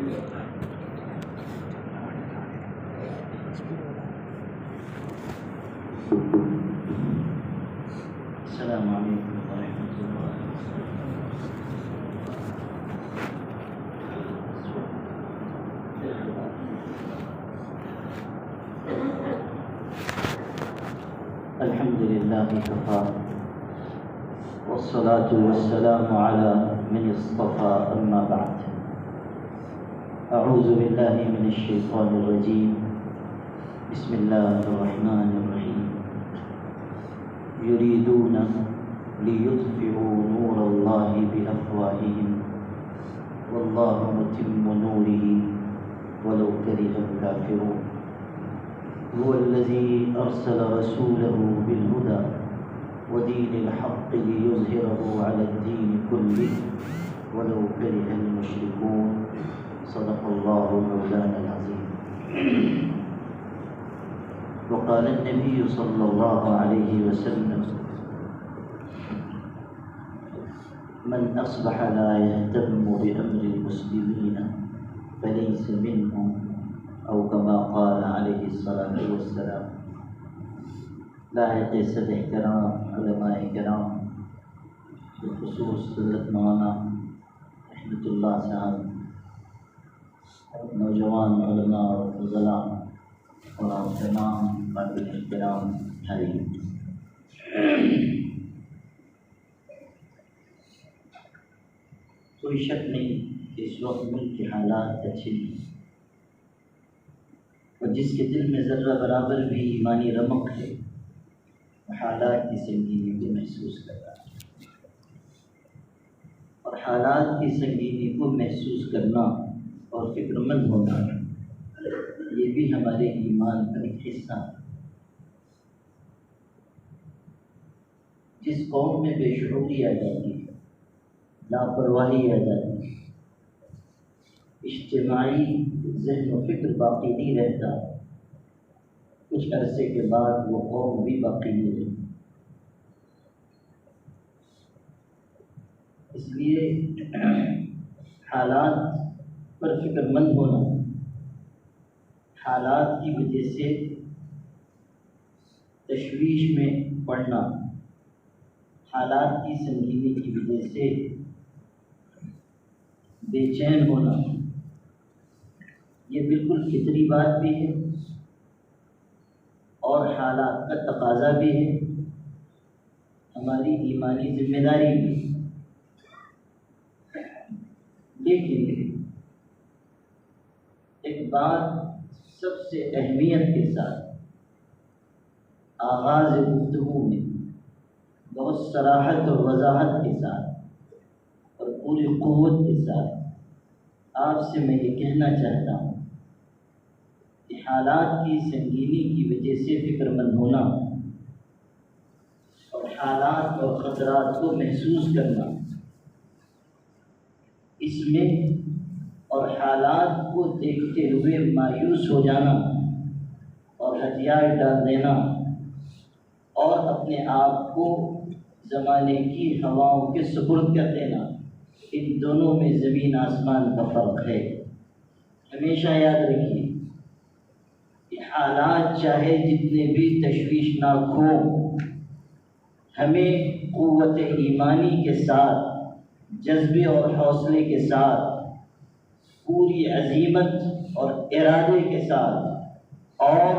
السلام علیکم ورحمۃ اللہ۔ الحمد للہ کفا والصلاة والسلام على من اصطفى اما بعد۔ اعوذ باللہ من الشیطان الرجیم، بسم اللہ الرحمن الرحیم۔ یریدون لیطفئوا نور اللہ بافواہہم واللہ متم نورہ ولو کرہ الکافرون۔ هو الذي أرسل رسوله بالهدى ودين الحق ليظهره على الدين كله ولو كره المشركون۔ صدق الله مولانا العظيم۔ وقال النبي صلى الله عليه وسلم: من أصبح لا يهتم بأمر المسلمين فليس منهم، او كما قال علیہ الصلاۃ والسلام۔ لاحق صد احترام علماء کرام، بالخصوص حضرت مولانا رحمۃ اللہ صاحب، نوجوان علماء اور فضلاء اور تمام قابل احترام بھائی، کوئی شک نہیں کہ اس وقت ملک کے حالات اچھے نہیں، اور جس کے دل میں ذرہ برابر بھی ایمانی رمق ہے وہ حالات کی سنگینی کو محسوس کر رہا ہے، اور حالات کی سنگینی کو محسوس کرنا اور فکر مند ہونا یہ بھی ہمارے ایمان کا ایک حصہ ہے۔ جس قوم میں بے شعوری آ جاتی ہے، لاپرواہی آ جاتی ہے، اجتماعی ذہن و فکر باقی نہیں رہتا، کچھ عرصے کے بعد وہ قوم بھی باقی نہیں رہتی۔ اس لیے حالات پر فکر مند ہونا، حالات کی وجہ سے تشویش میں پڑنا، حالات کی سنگینی کی وجہ سے بے چین ہونا، یہ بالکل فطری بات بھی ہے اور حالات کا تقاضا بھی ہے، ہماری ایمانی ذمہ داری بھی ہے۔ لیکن ایک بات سب سے اہمیت کے ساتھ آغاز گفتگو میں بہت صراحت اور وضاحت کے ساتھ اور پوری قوت کے ساتھ آپ سے میں یہ کہنا چاہتا ہوں کہ حالات کی سنگینی کی وجہ سے فکر مند ہونا اور حالات اور خطرات کو محسوس کرنا، اس میں اور حالات کو دیکھتے ہوئے مایوس ہو جانا اور ہتھیار ڈال دینا اور اپنے آپ کو زمانے کی ہواؤں کے سپرد کر دینا، ان دونوں میں زمین آسمان کا فرق ہے۔ ہمیشہ یاد رکھیے کہ حالات چاہے جتنے بھی تشویشناک ہوں، ہمیں قوت ایمانی کے ساتھ، جذبے اور حوصلے کے ساتھ، پوری عزیمت اور ارادے کے ساتھ اور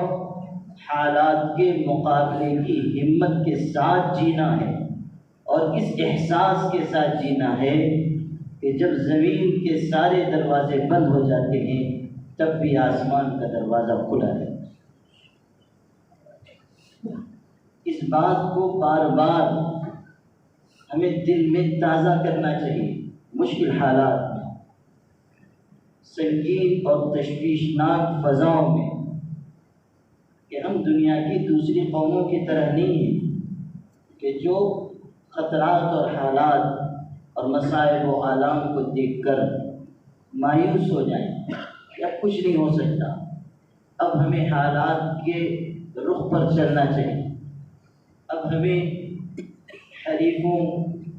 حالات کے مقابلے کی ہمت کے ساتھ جینا ہے، اور اس احساس کے ساتھ جینا ہے کہ جب زمین کے سارے دروازے بند ہو جاتے ہیں تب بھی آسمان کا دروازہ کھلا ہے۔ اس بات کو بار بار ہمیں دل میں تازہ کرنا چاہیے۔ مشکل حالات میں، سنگین اور تشویشناک فضاؤں میں، کہ ہم دنیا کی دوسری قوموں کی طرح نہیں ہیں کہ جو خطرات اور حالات اور مصائب و آلام کو دیکھ کر مایوس ہو جائیں یا کچھ نہیں ہو سکتا۔ اب ہمیں حالات کے رخ پر چلنا چاہیے، اب ہمیں حریفوں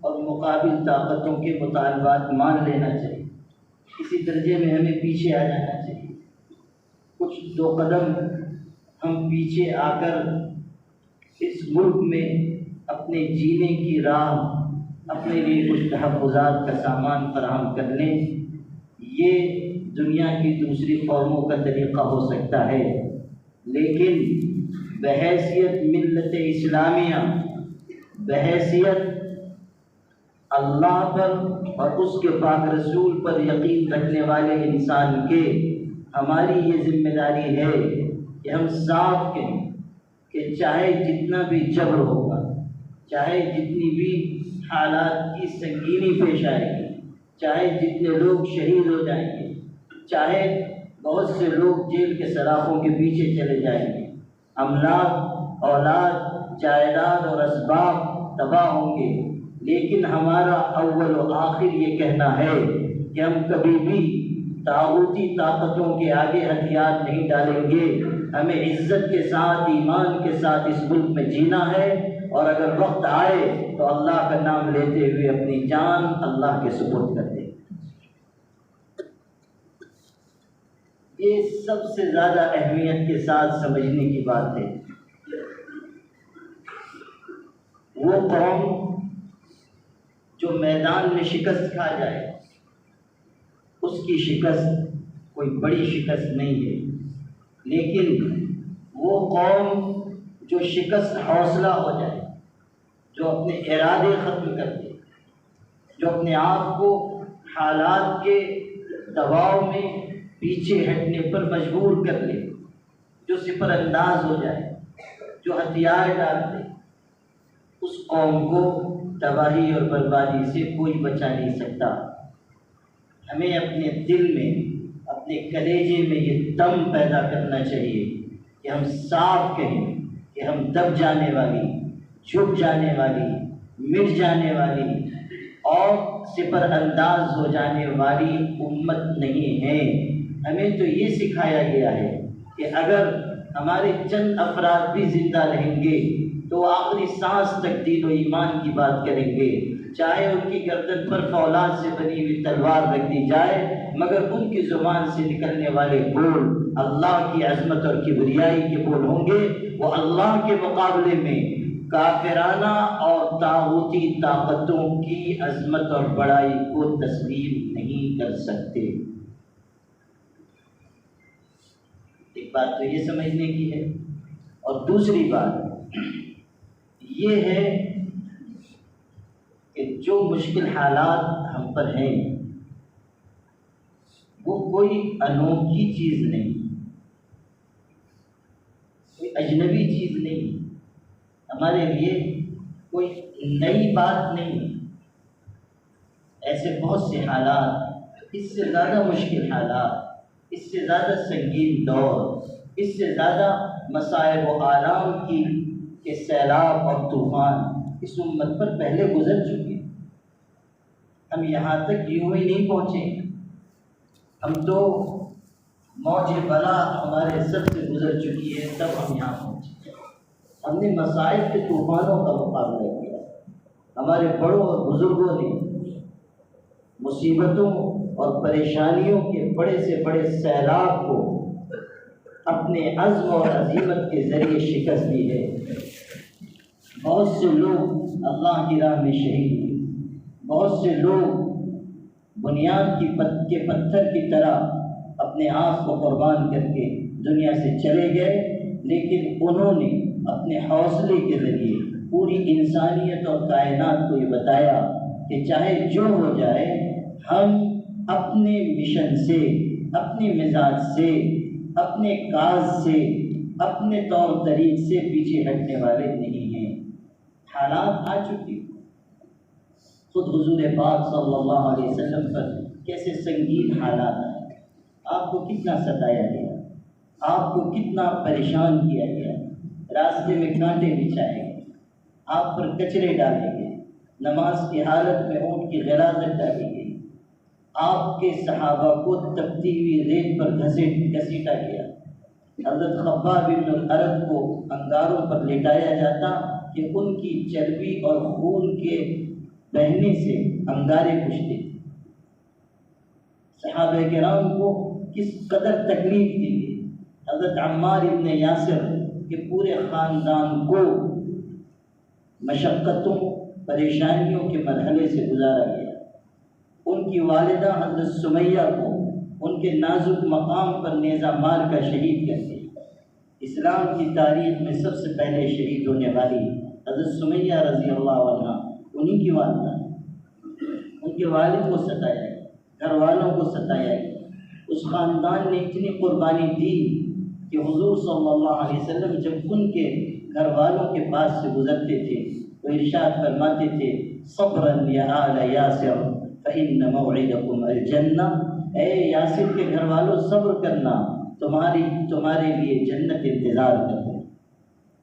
اور مقابل طاقتوں کے مطالبات مان لینا چاہیے۔ اس اسی درجے میں ہمیں پیچھے آ جانا چاہیے۔ کچھ 2 قدم ہم پیچھے آ کر اس ملک میں اپنے جینے کی راہ، اپنے لیے کچھ تحفظات کا سامان فراہم کر لیں۔ یہ دنیا کی دوسری قوموں کا طریقہ ہو سکتا ہے، لیکن بحیثیت ملت اسلامیہ، بحیثیت اللہ پر اور اس کے پاک رسول پر یقین رکھنے والے انسان کے، ہماری یہ ذمہ داری ہے کہ ہم صاف کہیں کہ چاہے جتنا بھی جبر ہوگا، چاہے جتنی بھی حالات کی سنگینی پیش آئے گی، چاہے جتنے لوگ شہید ہو جائیں گے، چاہے بہت سے لوگ جیل کے سلاخوں کے پیچھے چلے جائیں گے، املاک، اولاد، جائیداد اور اسباب تباہ ہوں گے، لیکن ہمارا اول و آخر یہ کہنا ہے کہ ہم کبھی بھی طاغوتی طاقتوں کے آگے ہتھیار نہیں ڈالیں گے۔ ہمیں عزت کے ساتھ، ایمان کے ساتھ اس ملک میں جینا ہے، اور اگر وقت آئے تو اللہ کا نام لیتے ہوئے اپنی جان اللہ کے سپرد کر دیں۔ یہ سب سے زیادہ اہمیت کے ساتھ سمجھنے کی بات ہے۔ وہ قوم جو میدان میں شکست کھا جائے، اس کی شکست کوئی بڑی شکست نہیں ہے، لیکن وہ قوم جو شکست حوصلہ ہو جائے، جو اپنے ارادے ختم کر دے، جو اپنے آپ کو حالات کے دباؤ میں پیچھے ہٹنے پر مجبور کر لے، جو سپر انداز ہو جائے، جو ہتھیار ڈال دے، اس قوم کو تباہی اور بربادی سے کوئی بچا نہیں سکتا۔ ہمیں اپنے دل میں، اپنے کلیجے میں یہ دم پیدا کرنا چاہیے کہ ہم صاف کہیں کہ ہم دب جانے والی، جھک جانے والی، مٹ جانے والی اور سپر انداز ہو جانے والی امت نہیں ہے۔ ہمیں تو یہ سکھایا گیا ہے کہ اگر ہمارے چند افراد بھی زندہ رہیں گے تو آخری سانس تک دین و ایمان کی بات کریں گے، چاہے ان کی گردن پر فولاد سے بنی ہوئی تلوار رکھ دی جائے، مگر ان کی زبان سے نکلنے والے بول اللہ کی عظمت اور کبریائی کے بول ہوں گے۔ وہ اللہ کے مقابلے میں کافرانہ اور طاغوتی طاقتوں کی عظمت اور بڑائی کو تسلیم نہیں کر سکتے۔ ایک بات تو یہ سمجھنے کی ہے، اور دوسری بات یہ ہے کہ جو مشکل حالات ہم پر ہیں وہ کوئی انوکھی چیز نہیں، کوئی اجنبی چیز نہیں، ہمارے لیے کوئی نئی بات نہیں۔ ایسے بہت سے حالات، اس سے زیادہ مشکل حالات، اس سے زیادہ سنگین دور، اس سے زیادہ مصائب و آلام کی کہ سیلاب اور طوفان اس امت پر پہلے گزر چکے۔ ہم یہاں تک یوں ہی نہیں پہنچے، ہم تو موج بلا ہمارے سر سے گزر چکی ہے تب ہم یہاں پہنچے۔ ہم نے مصائب کے طوفانوں کا مقابلہ کیا، ہمارے بڑوں اور بزرگوں نے مصیبتوں اور پریشانیوں کے بڑے سے بڑے سیلاب کو اپنے عزم اور عزیمت کے ذریعے شکست دی ہے۔ بہت سے لوگ اللہ کی راہ میں شہید ہوئے، بہت سے لوگ بنیاد کے پتھر کی طرح اپنے آپ کو قربان کر کے دنیا سے چلے گئے، لیکن انہوں نے اپنے حوصلے کے ذریعے پوری انسانیت اور کائنات کو یہ بتایا کہ چاہے جو ہو جائے ہم اپنے مشن سے، اپنے مزاج سے، اپنے کاز سے، اپنے طور طریق سے پیچھے ہٹنے والے نہیں ہیں۔ حالات آ چکی، خود حضور پاک صلی اللہ علیہ وسلم پر کیسے سنگین حالات آئے، آپ کو کتنا ستایا گیا، آپ کو کتنا پریشان کیا گیا، راستے میں کانٹے بچھائے گئے، آپ پر کچرے ڈالے گئے، نماز کی حالت میں اونٹ کی غلاظت ڈالی گئی، آپ کے صحابہ کو تپتی ہوئی ریت پر گھسیٹا گیا، حضرت خباب بن الارت کو انگاروں پر لٹایا جاتا کہ ان کی چربی اور خون کے بہنے سے انگارے کشتے تھے۔ صحابہ کرام کو کس قدر تکلیف دی گئی۔ حضرت عمار ابن یاسر کے پورے خاندان کو مشقتوں پریشانیوں کے مرحلے سے گزارا گیا۔ ان کی والدہ حضرت سمیہ کو ان کے نازک مقام پر نیزہ مار کا شہید کر دیا۔ اسلام کی تاریخ میں سب سے پہلے شہید ہونے والی حضرت سمیہ رضی اللہ عنہ انہی کی والدہ، ان کے والد کو ستایا گیا، گھر والوں کو ستایا گیا۔ اس خاندان نے اتنی قربانی دی کہ حضور صلی اللہ علیہ وسلم جب ان کے گھر والوں کے پاس سے گزرتے تھے تو ارشاد فرماتے تھے صبراً یا آل یاسر فإن موعدکم الجنہ، اے یاسر کے گھر والوں صبر کرنا، تمہارے لیے جنت انتظار کر دے،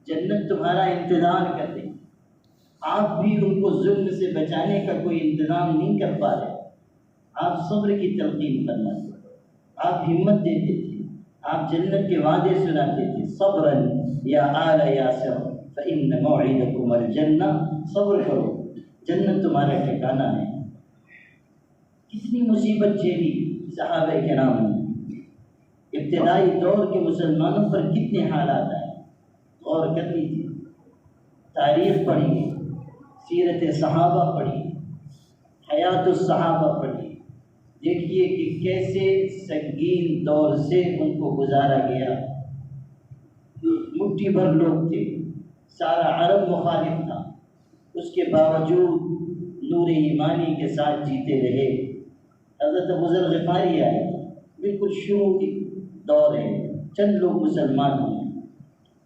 جنت تمہارا انتظار کر دے۔ آپ بھی ان کو ظلم سے بچانے کا کوئی انتظام نہیں کر پا رہے، آپ صبر کی تلقین فرماتے، آپ ہمت دیتے تھے، آپ جنت کے وعدے سناتے تھے۔ صبراً یا آل یاسر فإن موعدکم الجنہ، صبر کرو، جنت تمہارا ٹھکانہ ہے۔ کتنی مصیبت جھیلی صحابہ کرام نے، ابتدائی دور کے مسلمانوں پر کتنے حالات آئے، غور کر لیجیے، تاریخ پڑھیے، سیرت صحابہ پڑھیے، حیات الصحابہ پڑھیے، دیکھیے کہ کیسے سنگین دور سے ان کو گزارا گیا۔ مٹھی بھر لوگ تھے، سارا عرب مخالف تھا، اس کے باوجود نور ایمانی کے ساتھ جیتے رہے۔ حضرت ابو ذر غفاری آئے، بالکل شروع کی دور ہے، چند لوگ مسلمان ہوئے،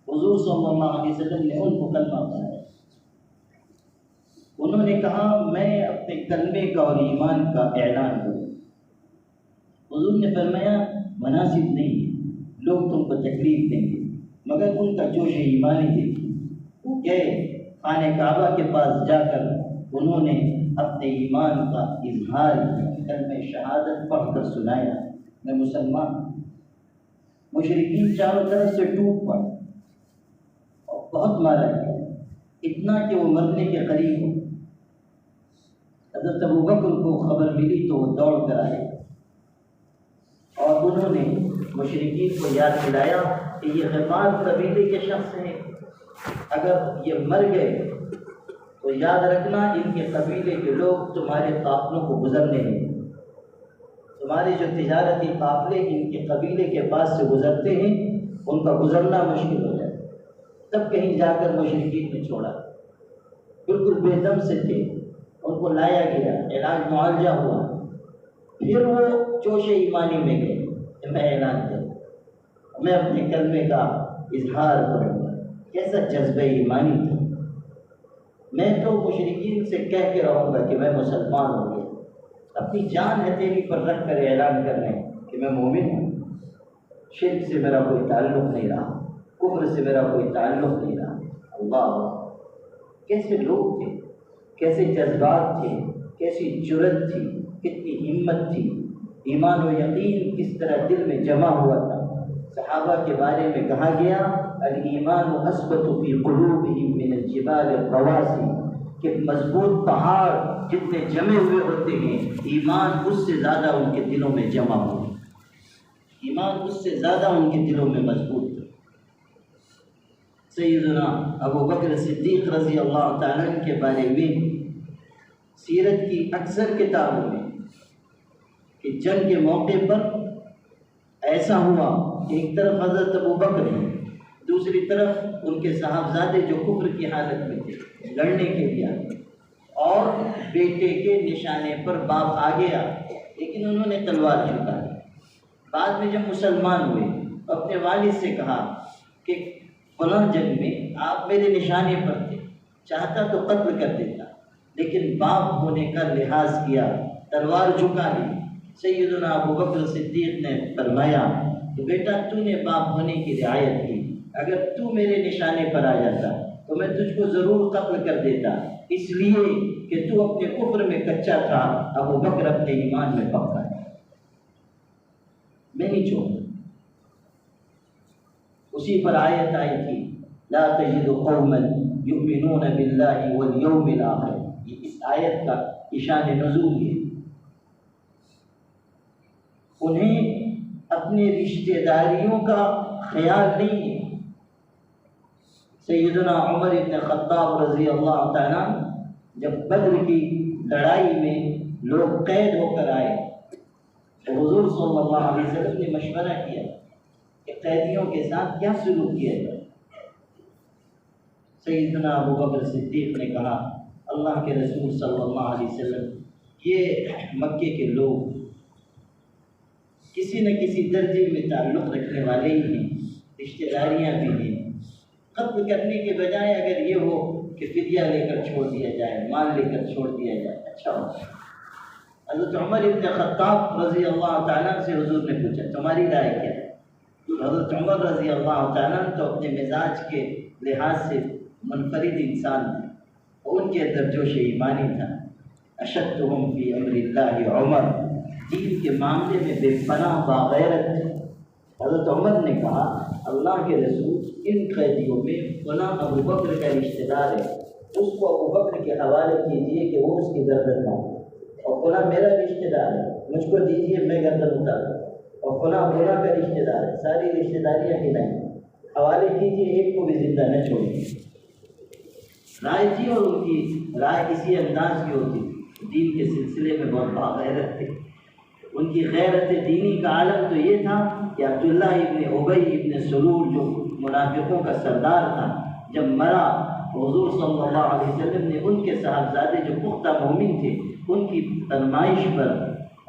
حضور صلی اللہ علیہ وسلم نے ان کو کلمہ پڑھایا۔ انہوں نے کہا میں اپنے کلمے کا اور ایمان کا اعلان کروں۔ حضور نے فرمایا مناسب نہیں ہے، لوگ تم کو تکلیف دیں گے، مگر ان کا جوش ایمانی دیکھی، وہ گئے خانہ کعبہ کے پاس جا کر انہوں نے اپنے ایمان کا اظہار کیا، کلمہ شہادت پڑھ کر سنایا میں مسلمان ہوں۔ مشرکین چاروں طرف سے ٹوٹ پڑے اور بہت مارا گیا، اتنا کہ وہ مرنے کے قریب ہو۔ حضرت ابوبکر کو خبر ملی تو وہ دوڑ کر آئے اور انہوں نے مشرکین کو یاد دلایا کہ یہ غفار قبیلے کے شخص ہیں، اگر یہ مر گئے تو یاد رکھنا ان کے قبیلے کے لوگ تمہارے قافلوں کو گزرنے ہیں، تمہارے جو تجارتی قافلے ان کے قبیلے کے پاس سے گزرتے ہیں ان کا گزرنا مشکل ہو جائے۔ تب کہیں جا کر مشرکین نے چھوڑا، بالکل بے دم سے تھے، ان کو لایا گیا، علاج معالجہ ہوا، پھر وہ جوش ایمانی میں گئے کہ میں اعلان کروں، میں اپنے کلمے کا اظہار کروں گا۔ کیسا جذبہ ایمانی تھا، میں تو مشرکین سے کہہ کے رہوں گا کہ میں مسلمان ہو گیا، اپنی جان ہتھیلی پر رکھ کر اعلان کرنے کہ میں مومن ہوں، شرک سے میرا کوئی تعلق نہیں رہا، کفر سے میرا کوئی تعلق نہیں رہا۔ اللہ، کیسے لوگ تھے، کیسے جذبات تھے، کیسی جرأت تھی، کتنی ہمت تھی، ایمان و یقین کس طرح دل میں جمع ہوا تھا۔ صحابہ کے بارے میں کہا گیا الایمان اثبت فی قلوبہم من الجبال الرواسي، کہ مضبوط پہاڑ جتنے جمے ہوئے ہوتے ہیں ایمان اس سے زیادہ ان کے دلوں میں جمع ہو، ایمان اس سے زیادہ ان کے دلوں میں مضبوط ہے۔ سیدنا ابو بکر صدیق رضی اللہ تعالیٰ عنہ کے بارے میں سیرت کی اکثر کتابوں میں کہ جنگ کے موقع پر ایسا ہوا کہ ایک طرف حضرت ابو بکر ہیں، دوسری طرف ان کے صاحبزادے جو کفر کی حالت میں تھے، لڑنے کے لیے آئے، اور بیٹے کے نشانے پر باپ آ گیا لیکن انہوں نے تلوار جھکا دی۔ بعد میں جب مسلمان ہوئے اپنے والد سے کہا کہ فلاں جنگ میں آپ میرے نشانے پر تھے، چاہتا تو قتل کر دیتا، لیکن باپ ہونے کا لحاظ کیا، تلوار جھکا دی۔ سیدنا ابو بکر صدیق نے فرمایا کہ بیٹا تو نے باپ ہونے کی رعایت کی، اگر تو میرے نشانے پر آ جاتا تو میں تجھ کو ضرور قتل کر دیتا، اس لیے کہ تو اپنے کفر میں کچا تھا، ابو بکر اپنے ایمان میں پکا ہے، میں نہیں چھوڑوں۔ اسی پر آیت آئی تھی لا تجد قوما یؤمنون باللہ والیوم الآخر، یہ اس آیت کا شان نزول ہے۔ انہیں اپنی رشتہ داریوں کا خیال نہیں ہے۔ سیدنا عمر بن خطاب رضی اللہ تعالیٰ جب بدر کی لڑائی میں لوگ قید ہو کر آئے تو حضور صلی اللہ علیہ وسلم نے مشورہ کیا کہ قیدیوں کے ساتھ کیا سلوک کیا جائے۔ سیدنا ابو بکر صدیق نے کہا اللہ کے رسول صلی اللہ علیہ وسلم، یہ مکے کے لوگ کسی نہ کسی درجے میں تعلق رکھنے والے ہی ہیں، رشتہ داریاں بھی ہیں، قتل کرنے کے بجائے اگر یہ ہو کہ فدیہ لے کر چھوڑ دیا جائے، مال لے کر چھوڑ دیا جائے، اچھا ہو۔ حضرت عمر بن خطاب رضی اللہ تعالیٰ سے حضور نے پوچھا تمہاری رائے کیا ہے؟ حضرت عمر رضی اللہ تعالیٰ تو اپنے مزاج کے لحاظ سے منفرد انسان تھے، ان کے اندر جوش ایمانی تھا۔ اشدہم فی امر اللہ عمر، دین کے معاملے میں بے پناہ باغیرت تھے۔ حضرت عمر نے کہا اللہ کے رسول، ان قیدیوں میں فلاں ابو بکر کا رشتہ دار ہے، اس کو ابو بکر کے حوالے کیجیے کہ وہ اس کی گردن اتارے، اور فلاں میرا رشتہ دار ہے، مجھ کو دیجیے میں گردن اتاروں، اور فلاں فلاں کا رشتہ دار ہے، ساری رشتہ داریاں گنائیں، حوالے کیجیے، ایک کو بھی زندہ نہ چھوڑیے۔ رائے تھی اور ان کی رائے اسی انداز کی ہوتی تھی، دین کے سلسلے میں بہت باغیرت تھے۔ ان کی غیرت دینی کا عالم تو یہ تھا کہ عبداللہ ابن ابی ابن سلول جو منافقوں کا سردار تھا، جب مرا حضور صلی اللہ علیہ وسلم نے ان کے صاحبزادے جو پختہ مومن تھے ان کی فرمائش پر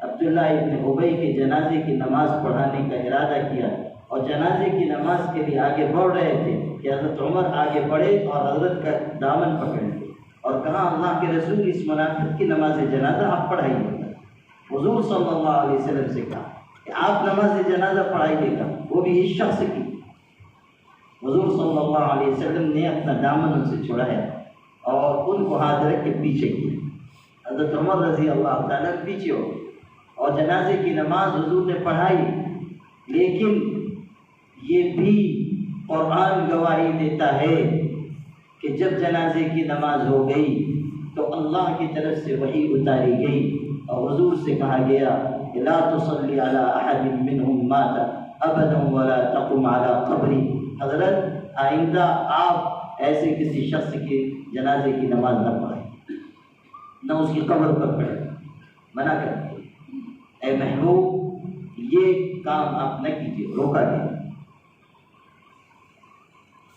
عبداللہ ابن ابی کے جنازے کی نماز پڑھانے کا ارادہ کیا، اور جنازے کی نماز کے لیے آگے بڑھ رہے تھے کہ حضرت عمر آگے بڑھے اور حضرت کا دامن پکڑ لیے اور کہا اللہ کے رسول اس منافق کی نماز جنازہ آپ پڑھائیے۔ حضور صلی اللہ علیہ وسلم سے کہا کہ آپ نماز جنازہ پڑھائیے گا، وہ بھی اس شخص کی۔ حضور صلی اللہ علیہ وسلم نے اپنا دامن ان سے چھڑایا اور ان کو ہاتھ رکھ کے پیچھے کیا۔ حضرت عمر رضی اللہ تعالیٰ پیچھے ہو اور جنازے کی نماز حضور نے پڑھائی، لیکن یہ بھی قرآن گواہی دیتا ہے کہ جب جنازے کی نماز ہو گئی تو اللہ کی طرف سے وحی اتاری گئی اور حضور سے کہا گیا کہ لا تصلی علی احد منهم مات ابدا ولا تقم علی قبری، حضرت آئندہ آپ ایسے کسی شخص کے جنازے کی نماز نہ پڑھیں، نہ اس کی قبر پر پڑھیں، منع کرتے اے محبوب یہ کام آپ نہ کیجیے، روکا گیا۔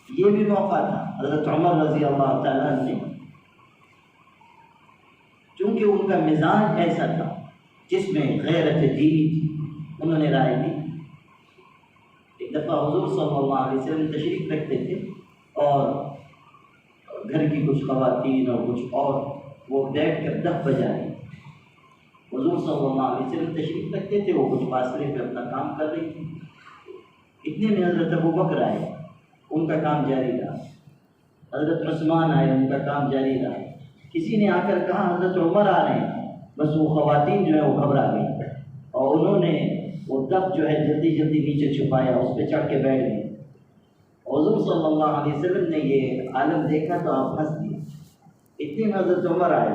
یہ بھی موقع تھا حضرت عمر رضی اللہ تعالیٰ نے، چونکہ ان کا مزاج ایسا تھا جس میں غیرت دینی تھی، انہوں نے رائے دی۔ ایک دفعہ حضور صلی اللہ علیہ وسلم تشریف رکھتے تھے اور گھر کی کچھ خواتین اور کچھ اور وہ بیٹھ کر دف بجا رہی، حضور صلی اللہ علیہ وسلم تشریف رکھتے تھے، وہ کچھ فاصلے پہ اپنا کام کر رہی تھی، اتنے میں حضرت ابو بکر آئے، ان کا کام جاری رہا، حضرت عثمان آئے، ان کا کام جاری رہا، کسی نے آ کر کہا حضرت عمر آ رہے ہیں، بس وہ خواتین جو ہے وہ گھبرا گئی اور انہوں نے وہ دف جو ہے جلدی جلدی نیچے چھپایا، اس پہ چڑھ کے بیٹھ گئے۔ حضور صلی اللہ علیہ وسلم نے یہ عالم دیکھا تو آپ ہنس دیے، اتنے میں حضرت عمر آئے،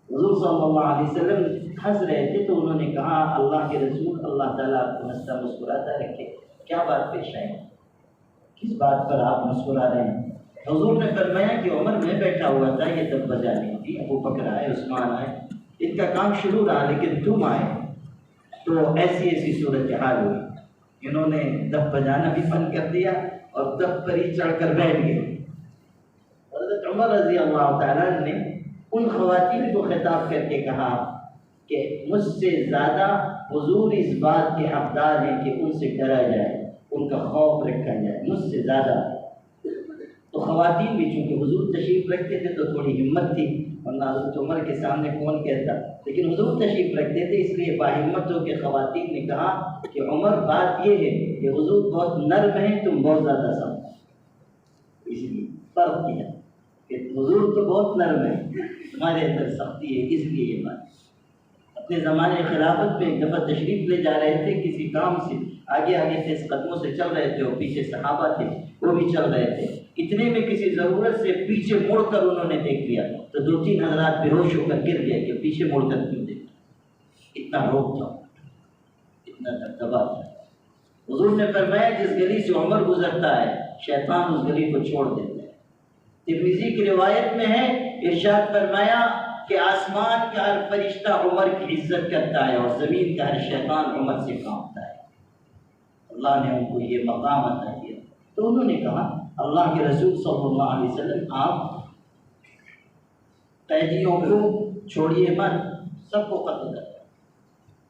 حضور صلی اللہ علیہ وسلم ہنس رہے تھے تو انہوں نے کہا اللہ کے رسول اللہ تعالیٰ آپ کو ہنستا مسکراتا رکھے، کیا بات پیش آئی، کس بات پر آپ مسکرا رہے ہیں؟ حضور نے فرمایا کہ عمر میں بیٹھا ہوا تھا، یہ دف بجا رہی تھی، ابو بکر آئے، عثمان آئے، ان کا کام شروع رہا، لیکن تم آئے تو ایسی ایسی صورتحال ہوئی، انہوں نے دف بجانا بھی بند کر دیا اور دف پر ہی چڑھ کر بیٹھ گئے۔ حضرت عمر رضی اللہ تعالیٰ نے ان خواتین کو خطاب کر کے کہا کہ مجھ سے زیادہ حضور اس بات کے حقدار ہیں کہ ان سے ڈرا جائے، ان کا خوف رکھا جائے، مجھ سے زیادہ۔ تو خواتین بھی چونکہ حضور تشریف رکھتے تھے تو تھوڑی ہمت تھی، ورنہ حضرت عمر کے سامنے کون کہتا، لیکن حضور تشریف رکھتے تھے، اس لیے باہمت ہو کے خواتین نے کہا کہ عمر بات یہ ہے کہ حضور بہت نرم ہیں، تم بہت زیادہ سخت، اس لیے فرق کیا کہ حضور تو بہت نرم ہے، تمہارے اندر سختی ہے، اس لیے یہ بات۔ اپنے زمانے خلافت میں ایک دفعہ تشریف لے جا رہے تھے کسی کام سے، آگے آگے تیز قدموں سے چل رہے تھے اور پیچھے صحابہ تھے وہ بھی چل رہے تھے، اتنے میں کسی ضرورت سے پیچھے مڑ کر انہوں نے دیکھ لیا تو دو تین حضرات بے ہوش ہو کر گر گئے کہ پیچھے مڑ کر کیوں دیکھا، اتنا روک تھا، اتنا دبدبا تھا۔ حضور نے فرمایا جس گلی سے عمر گزرتا ہے شیطان اس گلی کو چھوڑ دیتا ہے۔ ترمذی کی روایت میں ہے، ارشاد فرمایا کہ آسمان کا ہر فرشتہ عمر کی عزت کرتا ہے اور زمین کا ہر شیطان عمر سے کانپتا ہے۔ اللہ نے ان کو یہ مقام عطا کیا۔ تو انہوں نے کہا اللہ کے رسول صلی اللہ علیہ وسلم آپ قیدیوں کو چھوڑیے مت، سب کو قتل کر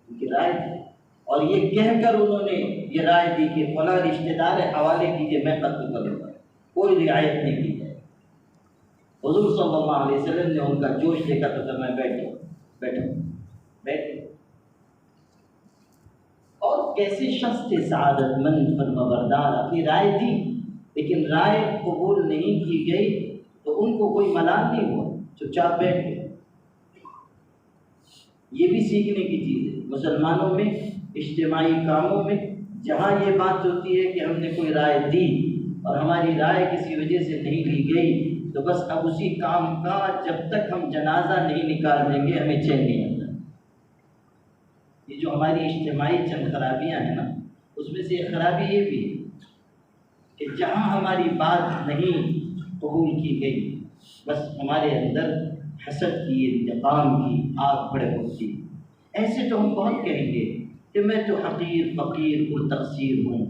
ان کی رائے تھی، اور یہ کہہ کر انہوں نے یہ رائے دی کہ فلاں رشتہ دار حوالے کیجیے میں قتل کروں گا، کوئی رعایت نہیں کی جائے۔ حضور صلی اللہ علیہ وسلم نے ان کا جوش دیکھا تو فرمایا بیٹھو بیٹھو بیٹھو۔ اور کیسے شخص تھے سعادت مند فرمانبردار، اپنی رائے دی لیکن رائے قبول نہیں کی گئی تو ان کو کوئی ملال نہیں ہوا، چپ چاپ بیٹھ گئے۔ یہ بھی سیکھنے کی چیز ہے مسلمانوں میں، اجتماعی کاموں میں جہاں یہ بات ہوتی ہے کہ ہم نے کوئی رائے دی اور ہماری رائے کسی وجہ سے نہیں لی گئی تو بس اب اسی کام کا جب تک ہم جنازہ نہیں نکال دیں گے ہمیں چین نہیں آتا۔ یہ جو ہماری اجتماعی چند خرابیاں ہیں نا، اس میں سے ایک خرابی یہ بھی ہے کہ جہاں ہماری بات نہیں قبول کی گئی بس ہمارے اندر حسد کی، انتقام کی آگ بڑے ہوتی۔ ایسے تو ہم بہت کہیں گے کہ میں تو حقیر فقیر پر تقصیر ہوں،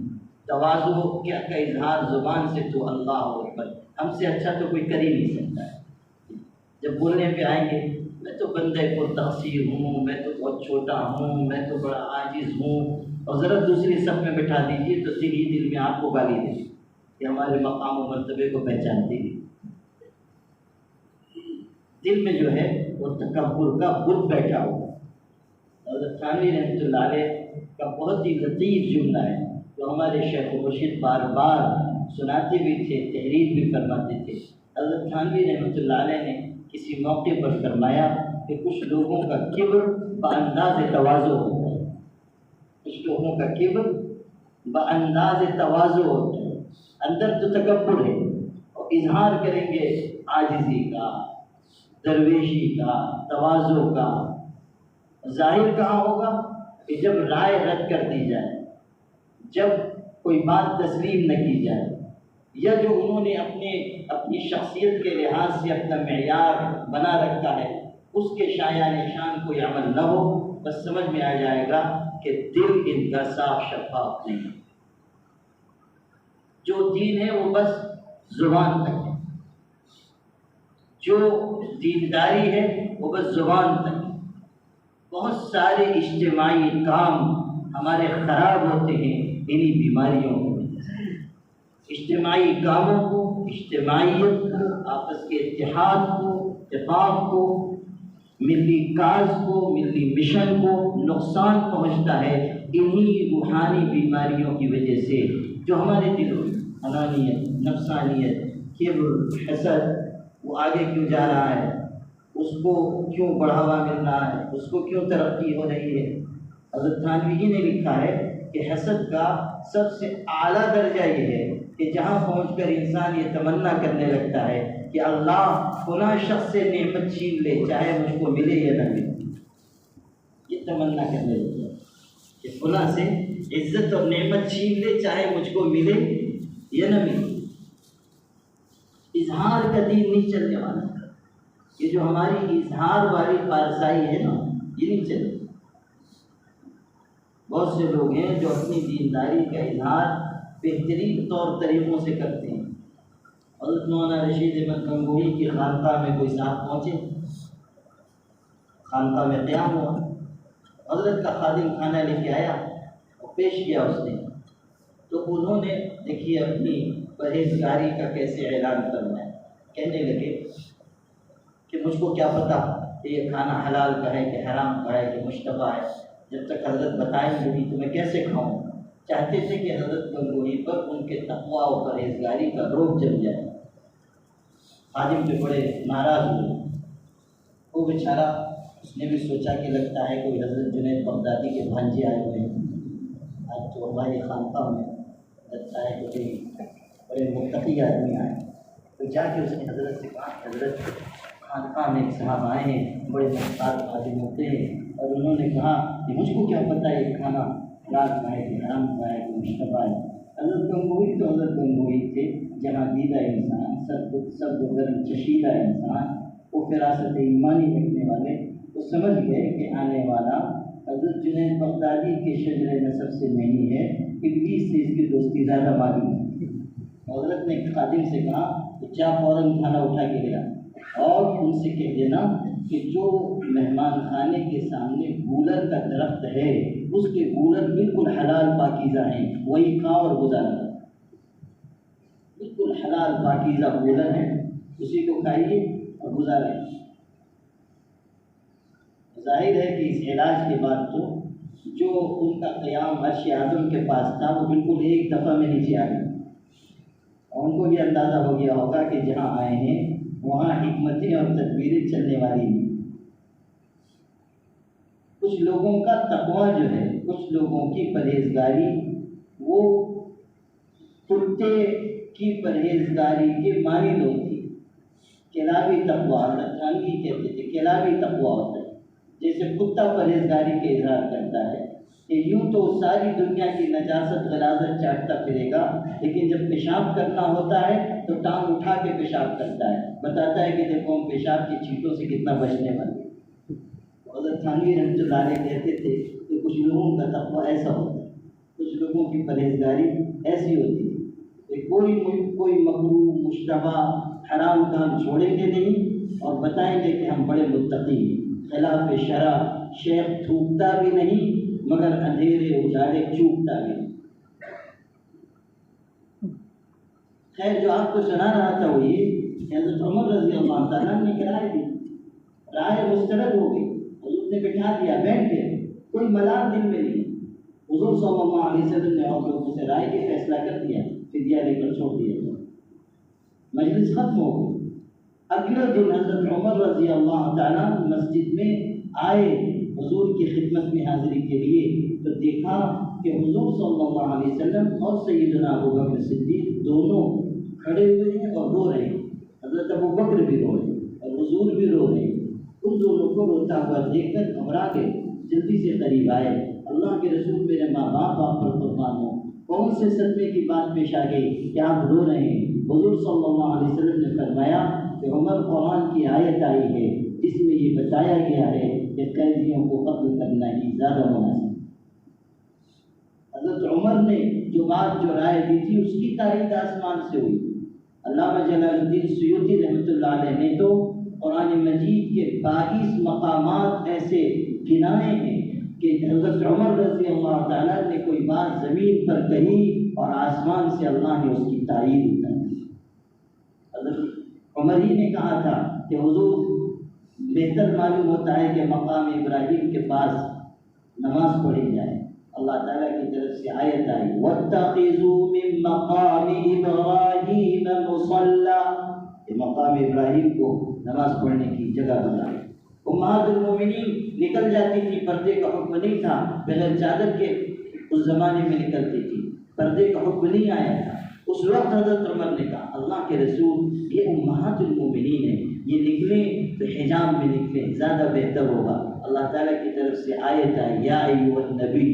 تواضع کیا کا اظہار زبان سے تو اللہ اکبر، ہم سے اچھا تو کوئی کر ہی نہیں سکتا ہے۔ جب بولنے پہ آئیں گے میں تو بندے پر تقصیر ہوں، میں تو بہت چھوٹا ہوں، میں تو بڑا عاجز ہوں، اور ذرا دوسری صف میں بٹھا دیجیے تو دل ہی دل میں آپ کو گالی دے کہ ہمارے مقام و مرتبے کو پہچانتے ہیں۔ دل میں جو ہے وہ تکبر کا بت بیٹھا ہوا۔ حضرت تھانوی رحمۃ اللہ علیہ کا بہت ہی لطیف جملہ ہے جو ہمارے شیخ مرشد بار بار سناتے بھی تھے، تحریر بھی فرماتے تھے۔ حضرت تھانوی رحمۃ اللہ علیہ نے کسی موقع پر فرمایا کہ کچھ لوگوں کا کبر بانداز تواضع ہوتا ہے، کچھ لوگوں کا کبر بانداز تواضع ہوتا ہے، اندر تو تکبر ہے اور اظہار کریں گے عاجزی کا، درویشی کا، تواضع کا۔ ظاہر کہاں ہوگا کہ جب رائے رد کر دی جائے، جب کوئی بات تسلیم نہ کی جائے، یا جو انہوں نے اپنی شخصیت کے لحاظ سے اپنا معیار بنا رکھا ہے اس کے شایان شان کوئی عمل نہ ہو، بس سمجھ میں آ جائے گا کہ دل ان کا صاف شفاف نہیں۔ جو دین ہے وہ بس زبان تک ہے، جو دینداری ہے وہ بس زبان تک ہے۔ بہت سارے اجتماعی کام ہمارے خراب ہوتے ہیں انہی بیماریوں کو۔ اجتماعی کاموں کو، اجتماعیت کو، آپس کے اتحاد کو، اتفاق کو، ملی کاز کو، ملی مشن کو نقصان پہنچتا ہے انہی روحانی بیماریوں کی وجہ سے جو ہمارے دلوں میں انانیت، نفسانیت، کبر، حسد، وہ آگے کیوں جا رہا ہے، اس کو کیوں بڑھاوا مل رہا ہے، اس کو کیوں ترقی ہو رہی ہے۔ حضرت تھانوی جی نے لکھا ہے کہ حسد کا سب سے اعلیٰ درجہ یہ ہے کہ جہاں پہنچ کر انسان یہ تمنا کرنے لگتا ہے کہ اللہ فلاں شخص سے نعمت چھین لے چاہے مجھ کو ملے یا نہ ملے، یہ تمنا کرنے لگتا ہے کہ فلاں سے عزت اور نعمت چھین لے چاہے مجھ کو ملے یا نہ ملے۔ اظہار کا دین نہیں چلنے والا، یہ جو ہماری اظہار والی پارسائی ہے نا یہ نہیں چلے۔ بہت سے لوگ ہیں جو اپنی دینداری کا اظہار بہترین طور طریقوں سے کرتے ہیں۔ حضرت مولانا رشید احمد گنگوہی کی خانقاہ میں کوئی صاحب پہنچے، خانقاہ میں قیام ہوا، حضرت کا خادم کھانا لے کے آیا اور پیش کیا اس نے، تو انہوں نے دیکھیے اپنی پرہیزگاری کا کیسے اعلان کرنا ہے، کہنے لگے کہ مجھ کو کیا پتہ کہ یہ کھانا حلال کا ہے کہ حرام کا ہے کہ مشتبہ ہے، جب تک حضرت بتائیں گے تو میں کیسے کھاؤں۔ چاہتے تھے کہ حضرت گنگوہی پر ان کے تقویٰ و پرہیزگاری کا روب جم جائے۔ خادم پہ بڑے ناراض ہوئے، وہ بیچارہ اس نے بھی سوچا کہ لگتا ہے کوئی حضرت جنید بغدادی کے بھانجے آئے ہوئے ہیں آج تو ہماری خانقاہ میں، لگتا ہے کہ کوئی بڑے متقی آدمی آئے، تو جا کے اس نے حضرت سے کہا کہ حضرت خانقاہ میں ایک صاحب آئے ہیں، بڑے محتاط خادم ہوتے ہیں، اور انہوں نے کہا کہ مجھ کو کیا پتہ یہ کھانا حلال کھائے تھے، حرام کھائے تھے، مشتبہ ہے۔ حضرت گنگوئی تو حضرت گنگوئی تھے، جہاں دیدہ انسان، سب گرم چشیدہ انسان، وہ فراست ایمانی رکھنے والے، وہ سمجھ گئے کہ آنے والا حضرت جنید بغدادی کے شجر نسب سے نہیں ہے، ابلیس سے اس کی دوستی زیادہ معلوم ہے۔ حضرت نے خادم سے کہا کہ جا فوراً کھانا اٹھا کے لیا اور ان سے کہہ دینا کہ جو مہمان خانے کے سامنے گولر کا درخت ہے اس کے گولر بالکل حلال پاکیزہ ہیں، وہی کھا اور گزارا۔ بالکل حلال پاکیزہ گولر ہے، اسی کو کھائیے اور گزارے۔ ظاہر ہے کہ اس علاج کے بعد تو جو ان کا قیام عرش اعظم کے پاس تھا وہ بالکل ایک دفعہ میں نیچے آ گیا، اور ان کو بھی اندازہ ہو گیا ہوگا کہ جہاں آئے ہیں وہاں حکمتیں اور تدبیریں چلنے والی ہیں۔ کچھ لوگوں کا تقویٰ جو ہے، کچھ لوگوں کی پرہیزگاری، وہ کتے کی پرہیزگاری کے مانند ہوتی ہے۔ کلابی تقویٰ، رتھانوی کہتے تھے کلابی تقویٰ ہوتا ہے، جیسے کتا پرہیزگاری کا اظہار کرتا ہے کہ یوں تو ساری دنیا کی نجاست غلاظت چاٹتا پھرے گا، لیکن جب پیشاب کرنا ہوتا ہے تو ٹانگ اٹھا کے پیشاب کرتا ہے، بتاتا ہے کہ دیکھو ہم پیشاب کی چھینٹوں سے کتنا بچنے والے۔ حضرت تھانوی رحمۃ اللہ علیہ کہتے تھے کہ کچھ لوگوں کا تقویٰ ایسا ہوتا ہے، کچھ لوگوں کی پرہیزگاری ایسی ہوتی ہے کہ کوئی مکروہ مشتبہ حرام کام چھوڑیں گے نہیں اور بتائیں گے کہ ہم بڑے متقی ہیں، خلاف شرع شیخ تھوکتا بھی نہیں مگر اندھیرے اجالے چوکتا بھی نہیں۔ خیر جو آپ کو سنا رہا تھا وہ یہ کہ حضرت عمر رضی اللہ تعالیٰ نے رائے دی، رائے مسترد ہو گئی، حضور نے بٹھا دیا، بیٹھ گئے، کوئی ملال دل میں نہیں۔ حضور صلی اللہ علیہ وسلم نے اور لوگوں سے رائے کے فیصلہ کر دیا، فدیہ لے کر چھوڑ دیا، مجلس ختم ہو گئی۔ اگلے دن حضرت عمر رضی اللہ تعالیٰ مسجد میں آئے حضور کی خدمت میں حاضری کے لیے، تو دیکھا کہ حضور صلی اللہ علیہ وسلم اور سیدنا ابو بکر صدیق دونوں کھڑے ہوئے ہیں اور رو رہے ہیں۔ حضرت ابو بکر بھی رو رہے ہیں اور حضور بھی رو رہے ہیں۔ ان دونوں کو روتا ہوا دیکھ کر گھبرا گئے، جلدی سے قریب آئے۔ اللہ کے رسول میرے ماں باپ آپ پر قربان ہوں، کون سے صدمے کی بات پیش آ گئی کہ آپ رو رہے ہیں؟ حضور صلی اللہ علیہ وسلم نے فرمایا کہ عمر قرآن کی آیت آئی ہے جس میں یہ بتایا گیا ہے کہ قیدیوں کو قتل کرنا ہی زیادہ مناسب۔ حضرت عمر نے جو رائے دی تھی اس کی تائید آسمان سے ہوئی۔ علامہ جلال الدین سیوطی رحمۃ اللہ علیہ نے تو قرآن مجید کے 22 مقامات ایسے گنائے ہیں کہ حضرت عمر رضی اللہ تعالیٰ نے کوئی بات زمین پر کہی اور آسمان سے اللہ نے اس کی تائید اتار دی۔ حضرت عمر ہی نے کہا تھا کہ حضور بہتر معلوم ہوتا ہے کہ مقام ابراہیم کے پاس نماز پڑھی جائے۔ اللہ تعالیٰ کی طرف سے آیت آئی وَاتَّخِذُوا مِن مَّقَامِ إِبْرَاهِيمَ مُصَلًّى، کہ مقام ابراہیم کو نماز پڑھنے کی جگہ بنائے۔ امہات المومنین نکل جاتی تھی، پردے کا حکم نہیں تھا، بغیر چادر کے اس زمانے میں نکلتی تھی، پردے کا حکم نہیں آیا تھا۔ اس وقت حضرت عمر نے کہا اللہ کے رسول یہ امہات المومنین ہیں، یہ نکلیں تو حجاب میں نکلیں، زیادہ بہتر ہوگا۔ اللہ تعالیٰ کی طرف سے آیت آئی یا ایھا النبی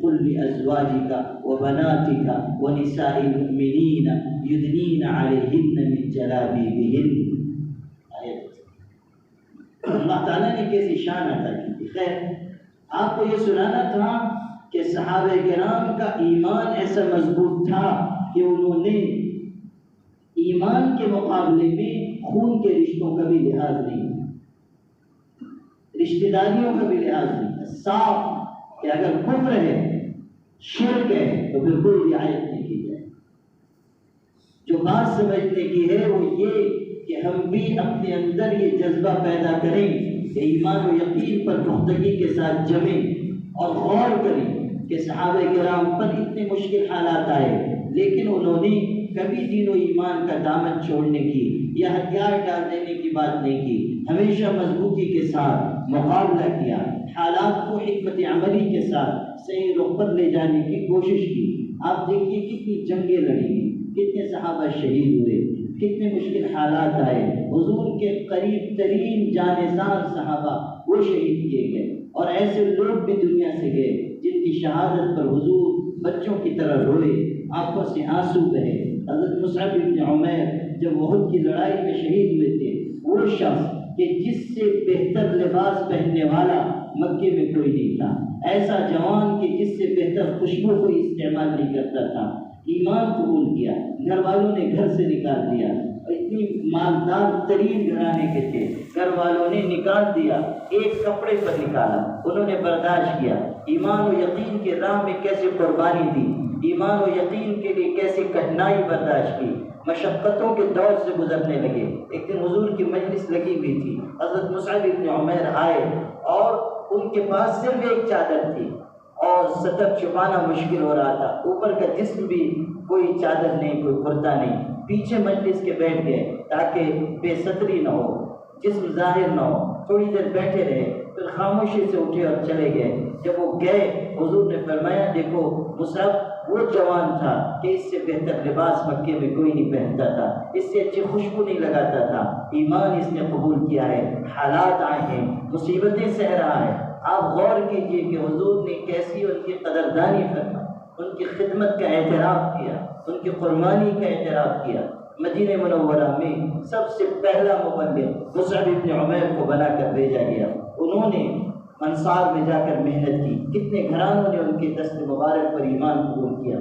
قل لأزواجك وبناتك ونساء المؤمنین یدنین علیہن من جلابیبہن۔ اللہ تعالیٰ نے کیسی شان عطا کی تھی۔ خیر آپ کو یہ سنانا تھا کہ صحابہ کرام کا ایمان ایسا مضبوط تھا کہ انہوں نے ایمان کے مقابلے میں خون کے رشتوں کا بھی لحاظ نہیں، رشتہ داریوں کا بھی لحاظ نہیں، صاف کہ اگر کفر ہے شرک ہے تو پھر کوئی رعایت نہیں کی جائے۔ جو بات سمجھنے کی ہے وہ یہ کہ ہم بھی اپنے اندر یہ جذبہ پیدا کریں کہ ایمان و یقین پر پختگی کے ساتھ جمیں اور غور کریں کہ صحابہ کرام پر اتنے مشکل حالات آئے لیکن انہوں نے کبھی دین و ایمان کا دامن چھوڑنے کی یا ہتھیار ڈال دینے کی بات نہیں کی، ہمیشہ مضبوطی کے ساتھ مقابلہ کیا، حالات کو حکمت عملی کے ساتھ صحیح رخ پر لے جانے کی کوشش کی۔ آپ دیکھیے کتنی جنگیں لڑی، کتنے صحابہ شہید ہوئے، کتنے مشکل حالات آئے، حضور کے قریب ترین جانثار صحابہ وہ شہید کیے گئے اور ایسے لوگ بھی دنیا سے گئے جن کی شہادت پر حضور بچوں کی طرح روئے، آنکھوں سے آنسو بہے۔ حضرت مصعب بن عمیر جب احد کی لڑائی میں شہید ہوئے تھے، وہ شخص کہ جس سے بہتر لباس پہننے والا مکے میں کوئی نہیں تھا، ایسا جوان کہ جس سے بہتر خوشبو کوئی استعمال نہیں کرتا تھا، ایمان قبول کیا، گھر والوں نے گھر سے نکال دیا، اتنی مالدار ترین گھرانے کے تھے، گھر والوں نے نکال دیا، ایک کپڑے پر نکالا، انہوں نے برداشت کیا، ایمان و یقین کے راہ میں کیسے قربانی دی، ایمان و یقین کے لیے کیسے کٹھنائی برداشت کی، مشقتوں کے دور سے گزرنے لگے۔ ایک دن حضور کی مجلس لگی ہوئی تھی، حضرت مصعب بن عمیر آئے اور ان کے پاس صرف ایک چادر تھی اور سطر چھپانا مشکل ہو رہا تھا، اوپر کا جسم بھی کوئی چادر نہیں، کوئی کرتا نہیں، پیچھے مجلس کے بیٹھ گئے تاکہ بے ستری نہ ہو، جسم ظاہر نہ ہو، تھوڑی دیر بیٹھے رہے، پھر خاموشی سے اٹھے اور چلے گئے۔ جب وہ گئے حضور نے فرمایا دیکھو مصعب وہ جوان تھا کہ اس سے بہتر لباس مکے میں کوئی نہیں پہنتا تھا، اس سے اچھی خوشبو نہیں لگاتا تھا، ایمان اس نے قبول کیا ہے، حالات آئے ہیں، مصیبتیں سہ رہا ہے۔ آپ غور کیجئے کہ حضور نے کیسی ان کی قدردانی فرمائی، ان کی خدمت کا اعتراف کیا، ان کی قربانی کا اعتراف کیا۔ مدینہ منورہ میں سب سے پہلا مبلغ مصعب بن عمیر کو بنا کر بھیجا گیا، انہوں نے انصار میں جا کر محنت کی، کتنے گھرانوں نے ان کے دست مبارک پر ایمان قبول کیا۔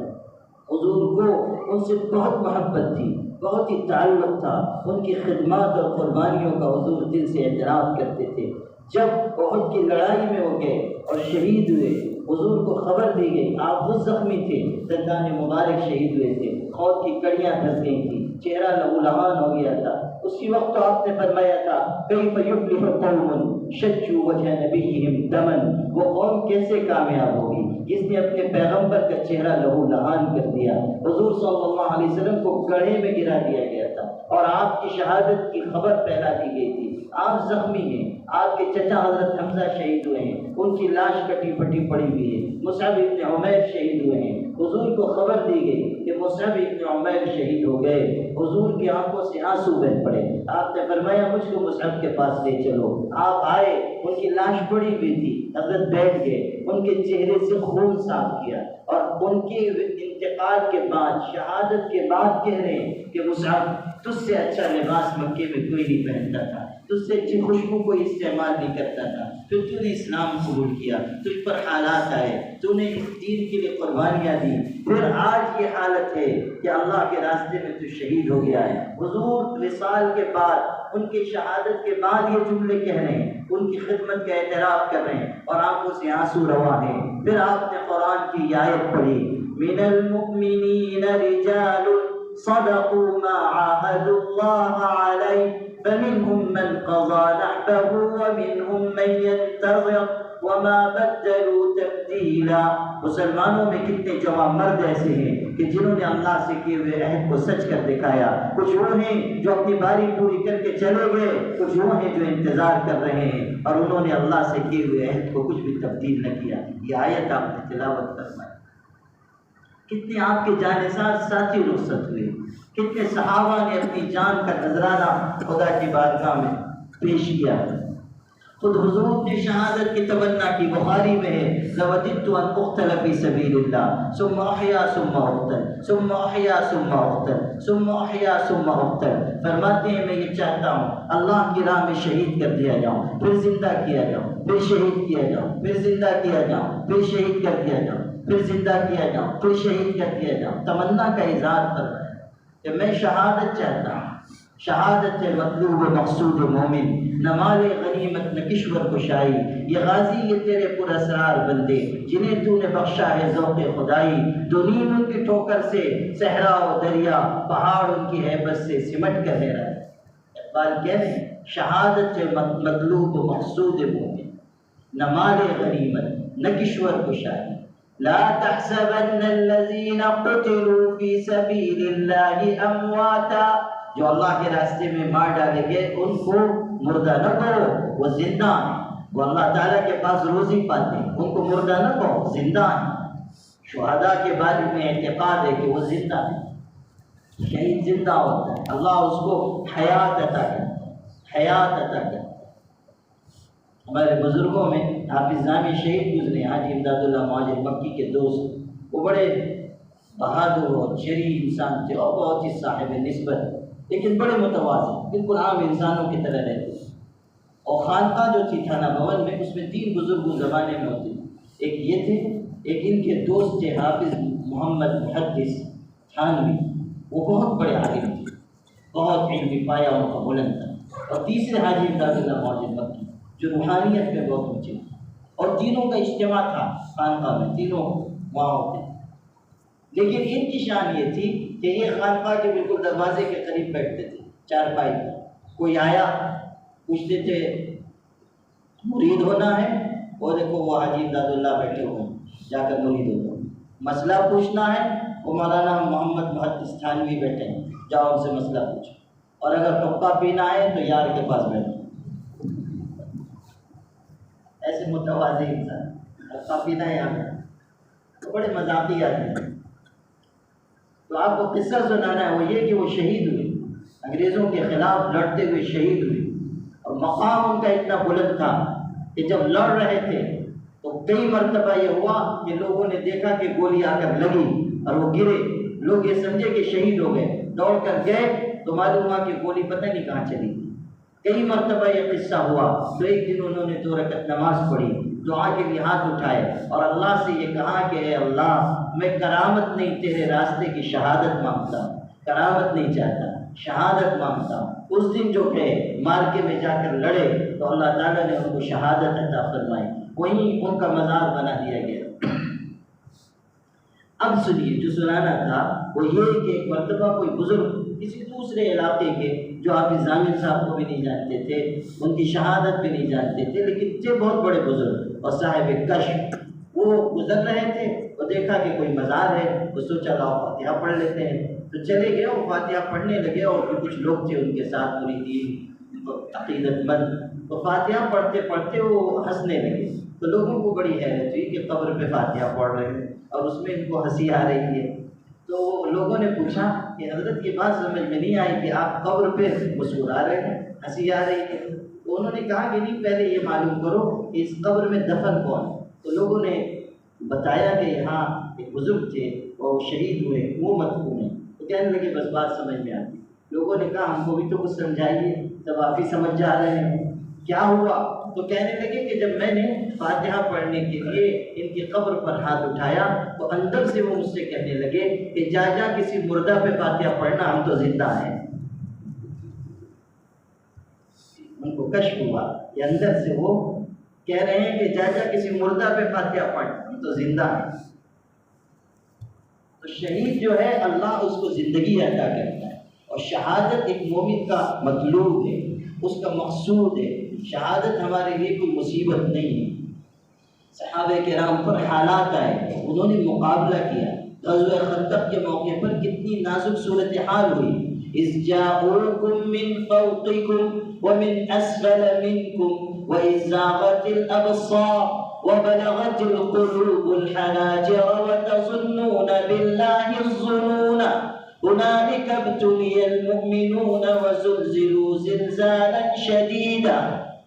حضور کو ان سے بہت محبت تھی، بہت ہی تعلق تھا، ان کی خدمات اور قربانیوں کا حضور دل سے اعتراف کرتے تھے۔ جب احد کی لڑائی میں وہ گئے اور شہید ہوئے، حضور کو خبر دی گئی، آپ خود زخمی تھے، دندان مبارک شہید ہوئے تھے، خود کی کڑیاں دھس گئی تھیں، چہرہ لہولہان ہو گیا تھا۔ اسی وقت تو آپ نے فرمایا تھا کیف یفلح قوم شجوا وجہ نبیہم دما، وہ قوم کیسے کامیاب ہوگی جس نے اپنے پیغمبر کا چہرہ لہولہان کر دیا۔ حضور صلی اللہ علیہ وسلم کو گڑھے میں گرا دیا گیا تھا اور آپ کی شہادت کی خبر پھیلا دی گئی تھی، آپ زخمی ہیں، آپ کے چچا حضرت حمزہ شہید ہوئے ہیں، ان کی لاش کٹی پٹی پڑی ہوئی ہے، مصعب بن عمیر شہید ہوئے ہیں، حضور کو خبر دی گئی کہ مصعب بن عمیر شہید ہو گئے، حضور کی آنکھوں سے آنسو بہہ پڑے، آپ نے فرمایا مجھ کو مصعب کے پاس لے چلو، آپ آئے، ان کی لاش پڑی ہوئی تھی، حضرت بیٹھ گئے، ان کے چہرے سے خون صاف کیا اور ان کے انتقال کے بعد، شہادت کے بعد کہہ رہے ہیں کہ مصعب تجھ سے اچھا لباس مکے میں کوئی نہیں پہنتا تھا، تجھ سے اچھی خوشبو کوئی استعمال نہیں کرتا تھا، پھر تو نے اسلام قبول کیا، تجھ پر حالات آئے، تو نے اس دین کے لیے قربانیاں دی، پھر آج یہ حالت ہے کہ اللہ کے راستے میں تو شہید ہو گیا ہے۔ حضور وصال کے بعد، ان کی شہادت کے بعد یہ جملے کہہ رہے ہیں، ان کی خدمت کا اعتراف کر رہے ہیں اور آنکھوں سے آنسو روا ہیں۔ پھر آپ نے قرآن کی آیت پڑھی من المؤمنین رجال صدقوا ما عاهدوا الله عليه فمنهم من قضى نحبه ومنهم من ينتظر وما بدلوا تبدیلا۔ مسلمانوں میں کتنے جوان مرد ایسے ہیں کہ جنہوں نے اللہ سے کیے ہوئے عہد کو سچ کر دکھایا، کچھ وہ ہیں جو اپنی باری پوری کر کے چلے گئے، کچھ وہ ہیں جو انتظار کر رہے ہیں اور انہوں نے اللہ سے کیے ہوئے عہد کو کچھ بھی تبدیل نہ کیا۔ یہ آیت آپ نے تلاوت فرمائی، کتنے آپ کے جانثار ساتھی رخصت ہوئے، کتنے صحابہ نے اپنی جان کا نذرانہ خدا کی بارگاہ میں پیش کیا۔ خود حضور نے شہادت کی تمنا کی، بخاری میں ہے لوددت ان اقتل فی سبیل اللہ ثم احیا ثم اقتل ثم احیا ثم اقتل ثم احیا ثم اقتل۔ فرماتے ہیں میں یہ چاہتا ہوں اللہ کی راہ میں شہید کر دیا جاؤں، پھر زندہ کیا جاؤں، پھر شہید کیا جاؤں، پھر زندہ کیا جاؤں، پھر شہید کر دیا جاؤں، پھر زندہ کیا جاؤں، پھر شہید کر دیا جاؤں۔ تمنا کا اظہار کر رہا ہے کہ میں شہادت چاہتا ہوں، شہادت مطلوب و مقصود مومن، نہ مال غنیمت نہ کشور کشائی، یہ غازی یہ تیرے پر اسرار بندے جنہیں تو نے بخشا ہے ذوق خدائی، دو نیم ان کی ٹھوکر سے صحرا و دریا، پہاڑ ان کی ہیبت سے سمٹ کر ہے رہا۔ اقبال کہہ رہے ہیں شہادت مطلوب و مقصود مومن، نہ مال غنیمت نہ کشور کشائی۔ لا تحسبن الذين قتلوا في سبيل الله امواتا، جو اللہ کے راستے میں مار ڈالے گئے ان کو مردہ نہ کہو، وہ زندہ ہیں، وہ اللہ تعالیٰ کے پاس روزی پاتے ہیں، ان کو مردہ نہ کہو، زندہ ہیں۔ شہداء کے بارے میں اعتقاد ہے کہ وہ زندہ ہے، شہید زندہ ہوتا ہے، اللہ اس کو حیات عطا کرتا ہے، حیات عطا کرتا ہے۔ ہمارے بزرگوں میں حافظ نامی شہید گزرے حاجی امداد اللہ مہاجر مکی کے دوست، وہ بڑے بہادر اور شریف انسان تھے اور بہت ہی صاحب نسبت، لیکن بڑے متواضع، بالکل عام انسانوں کی طرح رہتے تھے۔ اور خانقاہ جو تھی تھانہ بھون میں، اس میں 3 بزرگ اس زمانے میں ہوتے تھے، ایک یہ تھے، ایک ان کے دوست تھے حافظ محمد محدث تھانوی، وہ بہت بڑے عالم تھے، بہت علمی پایا ان کا بلند تھا، اور تیسرے حاجی امداد اللہ مہاجر مکی جو روحانیت میں بہت اونچے تھے، اور تینوں کا اجتماع تھا خانقاہ میں، تینوں وہاں ہوتے تھے۔ لیکن ان کی شان یہ تھی کہ یہ خانقاہ کے بالکل دروازے کے قریب بیٹھتے تھے، چارپائی پر، کوئی آیا پوچھتے تھے مرید ہونا ہے، وہ دیکھو وہ حاجی امداد اللہ بیٹھے ہوئے ہیں، جا کر مرید ہو جاؤ۔ مسئلہ پوچھنا ہے، وہ مولانا محمد محدث تھانوی بیٹھے ہیں، جاؤ ان سے مسئلہ پوچھو، اور اگر پکا پینا ہے تو یار کے پاس بیٹھو۔ ایسے متواضع انسان، پکا پینا ہے یار تو بڑے مذاقی آدمی ہیں۔ تو آپ کو قصہ سنانا ہے، وہ یہ کہ وہ شہید ہوئے، انگریزوں کے خلاف لڑتے ہوئے شہید ہوئے، اور مقام ان کا اتنا بلند تھا کہ جب لڑ رہے تھے تو کئی مرتبہ یہ ہوا کہ لوگوں نے دیکھا کہ گولی آ کر لگی اور وہ گرے، لوگ یہ سمجھے کہ شہید ہو گئے، دوڑ کر گئے تو معلوم ہوا کہ گولی پتہ نہیں کہاں چلی گئی۔ کئی مرتبہ یہ قصہ ہوا، تو ایک دن انہوں نے 2 رکعت نماز پڑھی، دعا کے لیے ہاتھ اٹھائے اور اللہ سے یہ کہا کہ اے اللہ، میں کرامت نہیں تیرے راستے کی شہادت مانگتا ہوں، کرامت نہیں چاہتا، شہادت مانگتا ہوں۔ اس دن جو گئے مارکے میں جا کر لڑے تو اللہ تعالیٰ نے ان کو شہادت عطا فرمائی، وہیں ان کا مزار بنا دیا گیا۔ اب سنیے، جو سنانا تھا وہ یہ کہ ایک مرتبہ کوئی بزرگ کسی دوسرے علاقے کے، جو حافظ ضامن صاحب کو بھی نہیں جانتے تھے، ان کی شہادت بھی نہیں جانتے تھے، لیکن تھے بہت بڑے بزرگ اور صاحب کشف، وہ گزر رہے تھے، وہ دیکھا کہ کوئی مزار ہے، وہ سوچا لاؤ فاتحہ پڑھ لیتے ہیں، تو چلے گئے، وہ فاتحہ پڑھنے لگے، اور بھی کچھ لوگ تھے ان کے ساتھ، مریدین عقیدت مند، تو فاتحہ پڑھتے پڑھتے وہ ہنسنے لگے، تو لوگوں کو بڑی حیرت ہوئی کہ قبر پہ فاتحہ پڑھ رہے ہیں اور اس میں ان کو ہنسی آ رہی ہے۔ تو لوگوں نے پوچھا کہ حضرت یہ بات سمجھ میں نہیں آئی کہ آپ قبر پہ مسکرا رہے ہیں، ہنسی آ رہی ہے، تو انہوں نے کہا کہ نہیں، پہلے یہ معلوم کرو کہ اس قبر میں دفن کون ہے۔ تو لوگوں نے بتایا کہ یہاں ایک بزرگ تھے اور شہید ہوئے، وہ مدفون ہیں۔ تو کہنے لگے بس بات سمجھ میں آتی۔ لوگوں نے کہا ہم کو بھی تو کچھ سمجھائیے، جب آپ ہی سمجھ جا رہے ہیں کیا ہوا؟ تو کہنے لگے کہ جب میں نے فاتحہ پڑھنے کے لیے ان کی قبر پر ہاتھ اٹھایا تو اندر سے وہ مجھ سے کہنے لگے کہ جا کسی مردہ پہ فاتحہ پڑھنا، ہم تو زندہ ہیں۔ ان کو کشف ہوا کہ اندر سے وہ کہہ رہے ہیں کہ جا کسی مردہ پہ فاتحہ پڑھ، ہم تو زندہ ہیں۔ تو شہید جو ہے اللہ اس کو زندگی عطا کرتا ہے، اور شہادت ایک مومن کا مطلوب ہے، اس کا مقصود ہے۔ شہادت ہمارے لیے کوئی مصیبت نہیں ہے۔ صحابہ کرام پر حالات آئے، انہوں نے مقابلہ کیا۔ غزوہ خندق کے موقع پر کتنی نازک صورتحال ہوئی۔ اذ جاءوکم من فوقکم ومن اسفل منکم واذ زاغت الابصار وبلغت القلوب الحناجر وتظنون بالله الظنون هنالك ابتلي المؤمنون وزلزلوا زلزالا شديدا۔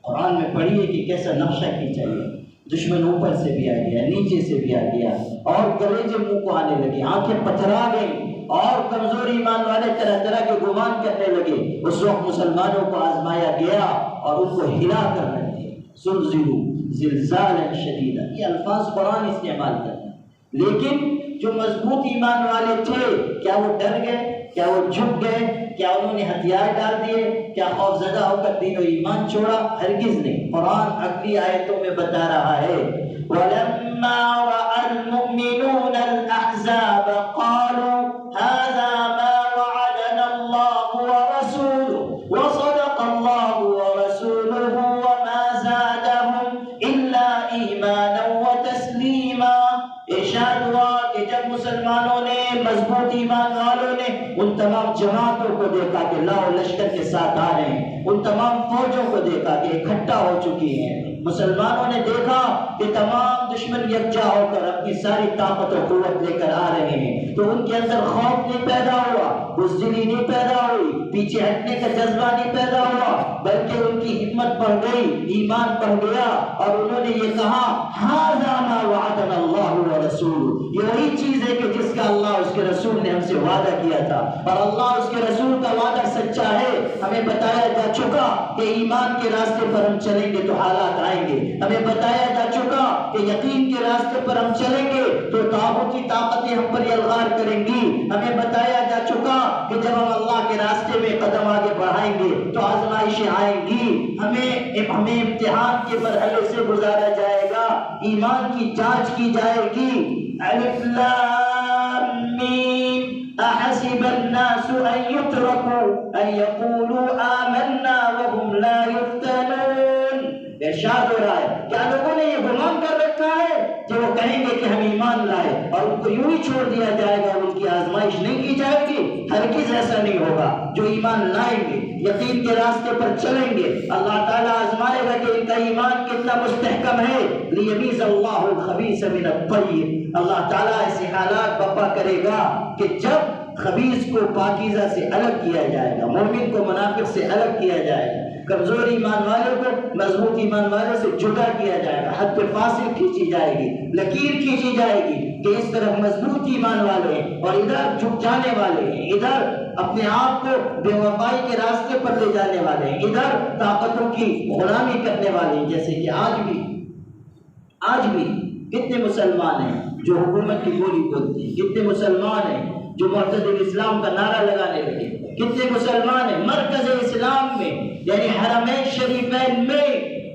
قرآن میں پڑھیے کہ کیسا نقشہ کھینچا گیا، دشمن اوپر سے بھی آ گیا، نیچے سے بھی آ گیا، اور کلیجے منہ کو آنے لگے، آنکھیں پتھرا گئیں، اور کمزور ایمان والے طرح طرح کے گمان کرنے لگے۔ اس وقت مسلمانوں کو آزمایا گیا اور ان کو ہلا کر رکھ دیا۔ زلزلوا زلزالا شدیدا، یہ الفاظ قرآن استعمال کرتا ہے۔ لیکن جو مضبوط ایمان والے تھے، کیا وہ ڈر گئے؟ کیا وہ جھک گئے؟ کیا انہوں نے ہتھیار ڈال دیے؟ کیا خوف زدہ ہو کر دین و ایمان چھوڑا؟ ہرگز نہیں۔ قرآن اگلی آیتوں میں بتا رہا ہے وَلَمَّا رَأَى الْمُؤْمِنُونَ الْأَحْزَابَ قَالُوا هَذَا مَا وَعَدَنَا اللَّهُ وَرَسُولُهُ وَصَدَقَ اللَّهُ وَرَسُولُهُ وَمَا زَادَهُمْ إِلَّا إِيمَانًا وَتَسْلِيمًا۔ ارشاد ہوا کہ جب مسلمانوں نے، مضبوط ایمان والوں نے ان تمام جماعتوں کو دیکھا کہ لاؤ لشکر کے ساتھ آ رہے ہیں، ان تمام فوجوں کو دیکھا کہ اکٹھا ہو چکی ہیں، مسلمانوں نے دیکھا کہ تمام دشمن یکجا ہو کر اپنی ساری طاقت و قوت لے کر آ رہے ہیں، تو ان کے اندر خوف نہیں پیدا ہوا، بزدلی نہیں پیدا ہوئی، پیچھے ہٹنے کا جذبہ نہیں پیدا ہوا، بلکہ ان کی ہمت بڑھ گئی، ایمان بڑھ گیا، اور انہوں نے یہ کہا ھذا ما وعدنا اللہ ورسولہ، یہ وہی چیز ہے کہ جس کا اللہ اس کے رسول نے ہم سے وعدہ کیا تھا، اور اللہ اس کے رسول کا وعدہ سچا ہے۔ ہمیں بتایا جا چکا کہ ایمان کے راستے پر ہم چلیں گے تو حالات آئیں گے، ہمیں بتایا جا چکا کہ یقین کے راستے پر ہم چلیں گے تو طاغوتی طاقتیں ہم پر یلغار کریں گی، ہمیں بتایا جا چکا کہ جب ہم اللہ کے راستے میں قدم آگے بڑھائیں گے تو آزمائشیں آئیں گی، ہمیں امتحان کے مرحلے سے گزارا جائے گا، ایمان کی جانچ کی جائے گی۔ الف لام میم احسب الناس ان يتركوا ان يقولوا آمنا وهم لا يفتنون۔ ارشاد ہو رہا ہے کیا لوگوں نے یہ گمان کر رکھا ہے کہ وہ کہیں گے کہ ہم ایمان لائے اور ان کو یوں ہی چھوڑ دیا جائے گا، ان کی آزمائش نہیں کی جائے گی؟ ہرگز ایسا نہیں ہوگا۔ جو ایمان لائیں گے، یقین کے راستے پر چلیں گے، اللہ تعالیٰ آزمائے گا کہ ان کا ایمان کتنا مستحکم ہے۔ لیمیز اللہ الخبیث من الطیب، اللہ تعالیٰ ایسے حالات برپا کرے گا کہ جب خبیث کو پاکیزہ سے الگ کیا جائے گا، مومن کو منافق سے الگ کیا جائے گا، کمزور ایمان والوں کو مضبوط ایمان والوں سے جدا کیا جائے گا، حد پہ فاصل کھینچی جائے گی، لکیر کھینچی جائے گی کہ اس طرف مضبوط ایمان والے ہیں اور ادھر جھک جانے والے ہیں، ادھر اپنے آپ کو بے وفائی کے راستے پر لے جانے والے ہیں، ادھر طاقتوں کی غلامی کرنے والے ہیں۔ جیسے کہ آج بھی کتنے مسلمان ہیں جو حکومت کی بولی بولتے ہیں، کتنے مسلمان ہیں جو معتدل اسلام کا نعرہ لگانے لگے، کتنے مسلمان ہیں مرکز اسلام میں یعنی حرمین شریفین میں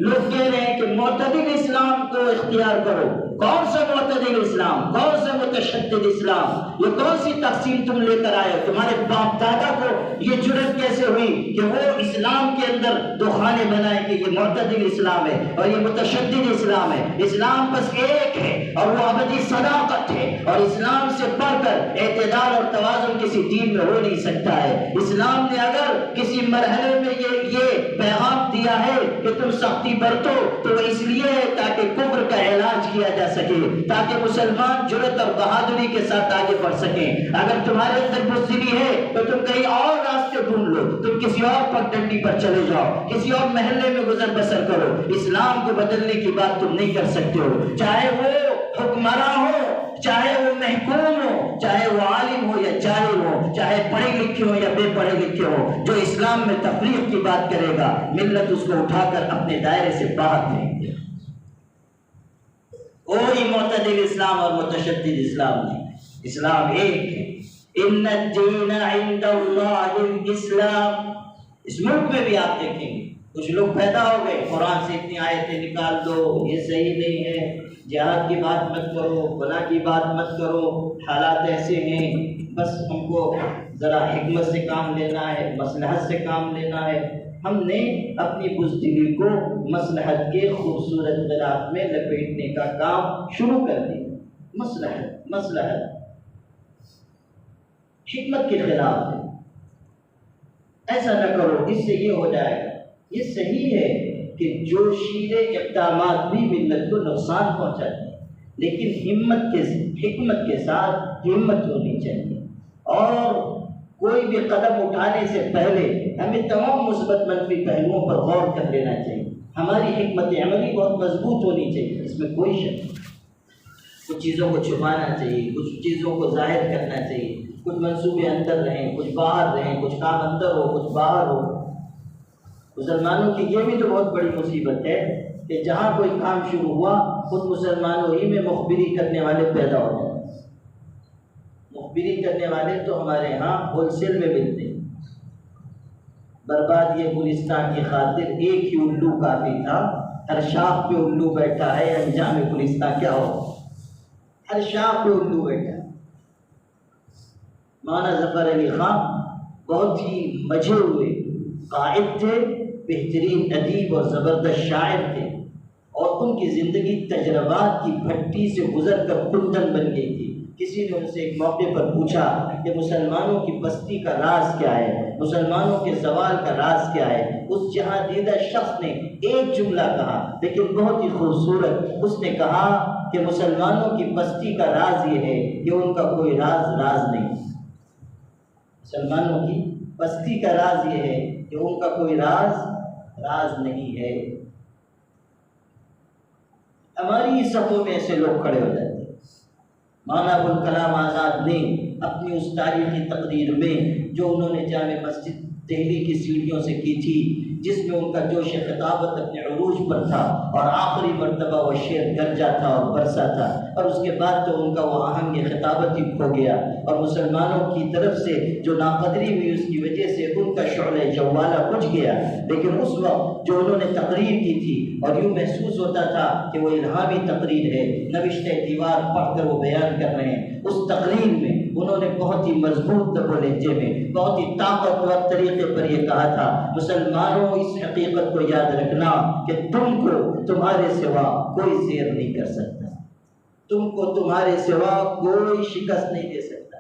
لوگ کہہ رہے ہیں کہ معتدل اسلام کو اختیار کرو۔ کون سا معتدل اسلام، کون سا متشدد اسلام، یہ کون سی تقسیم تم لے کر آئے؟ تمہارے باپ دادا کو یہ جرت کیسے ہوئی کہ وہ اسلام کے اندر دو خانے بنائے کہ یہ معتدل اسلام ہے اور یہ متشدد اسلام ہے؟ اسلام بس ایک ہے اور وہ ابدی صداقت ہے، اور اسلام سے بڑھ کر اعتدال اور توازن کسی دین میں ہو نہیں سکتا ہے۔ اسلام نے اگر کسی مرحلے میں یہ پیغام دیا ہے کہ تم سختی برتو تو وہ اس لیے ہے تاکہ کفر کا علاج کیا جا سکے، تاکہ مسلمان جرأت اور بہادری کے ساتھ آگے بڑھ سکیں۔ اگر تمہارے اندر بزدلی ہے تو تم کہیں اور راستے ڈھونڈ لو، تم کسی اور پگڈنڈی پر چلے جاؤ، کسی اور محلے میں گزر بسر کرو، اسلام کو بدلنے کی بات تم نہیں کر سکتے ہو، چاہے وہ حکمراں ہو، چاہے وہ محکوم ہو، چاہے وہ عالم ہو یا جاہل ہو، چاہے پڑھے لکھے ہو یا بے پڑھے لکھے ہو۔ جو اسلام میں تفریق کی بات کرے گا ملت اس کو اٹھا کر اپنے دائرے سے باہر پھینک دے۔ کوئی معتدل اسلام اور متشدد اسلام نہیں، اسلام ایک ہے۔ ان الدین عند اللہ الاسلام۔ اس ملک میں بھی آپ دیکھیں گے کچھ لوگ پیدا ہو گئے، قرآن سے اتنی آیتیں نکال دو، یہ صحیح نہیں ہے، جہاد کی بات مت کرو، گناہ کی بات مت کرو، حالات ایسے ہیں، بس ہم کو ذرا حکمت سے کام لینا ہے، مصلحت سے کام لینا ہے۔ ہم نے اپنی بزدلی کو مصلحت کے خوبصورت غلاف میں لپیٹنے کا کام شروع کر دیا۔ مصلحت حکمت کے خلاف ہے، ایسا نہ کرو، اس سے یہ ہو جائے گا۔ یہ صحیح ہے کہ جوشیلے اقدامات بھی ملت کو نقصان پہنچاتے ہیں، لیکن حکمت کے ساتھ ہمت ہونی چاہیے، اور کوئی بھی قدم اٹھانے سے پہلے ہمیں تمام مثبت منفی پہلوؤں پر غور کر لینا چاہیے۔ ہماری حکمت عملی بہت مضبوط ہونی چاہیے، اس میں کوئی شک نہیں۔ کچھ چیزوں کو چھپانا چاہیے، کچھ چیزوں کو ظاہر کرنا چاہیے، کچھ منصوبے اندر رہیں، کچھ باہر رہیں، کچھ کام اندر ہو کچھ باہر ہو۔ مسلمانوں کی یہ بھی تو بہت بڑی مصیبت ہے کہ جہاں کوئی کام شروع ہوا خود مسلمانوں ہی میں مخبری کرنے والے پیدا ہو جائیں۔ مخبری کرنے والے تو ہمارے ہاں ہول سیل میں ملتے ہیں۔ برباد یہ گلستان کی خاطر ایک ہی الو کافی تھا، ہر شاخ پہ الو بیٹھا ہے، انجام گلستان کیا ہو؟ ہر شاخ پہ الو بیٹھا ہے۔ مولانا ظفر علی خان بہت ہی مجھے ہوئے قائد تھے، بہترین ادیب اور زبردست شاعر تھے، اور ان کی زندگی تجربات کی بھٹی سے گزر کر کندن بن گئی تھی۔ کسی نے ان سے ایک موقع پر پوچھا کہ مسلمانوں کی پستی کا راز کیا ہے، مسلمانوں کے زوال کا راز کیا ہے؟ اس جہاں دیدہ شخص نے ایک جملہ کہا لیکن بہت ہی خوبصورت، اس نے کہا کہ مسلمانوں کی پستی کا راز یہ ہے کہ ان کا کوئی راز نہیں. مسلمانوں کی پستی کا راز یہ ہے کہ ان کا کوئی راز نہیں ہے. ہماری صفوں میں ایسے لوگ کھڑے ہو جاتے ہیں. مولانا ابوالکلام آزاد نے اپنی اس تاریخی تقریر میں جو انہوں نے جامع مسجد دہلی کی سیڑھیوں سے کی تھی، جس میں ان کا جوش خطابت اپنے عروج پر تھا اور آخری مرتبہ وہ شعر گرجا تھا اور برسا تھا، اور اس کے بعد تو ان کا وہ آہنگ خطابت ہی کھو گیا، اور مسلمانوں کی طرف سے جو ناقدری ہوئی اس کی وجہ سے ان کا شعلہ جوالہ بجھ گیا. لیکن اس وقت جو انہوں نے تقریر کی تھی اور یوں محسوس ہوتا تھا کہ وہ الہامی تقریر ہے، نوشتہ دیوار پڑھ کر وہ بیان کر رہے ہیں، اس تقریر میں انہوں نے بہت ہی مضبوط طب و لہجے میں بہت ہی طاقتور طریقے پر یہ کہا تھا، مسلمانوں اس حقیقت کو یاد رکھنا کہ تم کو تمہارے سوا کوئی زیر نہیں کر سکتا، تم کو تمہارے سوا کوئی شکست نہیں دے سکتا.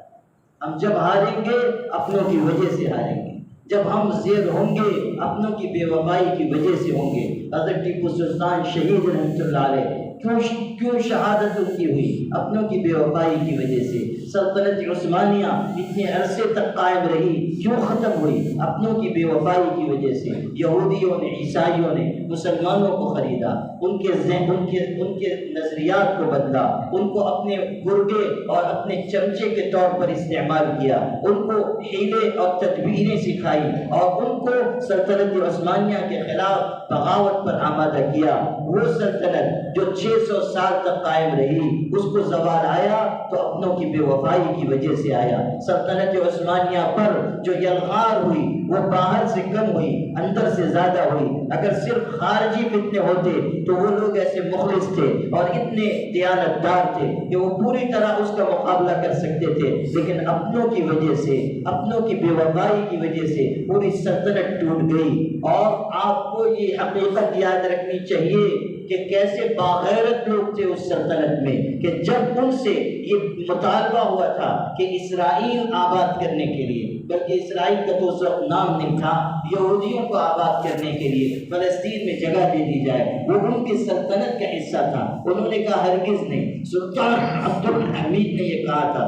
ہم جب ہاریں گے اپنوں کی وجہ سے ہاریں گے، جب ہم زیر ہوں گے اپنوں کی بے وفائی کی وجہ سے ہوں گے. حضرت ٹیپو سلطان شہید رحمۃ اللہ علیہ کیوں شہادت ان کی ہوئی؟ اپنوں کی بے وفائی کی وجہ سے. سلطنت عثمانیہ اتنے عرصے تک قائم رہی، کیوں ختم ہوئی؟ اپنوں کی بے وفائی کی وجہ سے. یہودیوں نے، عیسائیوں نے مسلمانوں کو خریدا، ان کے نظریات کو بدلا، ان کو اپنے گرگے اور اپنے چمچے کے طور پر استعمال کیا، ان کو حیلے اور تدبیریں سکھائی اور ان کو سلطنت عثمانیہ کے خلاف بغاوت پر آمادہ کیا. وہ سلطنت جو 600 سال تک قائم رہی، اس کو زوال آیا تو اپنوں کی بے وفائی کی وجہ سے آیا. سلطنت عثمانیہ پر جو یلغار ہوئی وہ باہر سے کم ہوئی، اندر سے زیادہ ہوئی. اگر صرف خارجی فتنے ہوتے تو وہ لوگ ایسے مخلص تھے اور اتنے دیانتدار تھے کہ وہ پوری طرح اس کا مقابلہ کر سکتے تھے، لیکن اپنوں کی وجہ سے، اپنوں کی بے وفائی کی وجہ سے پوری سلطنت ٹوٹ گئی. اور آپ کو یہ حقیقت یاد رکھنی چاہیے کہ کیسے باغیرت لوگ تھے اس سلطنت میں، کہ جب ان سے یہ مطالبہ ہوا تھا کہ اسرائیل آباد کرنے کے لیے، بلکہ اسرائیل کا تو اس وقت نام نہیں تھا، یہودیوں کو آباد کرنے کے لیے فلسطین میں جگہ دے دی جائے، وہ ان کی سلطنت کا حصہ تھا. انہوں نے کہا ہرگز نہیں. سلطان عبدالحمید نے یہ کہا تھا،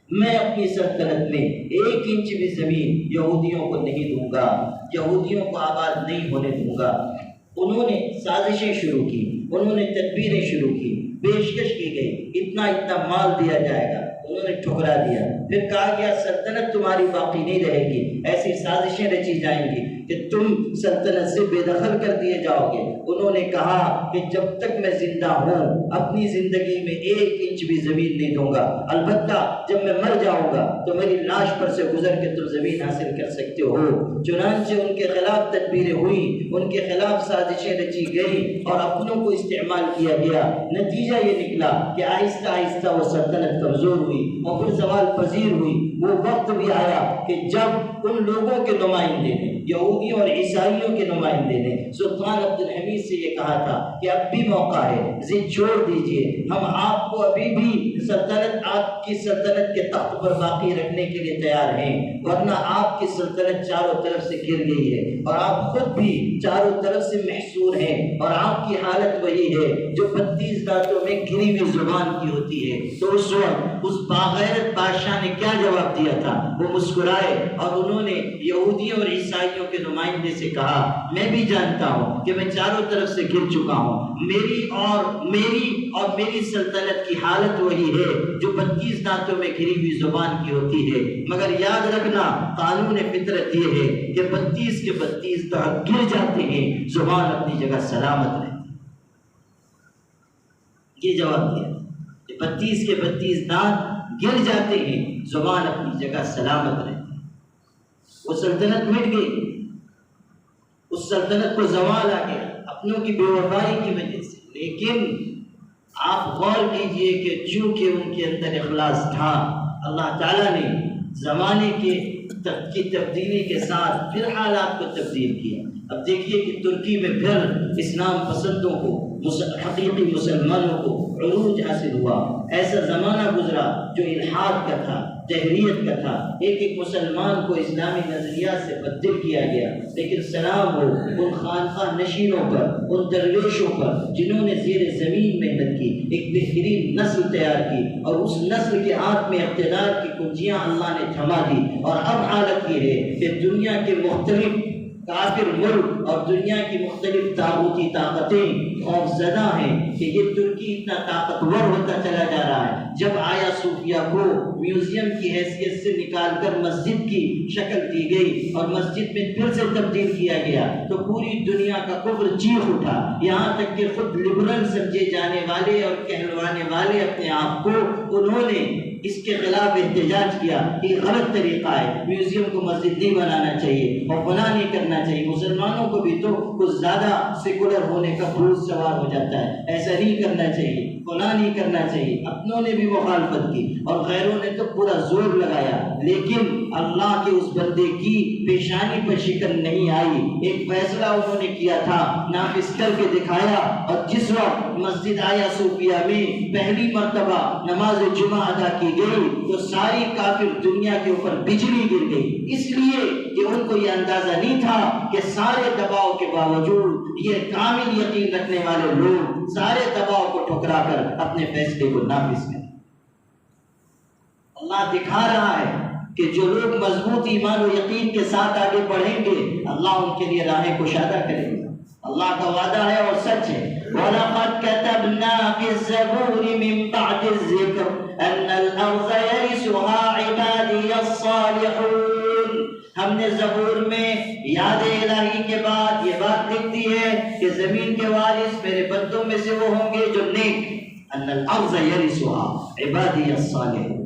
میں اپنی سلطنت میں 1 انچ بھی زمین یہودیوں کو نہیں دوں گا، یہودیوں کو آباد نہیں ہونے دوں گا. انہوں نے سازشیں شروع کی، انہوں نے تدبیریں شروع کی، پیشکش کی گئی اتنا مال دیا جائے گا، انہوں نے ٹھکرا دیا. پھر کہا گیا سلطنت تمہاری باقی نہیں رہے گی، ایسی سازشیں رچی جائیں گی کہ تم سلطنت سے بے دخل کر دیے جاؤ گے. انہوں نے کہا کہ جب تک میں زندہ ہوں اپنی زندگی میں 1 انچ بھی زمین نہیں دوں گا، البتہ جب میں مر جاؤں گا تو میری لاش پر سے گزر کے تم زمین حاصل کر سکتے ہو. چنانچہ ان کے خلاف تدبیریں ہوئی، ان کے خلاف سازشیں رچی گئی اور اپنوں کو استعمال کیا گیا. نتیجہ یہ نکلا کہ آہستہ آہستہ وہ سلطنت کمزور ہوئی اور پھر زوال پذیر ہوئی. وہ وقت بھی آیا کہ جب ان لوگوں کے نمائندے نے، یہودیوں اور عیسائیوں کے نمائندے نے سلطان عبدالحمید سے یہ کہا تھا کہ اب بھی موقع ہے، ضد چھوڑ دیجئے، ہم آپ کو ابھی بھی سلطنت، آپ کی سلطنت کے تخت پر باقی رکھنے کے لیے تیار ہیں، ورنہ آپ کی سلطنت چاروں طرف سے گر گئی ہے اور آپ خود بھی چاروں طرف سے محصور ہیں اور آپ کی حالت وہی ہے جو 32 دانتوں میں گری ہوئی زبان کی ہوتی ہے. تو اس وقت اس باغیرت بادشاہ نے کیا جواب دیا تھا؟ وہ مسکرائے اور انہوں نے یہودیوں اور عیسائیوں کے نمائندے سے کہا، میں بھی جانتا ہوں کہ میں چاروں طرف سے گر چکا ہوں، میری سلطنت کی حالت وہی ہے جو 32 دانتوں میں گری ہوئی زبان کی ہوتی ہے، مگر یاد رکھنا قانون فطرت یہ ہے کہ 32 کے 32 دانت گر جاتے ہیں، زبان اپنی جگہ سلامت رہتی. یہ جواب دیا کہ 32 کے 32 دانت گر جاتے ہیں، زبان اپنی جگہ سلامت رہتی. وہ سلطنت مٹ گئی، اس سلطنت کو زوال آ گیا اپنوں کی بے وفائی کی وجہ سے. لیکن آپ غور کیجئے کہ چونکہ ان کے اندر اخلاص تھا، اللہ تعالیٰ نے زمانے کی تبدیلی کے ساتھ پھر حالات کو تبدیل کیا. اب دیکھیے کہ ترکی میں پھر اسلام پسندوں کو حقیقی مسلمانوں کو عروج حاصل ہوا۔ ایسا زمانہ گزرا جو الحاد کا تھا، تحریت کا تھا، ایک ایک مسلمان کو اسلامی نظریات سے بدل کیا گیا۔ لیکن سلام ہو ان خانقاہ نشینوں پر، ان درویشوں پر جنہوں نے زیر زمین محنت کی، ایک بہترین نسل تیار کی، اور اس نسل کے ہاتھ میں اقتدار کی کنجیاں اللہ نے تھما دی۔ اور اب حالت یہ ہے کہ دنیا کے مختلف کافر ملک اور دنیا کی مختلف طاغوتی طاقتیں خوفزدہ ہیں کہ یہ ترکی اتنا طاقتور ہوتا چلا جا رہا ہے۔ جب آیا صوفیہ کو میوزیم کی حیثیت سے نکال کر مسجد کی شکل دی گئی اور مسجد میں پھر سے تبدیل کیا گیا تو پوری دنیا کا کفر چیخ اٹھا، یہاں تک کہ خود لبرل سمجھے جانے والے اور کہلوانے والے اپنے آپ کو انہوں نے اس کے خلاف احتجاج کیا کہ یہ غلط طریقہ ہے، میوزیم کو مسجد نہیں بنانا چاہیے اور فلاں نہیں کرنا چاہیے۔ مسلمانوں کو بھی تو کچھ زیادہ سیکولر ہونے کا بھوت سوار ہو جاتا ہے، ایسا نہیں کرنا چاہیے، فلاں نہیں کرنا چاہیے۔ اپنوں نے بھی مخالفت کی اور غیروں نے تو پورا زور لگایا، لیکن اللہ کے اس بندے کی پیشانی پر شکن نہیں آئی۔ ایک فیصلہ انہوں نے کیا تھا، نافذ کر کے دکھایا، اور جس وقت مسجد آیا صوفیہ میں پہلی مرتبہ نماز جمعہ ادا کی گئی تو ساری کافر دنیا کے اوپر بجلی گر گئی، اس لیے کہ ان کو یہ اندازہ نہیں تھا کہ سارے دباؤ کے باوجود یہ کامل یقین رکھنے والے لوگ سارے دباؤ کو ٹھکرا کر اپنے فیصلے کو نافذ کریں۔ اللہ دکھا رہا ہے کہ جو لوگ مضبوط ایمان و یقین کے ساتھ آگے بڑھیں گے اللہ ان کے لیے راہیں کشادہ کرے گا۔ اللہ کا وعدہ ہے اور سچ ہے۔ وَلَقَدْ كَتَبْنَا فِي الزَّبُورِ مِن بَعْدِ الذِّكْرِ أَنَّ الْأَرْضَ يَرِثُهَا عِبَادِيَ الصَّالِحُونَ، ہم نے زبور میں یاد الہی کے بعد یہ بات لکھ دی ہے کہ زمین کے وارث میرے بندوں میں سے وہ ہوں گے جو نیک، ان الارض يرثها عبادی الصالحون،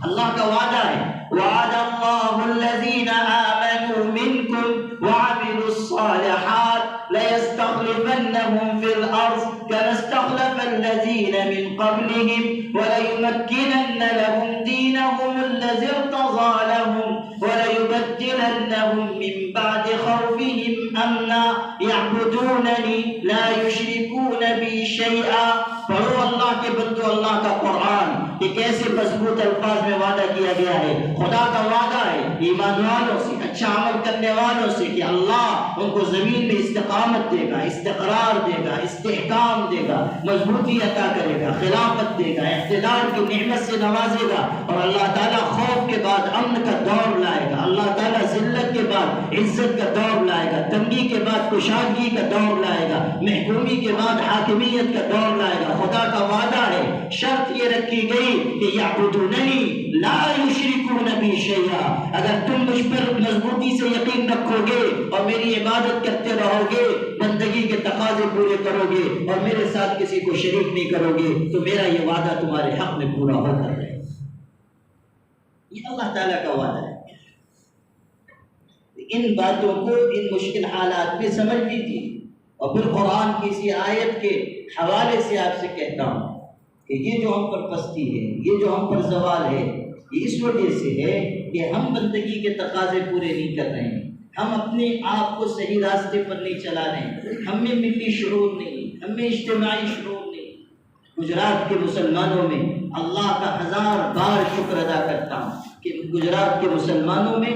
اللہ کا وعدہ ہے۔ وعد اللہ الذین آمنوا منکم وعملوا الصالحات ليستخلفنهم في الأرض كما استخلف الذين من قبلهم وليمكنن لهم دينهم الذي ارتضى لهم وليبدلنهم من بعد خوفهم أمنا يعبدونني لا يشركون بي شيئا۔ پڑھو اللہ کے بندو اللہ کا قرآن، یہ کیسے مضبوط الفاظ میں وعدہ کیا گیا ہے۔ خدا کا وعدہ ہے ایمان والوں سے، اچھا عمل کرنے والوں سے کہ اللہ ان کو زمین میں استقامت دے گا، استقرار دے گا، استحکام دے گا، مضبوطی عطا کرے گا، خلافت دے گا، اقتدار کی نعمت سے نوازے گا، اور اللہ تعالیٰ خوف کے بعد امن کا دور لائے گا، اللہ تعالیٰ ذلت کے بعد عزت کا دور لائے گا، تنگی کے بعد کشادگی کا دور لائے گا، محکومی کے بعد حاکمیت کا دور لائے گا۔ خدا کا وعدہ ہے، شرط یہ رکھی گئی کہ یعبدوننی لا یشرکون بی شیئا، اگر تم مجھ پر مضبوطی سے یقین رکھو گے اور میری عبادت کرتے رہو گے، بندگی کے تقاضے پورے کرو گے اور میرے ساتھ کسی کو شریک نہیں کرو گے تو میرا یہ وعدہ تمہارے حق میں پورا ہوتا رہے گا۔ یہ اللہ تعالیٰ کا وعدہ ہے۔ ان باتوں کو ان مشکل حالات میں سمجھ لیجیے، اور پھر قرآن کی اسی آیت کے حوالے سے آپ سے کہتا ہوں کہ یہ جو ہم پر پستی ہے، یہ جو ہم پر زوال ہے، یہ اس وجہ سے ہے کہ ہم بندگی کے تقاضے پورے نہیں کر رہے ہیں، ہم اپنے آپ کو صحیح راستے پر نہیں چلا رہے ہیں، ہم میں ملی شعور نہیں، ہم میں اجتماعی شعور نہیں۔ گجرات کے مسلمانوں میں اللہ کا 1000 بار شکر ادا کرتا ہوں کہ گجرات کے مسلمانوں میں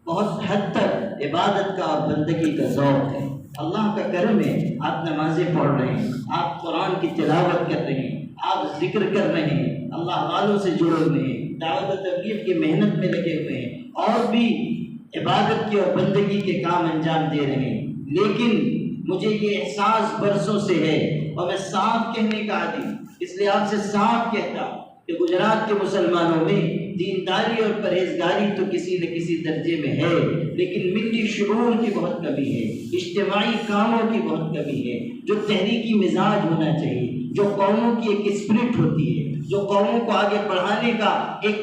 بہت حد تک عبادت کا اور بندگی کا ذوق ہے۔ اللہ کا کرم ہے، آپ نمازیں پڑھ رہے ہیں، آپ قرآن کی تلاوت کر رہے ہیں، آپ ذکر کر رہے ہیں، اللہ والوں سے جڑے ہوئے ہیں، دعوت و تبلیغ کی محنت میں لگے ہوئے ہیں، اور بھی عبادت کی اور بندگی کے کام انجام دے رہے ہیں۔ لیکن مجھے یہ احساس برسوں سے ہے اور میں صاف کہنے کا عادی، اس لیے آپ سے صاف کہتا ہوں کہ گجرات کے مسلمانوں میں دینداری اور پرہیزگاری تو کسی نہ کسی درجے میں ہے، لیکن ملی شعور کی بہت کمی ہے، اجتماعی کاموں کی بہت کمی ہے۔ جو تحریکی مزاج ہونا چاہیے، جو قوموں کی ایک اسپرٹ ہوتی ہے، جو قوموں کو آگے بڑھانے کا ایک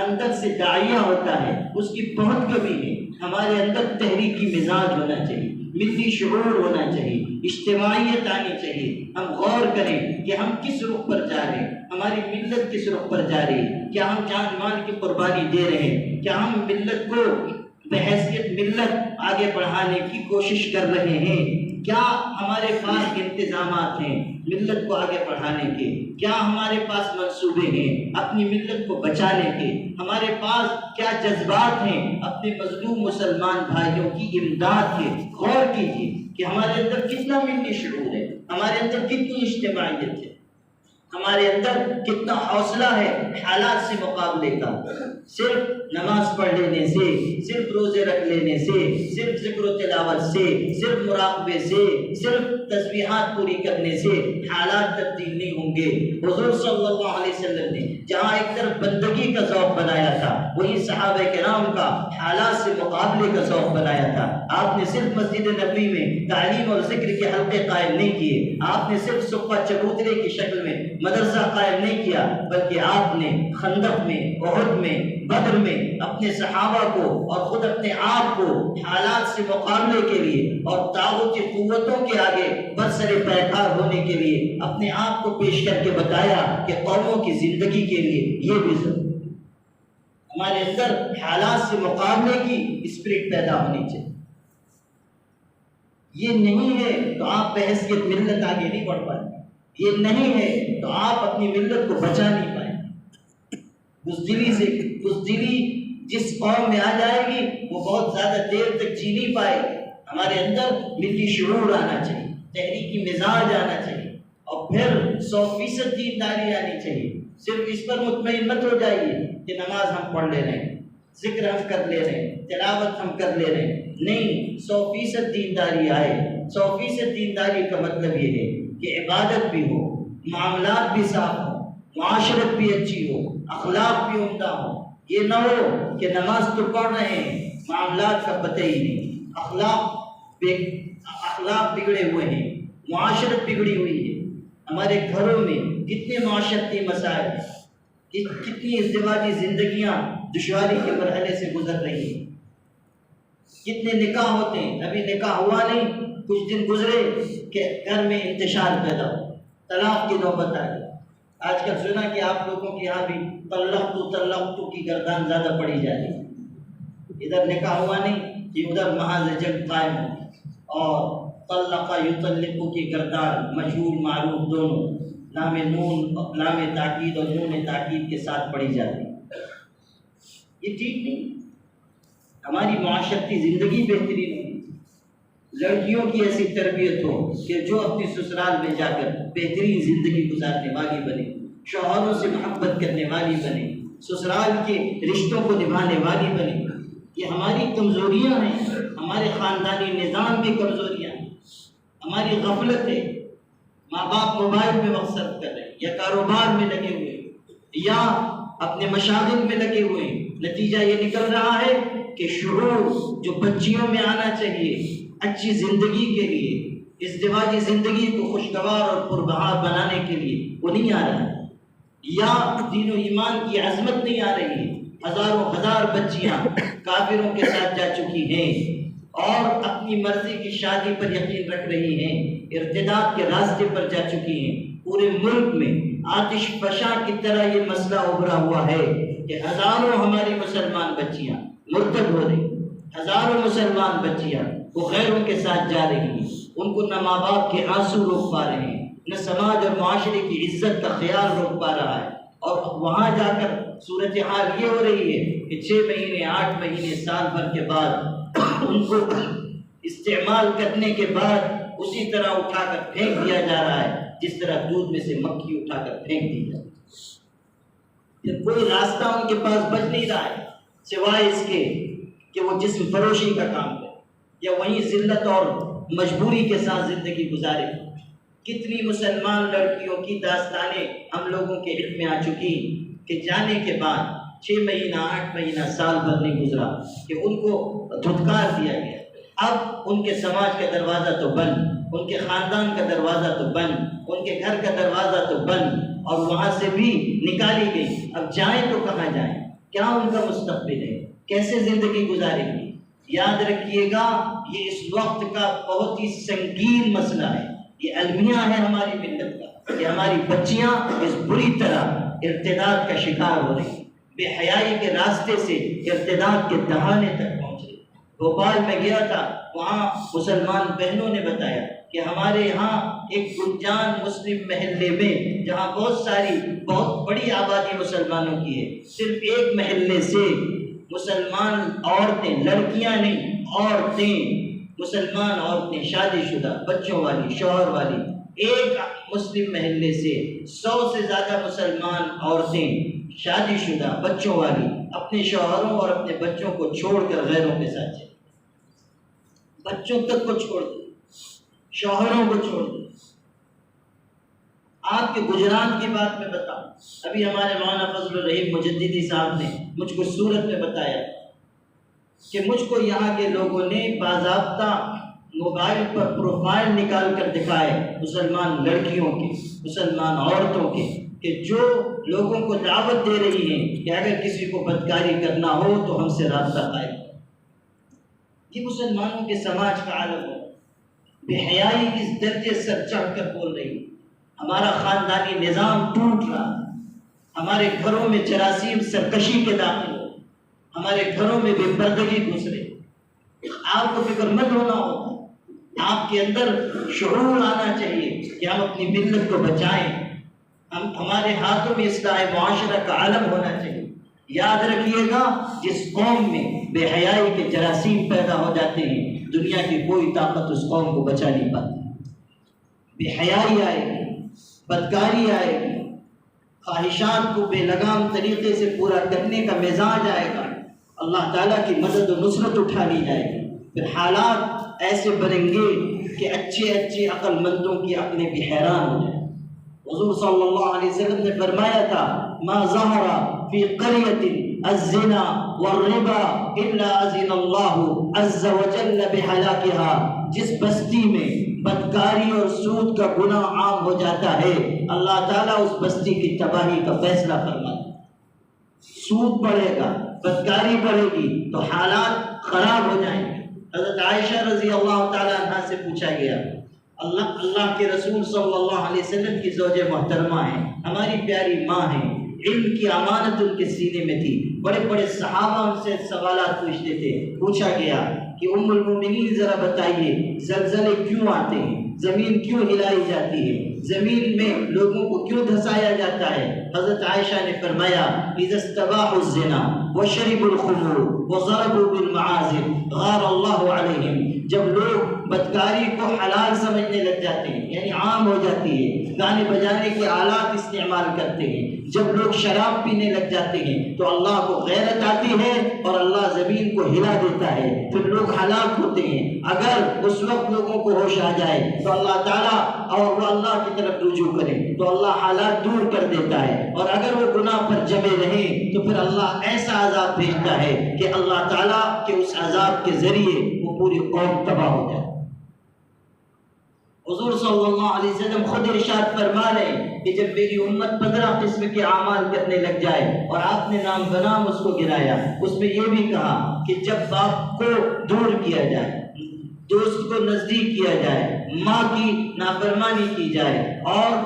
اندر سے داعیہ ہوتا ہے، اس کی بہت کمی ہے۔ ہمارے اندر تحریکی مزاج ہونا چاہیے، ملی شعور ہونا چاہیے، اجتماعیت آنی چاہیے۔ ہم غور کریں کہ ہم کس رخ پر جا رہے ہیں، ہماری ملت کس رخ پر جا رہی ہے، کیا ہم جان مال کی قربانی دے رہے ہیں، کیا ہم ملت کو بحیثیت ملت آگے بڑھانے کی کوشش کر رہے ہیں۔ کیا ہمارے پاس انتظامات ہیں ملت کو آگے بڑھانے کے؟ کیا ہمارے پاس منصوبے ہیں اپنی ملت کو بچانے کے؟ ہمارے پاس کیا جذبات ہیں اپنے مظلوم مسلمان بھائیوں کی امداد کے؟ غور کیجیے کہ ہمارے اندر کتنا ملی شعور ہے، ہمارے اندر کتنی اجتماعیت ہے، ہمارے اندر کتنا حوصلہ ہے حالات سے مقابلے کا۔ صرف نماز پڑھ لینے سے، صرف روزے رکھ لینے سے، صرف ذکر و تلاوت سے، صرف مراقبے سے، صرف تسبیحات پوری کرنے سے حالات تبدیل نہیں ہوں گے۔ حضور صلی اللہ علیہ وسلم نے جہاں ایک طرف بندگی کا ذوق بنایا تھا، وہی صحابہ کرام کا حالات سے مقابلے کا ذوق بنایا تھا۔ آپ نے صرف مسجد نبوی میں تعلیم اور ذکر کے حلقے قائم نہیں کیے، آپ نے صرف صفہ چبوترے کی شکل میں مدرسہ قائم نہیں کیا، بلکہ آپ نے خندق میں، احد میں، بدر میں اپنے صحابہ کو اور خود اپنے آپ کو حالات سے مقابلے کے لیے اور طاغوتی قوتوں کے آگے برسر پیکار ہونے کے لیے اپنے آپ کو پیش کر کے بتایا کہ قوموں کی زندگی کے لیے یہ بھی ضروری ہے۔ ہمارے اندر حالات سے مقابلے کی اسپرٹ پیدا ہونی چاہیے۔ یہ نہیں ہے تو آپ بحیثیت ملت آگے نہیں بڑھ پائیں، یہ نہیں ہے تو آپ اپنی ملت کو بچا نہیں پائیں۔ بزدلی جس قوم میں آ جائے گی وہ بہت زیادہ دیر تک جی نہیں پائے گی۔ ہمارے اندر ملی شعور آنا چاہیے، تحریکی مزاج آنا چاہیے، اور پھر 100% دینداری آنی چاہیے۔ صرف اس پر مطمئن مت ہو جائیے کہ نماز ہم پڑھ لے رہے ہیں، ذکر ہم کر لے رہے ہیں، تلاوت ہم کر لے رہے ہیں، نہیں، 100% دینداری آئے۔ 100% دینداری کا مطلب یہ ہے کہ عبادت بھی ہو، معاملات بھی صاف ہو، معاشرت بھی اچھی ہو، اخلاق بھی عمدہ ہو۔ یہ نہ ہو کہ نماز تو پڑھ رہے ہیں، معاملات کا پتہ ہی نہیں، اخلاق بگڑے ہوئے ہیں، معاشرت بگڑی ہوئی ہے۔ ہمارے گھروں میں کتنے معاشرتی مسائل، کتنی ازدواجی زندگیاں دشواری کے مرحلے سے گزر رہی ہیں، کتنے نکاح ہوتے ہیں، ابھی نکاح ہوا نہیں، کچھ دن گزرے کہ گھر میں انتشار پیدا ہو، طلاق کی نوبت آ گئی۔ آج کل سنا کہ آپ لوگوں کے یہاں بھی طلقت کی گردان زیادہ پڑی جا رہی ہے۔ ادھر نکاح ہوا نہیں کہ ادھر محاذ جنگ قائم ہو، اور طلق یطلق کی گردان مشہور معروف دونوں لام تاکید اور نون تاکید کے ساتھ پڑی جاتی ہے۔ یہ ٹھیک نہیں۔ ہماری معاشرتی زندگی بہترین ہونی چاہیے، لڑکیوں کی ایسی تربیت ہو کہ جو اپنی سسرال میں جا کر بہترین زندگی گزارنے والی بنے، شوہروں سے محبت کرنے والی بنے، سسرال کے رشتوں کو نبھانے والی بنے۔ یہ ہماری کمزوریاں ہیں، ہمارے خاندانی نظام کی کمزوریاں ہیں، ہماری غفلت ہے۔ ماں باپ موبائل میں وقت صرف کر رہے ہیں، یا کاروبار میں لگے ہوئے ہیں، یا اپنے مشاغل میں لگے ہوئے ہیں۔ نتیجہ یہ نکل رہا ہے کہ شعور جو بچیوں میں آنا چاہیے اچھی زندگی کے لیے، ازدواجی زندگی کو خوشگوار اور پربہار بنانے کے لیے، وہ نہیں آ رہا ہے، یا دین و ایمان کی عظمت نہیں آ رہی ہے۔ ہزاروں ہزار بچیاں کافروں کے ساتھ جا چکی ہیں اور اپنی مرضی کی شادی پر یقین رکھ رہی ہیں، ارتداد کے راستے پر جا چکی ہیں۔ پورے ملک میں آتش فشاں کی طرح یہ مسئلہ ابھرا ہوا ہے کہ ہزاروں ہماری مسلمان بچیاں مرتد ہو رہی، ہزاروں مسلمان بچیاں وہ غیروں کے ساتھ جا رہی ہیں، ان کو نہ ماں باپ کے آنسو روک پا رہے ہیں، نہ سماج اور معاشرے کی عزت کا خیال روک پا رہا ہے، اور وہاں جا کر صورتحال یہ ہو رہی ہے کہ 6 مہینے 8 مہینے سال بھر کے بعد ان کو استعمال کرنے کے بعد اسی طرح اٹھا کر پھینک دیا جا رہا ہے جس طرح دودھ میں سے مکھی اٹھا کر پھینک دی جاتی ہے۔ کوئی راستہ ان کے پاس بچ نہیں رہا ہے سوائے اس کے کہ وہ جسم فروشی کا کام کرے یا وہیں ذلت اور مجبوری کے ساتھ زندگی گزارے۔ کتنی مسلمان لڑکیوں کی داستانیں ہم لوگوں کے علم میں آ چکی کہ جانے کے بعد 6 مہینہ 8 مہینہ سال بھر نہیں گزرا کہ ان کو دھتکار دیا گیا۔ اب ان کے سماج کا دروازہ تو بند، ان کے خاندان کا دروازہ تو بند، ان کے گھر کا دروازہ تو بند، اور وہاں سے بھی نکالی گئی۔ اب جائیں تو کہاں جائیں؟ کیا ان کا مستقبل ہے؟ کیسے زندگی گزاریں گی؟ یاد رکھیے گا، یہ اس وقت کا بہت ہی سنگین مسئلہ ہے۔ یہ المیہ ہے ہماری ملت کا کہ ہماری بچیاں اس بری طرح ارتداد کا شکار ہو رہی ہیں، بے حیائی کے راستے سے ارتداد کے دہانے تک پہنچ رہی ہیں۔ بھوپال میں گیا تھا، وہاں مسلمان بہنوں نے بتایا کہ ہمارے یہاں ایک گنجان مسلم محلے میں، جہاں بہت بڑی آبادی مسلمانوں کی ہے، صرف ایک محلے سے مسلمان عورتیں، لڑکیاں نہیں عورتیں، مسلمان عورتیں شادی شدہ بچوں والی شوہر والی، ایک مسلم محلے سے 100 سے زیادہ مسلمان عورتیں شادی شدہ بچوں والی اپنے شوہروں اور اپنے بچوں کو چھوڑ کر غیروں کے ساتھ چلے، بچوں تک کو چھوڑ دیں، شوہروں کو چھوڑ دیں۔ آپ کے گجرات کی بات میں بتاؤں، ابھی ہمارے مولانا فضل الرحیم مجددی صاحب نے مجھ کو صورت میں بتایا کہ مجھ کو یہاں کے لوگوں نے باضابطہ موبائل پر پروفائل نکال کر دکھائے مسلمان لڑکیوں کے، مسلمان عورتوں کے، کہ جو لوگوں کو دعوت دے رہی ہیں کہ اگر کسی کو بدکاری کرنا ہو تو ہم سے رابطہ قائم۔ یہ مسلمانوں کے سماج کا عالم ہے، بے حیائی اس درجے سر چڑھ کر بول رہی ہے۔ ہمارا خاندانی نظام ٹوٹ رہا، ہمارے گھروں میں جراثیم سرکشی کے داخل ہو، ہمارے گھروں میں بے پردگی گھس رہی۔ آپ کو فکر مند ہونا ہوگا، آپ کے اندر شعور آنا چاہیے کہ ہم اپنی ملت کو بچائیں، ہمارے ہاتھوں میں اصلاح معاشرہ کا علم ہونا چاہیے۔ یاد رکھیے گا، جس قوم میں بے حیائی کے جراثیم پیدا ہو جاتے ہیں، دنیا کی کوئی طاقت اس قوم کو بچا نہیں پاتی۔ بے حیائی آئے گی، بدکاری آئے گی، خواہشات کو بے لگام طریقے سے پورا کرنے کا مزاج آئے گا، اللہ تعالیٰ کی مدد و نصرت اٹھا لی جائے گی، پھر حالات ایسے بنیں گے کہ اچھے عقل مندوں کی عقلیں بھی حیران ہو جائیں۔ حضور صلی اللہ علیہ وسلم نے فرمایا تھا، ما ظہر فی قریۃ الزنا والربا الا اذن اللہ عز وجل بہلاکہا، جس بستی میں بدکاری اور سود کا گناہ عام ہو جاتا ہے، اللہ تعالیٰ اس بستی کی تباہی کا فیصلہ فرماتا ہے۔ سود بڑھے گا، بدکاری بڑھے گی تو حالات خراب ہو جائیں گے۔ حضرت عائشہ رضی اللہ تعالیٰ عنہ سے پوچھا گیا، اللہ کے رسول صلی اللہ علیہ وسلم کی زوج محترمہ ہیں، ہماری پیاری ماں ہیں، علم کی امانت ان کے سینے میں تھی، بڑے صحابہ ان سے سوالات پوچھتے تھے۔ پوچھا گیا کہ ام المومنین ذرا بتائیے، زلزلے کیوں آتے ہیں، زمین کیوں ہلائی جاتی ہے، زمین میں لوگوں کو کیوں دھسایا جاتا ہے؟ حضرت عائشہ نے فرمایا، اذا استباحوا الزنا وشربوا الخمور وضربوا بالمعازف غار اللہ علیہم، جب لوگ بدکاری کو حلال سمجھنے لگ جاتے ہیں، یعنی عام ہو جاتی ہے، گانے بجانے کے آلات استعمال کرتے ہیں، جب لوگ شراب پینے لگ جاتے ہیں تو اللہ کو غیرت آتی ہے اور اللہ زمین کو ہلا دیتا ہے، پھر لوگ ہلاک ہوتے ہیں۔ اگر اس وقت لوگوں کو ہوش آ جائے تو اللہ تعالیٰ اور وہ اللہ کی طرف رجوع کریں تو اللہ حالات دور کر دیتا ہے، اور اگر وہ گناہ پر جمے رہیں تو پھر اللہ ایسا عذاب بھیجتا ہے کہ اللہ تعالیٰ کے اس عذاب کے ذریعے وہ پوری قوم تباہ ہو جائے۔ حضور صلی اللہ علیہ وسلم خود ارشاد فرما رہے ہیں کہ جب میری امت 15 قسم کے اعمال کرنے لگ جائے، اور آپ نے نام بنام اس کو گرایا، اس میں یہ بھی کہا کہ جب باپ کو دور کیا جائے، دوست کو نزدیک کیا جائے، ماں کی نافرمانی کی جائے اور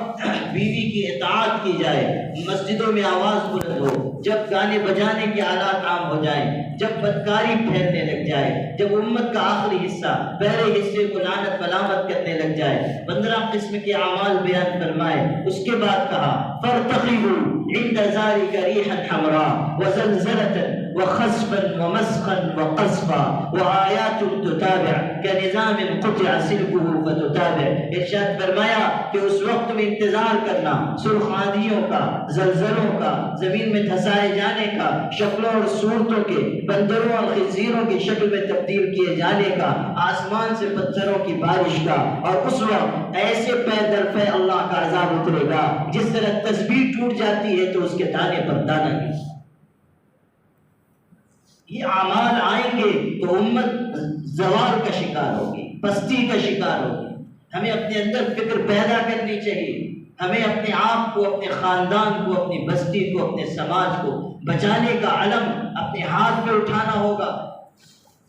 بیوی کی اطاعت کی جائے، مسجدوں میں آواز بلند ہو، جب گانے بجانے کے آلات عام ہو جائیں، جب بدکاری پھیلنے لگ جائے، جب امت کا آخری حصہ پہلے حصے کو لعنت ملامت کرنے لگ جائے، 15 قسم کے اعمال بیان فرمائے۔ اس کے بعد کہا، فارتقبوا عند ذلك ريحا حمراء وزلزلة وخسفا ومسخا وقصفا وآيات تتابع كنظام قطع سلكه فتتابع۔ ارشاد فرمایا کہ اس وقت میں انتظار کرنا سرخ آندھیوں کا، زلزلوں کا، زمین میں دھسائے جانے کا، شکلوں اور صورتوں کے، بندروں اور خنزیروں کی شکل میں تبدیل کیے جانے کا، آسمان سے پتھروں کی بارش کا، اور اس وقت ایسے پے در پے اللہ کا عذاب اترے گا جس طرح تسبیح ٹوٹ جاتی ہے تو اس کے دانے پر دانہ نہیں۔ یہ اعمال آئیں گے تو امت زوال کا شکار ہوگی، پستی کا شکار ہوگی۔ ہمیں اپنے اندر فکر پیدا کرنی چاہیے، ہمیں اپنے آپ کو، اپنے خاندان کو، اپنی بستی کو، اپنے سماج کو بچانے کا علم اپنے ہاتھ میں اٹھانا ہوگا۔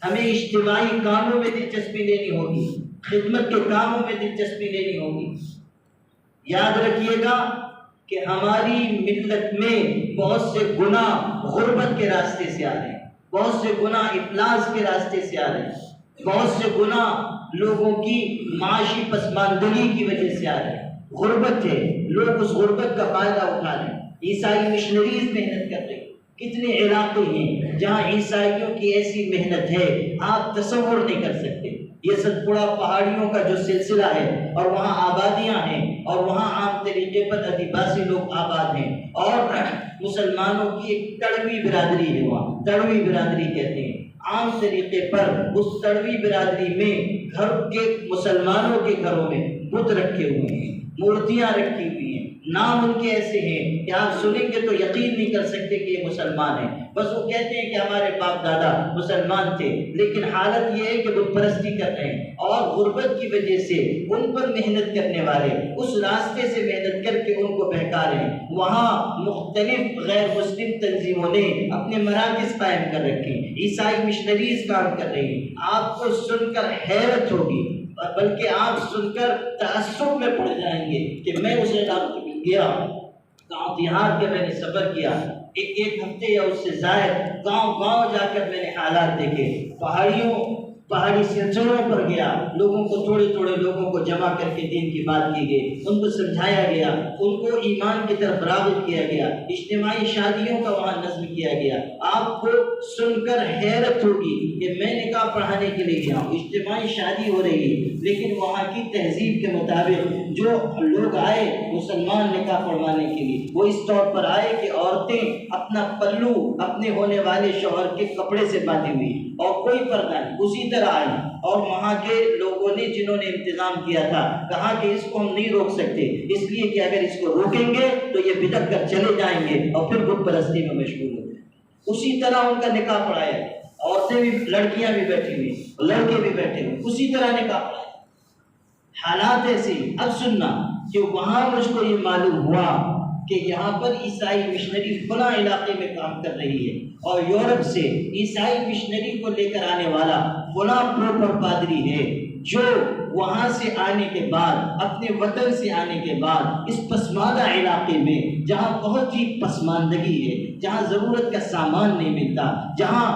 ہمیں اجتماعی کاموں میں دلچسپی لینی ہوگی، خدمت کے کاموں میں دلچسپی لینی ہوگی۔ یاد رکھیے گا کہ ہماری ملت میں بہت سے گناہ غربت کے راستے سے آ رہے ہیں۔ بہت سے گناہ افلاس کے راستے سے آ رہے ہیں، بہت سے گناہ لوگوں کی معاشی پسماندگی کی وجہ سے آ رہے ہیں، غربت ہے، لوگ اس غربت کا فائدہ اٹھا رہے ہیں۔ عیسائی مشنریز محنت کر رہے ہیں، کتنے علاقے ہیں جہاں عیسائیوں کی ایسی محنت ہے آپ تصور نہیں کر سکتے۔ یہ ستپوڑا پہاڑیوں کا جو سلسلہ ہے اور وہاں آبادیاں ہیں اور وہاں عام طریقے پر آدیواسی لوگ آباد ہیں اور مسلمانوں کی ایک تڑوی برادری ہے، وہاں تڑوی برادری کہتے ہیں۔ عام طریقے پر اس تڑوی برادری میں گھر کے مسلمانوں کے گھروں میں بت رکھے ہوئے ہیں، مورتیاں رکھی ہوئی ہیں، نام ان کے ایسے ہیں کہ آپ سنیں گے تو یقین نہیں کر سکتے کہ یہ مسلمان ہیں۔ بس وہ کہتے ہیں کہ ہمارے باپ دادا مسلمان تھے، لیکن حالت یہ ہے کہ بت پرستی کر رہے ہیں اور غربت کی وجہ سے ان پر محنت کرنے والے اس راستے سے محنت کر کے ان کو بہکا رہے ہیں۔ وہاں مختلف غیر مسلم تنظیموں نے اپنے مراکز قائم کر رکھے ہیں، عیسائی مشنریز کام کر رہی ہیں۔ آپ کو سن کر حیرت ہوگی، بلکہ آپ سن کر تعصب میں پڑ جائیں گے کہ میں اس علاقے میں گیا، گاؤں دیہات کے میں نے سفر کیا، ایک ہفتے یا اس سے زائد گاؤں گاؤں جا کر میں نے حالات دیکھے، پہاڑی سلسلوں پر گیا، لوگوں کو تھوڑے لوگوں کو جمع کر کے دین کی بات کی گئی، ان کو سمجھایا گیا، ان کو ایمان کی طرف راغب کیا گیا، اجتماعی شادیوں کا وہاں نظم کیا گیا۔ آپ کو سن کر حیرت ہوگی کہ میں نکاح پڑھانے کے لیے گیا ہوں، اجتماعی شادی ہو رہی ہے، لیکن وہاں کی تہذیب کے مطابق جو لوگ آئے مسلمان نکاح پڑھوانے کے لیے وہ اس طور پر آئے کہ عورتیں اپنا پلو اپنے ہونے والے شوہر کے کپڑے سے باندھی ہوئی اور کوئی پردہ نہیں، اسی طرح آئی۔ اور وہاں کے لوگوں نے جنہوں نے انتظام کیا تھا کہا کہ اس کو ہم نہیں روک سکتے، اس لیے کہ اگر اس کو روکیں گے تو یہ بھٹک کر چلے جائیں گے اور پھر بت پرستی میں مشغول ہو گئے۔ اسی طرح ان کا نکاح پڑھایا، عورتیں بھی، لڑکیاں بھی بیٹھی ہوئی، لڑکے بھی بیٹھے ہوئے، اسی طرح نکاح پڑھایا۔ حالات ایسی۔ اب سننا کہ وہاں مجھ کو یہ معلوم ہوا کہ یہاں پر عیسائی مشنری فلاں علاقے میں کام کر رہی ہے اور یورپ سے عیسائی مشنری کو لے کر آنے والا فلاں پروپر پادری ہے جو وہاں سے آنے کے بعد، اپنے وطن سے آنے کے بعد اس پسماندہ علاقے میں جہاں بہت ہی پسماندگی ہے، جہاں ضرورت کا سامان نہیں ملتا، جہاں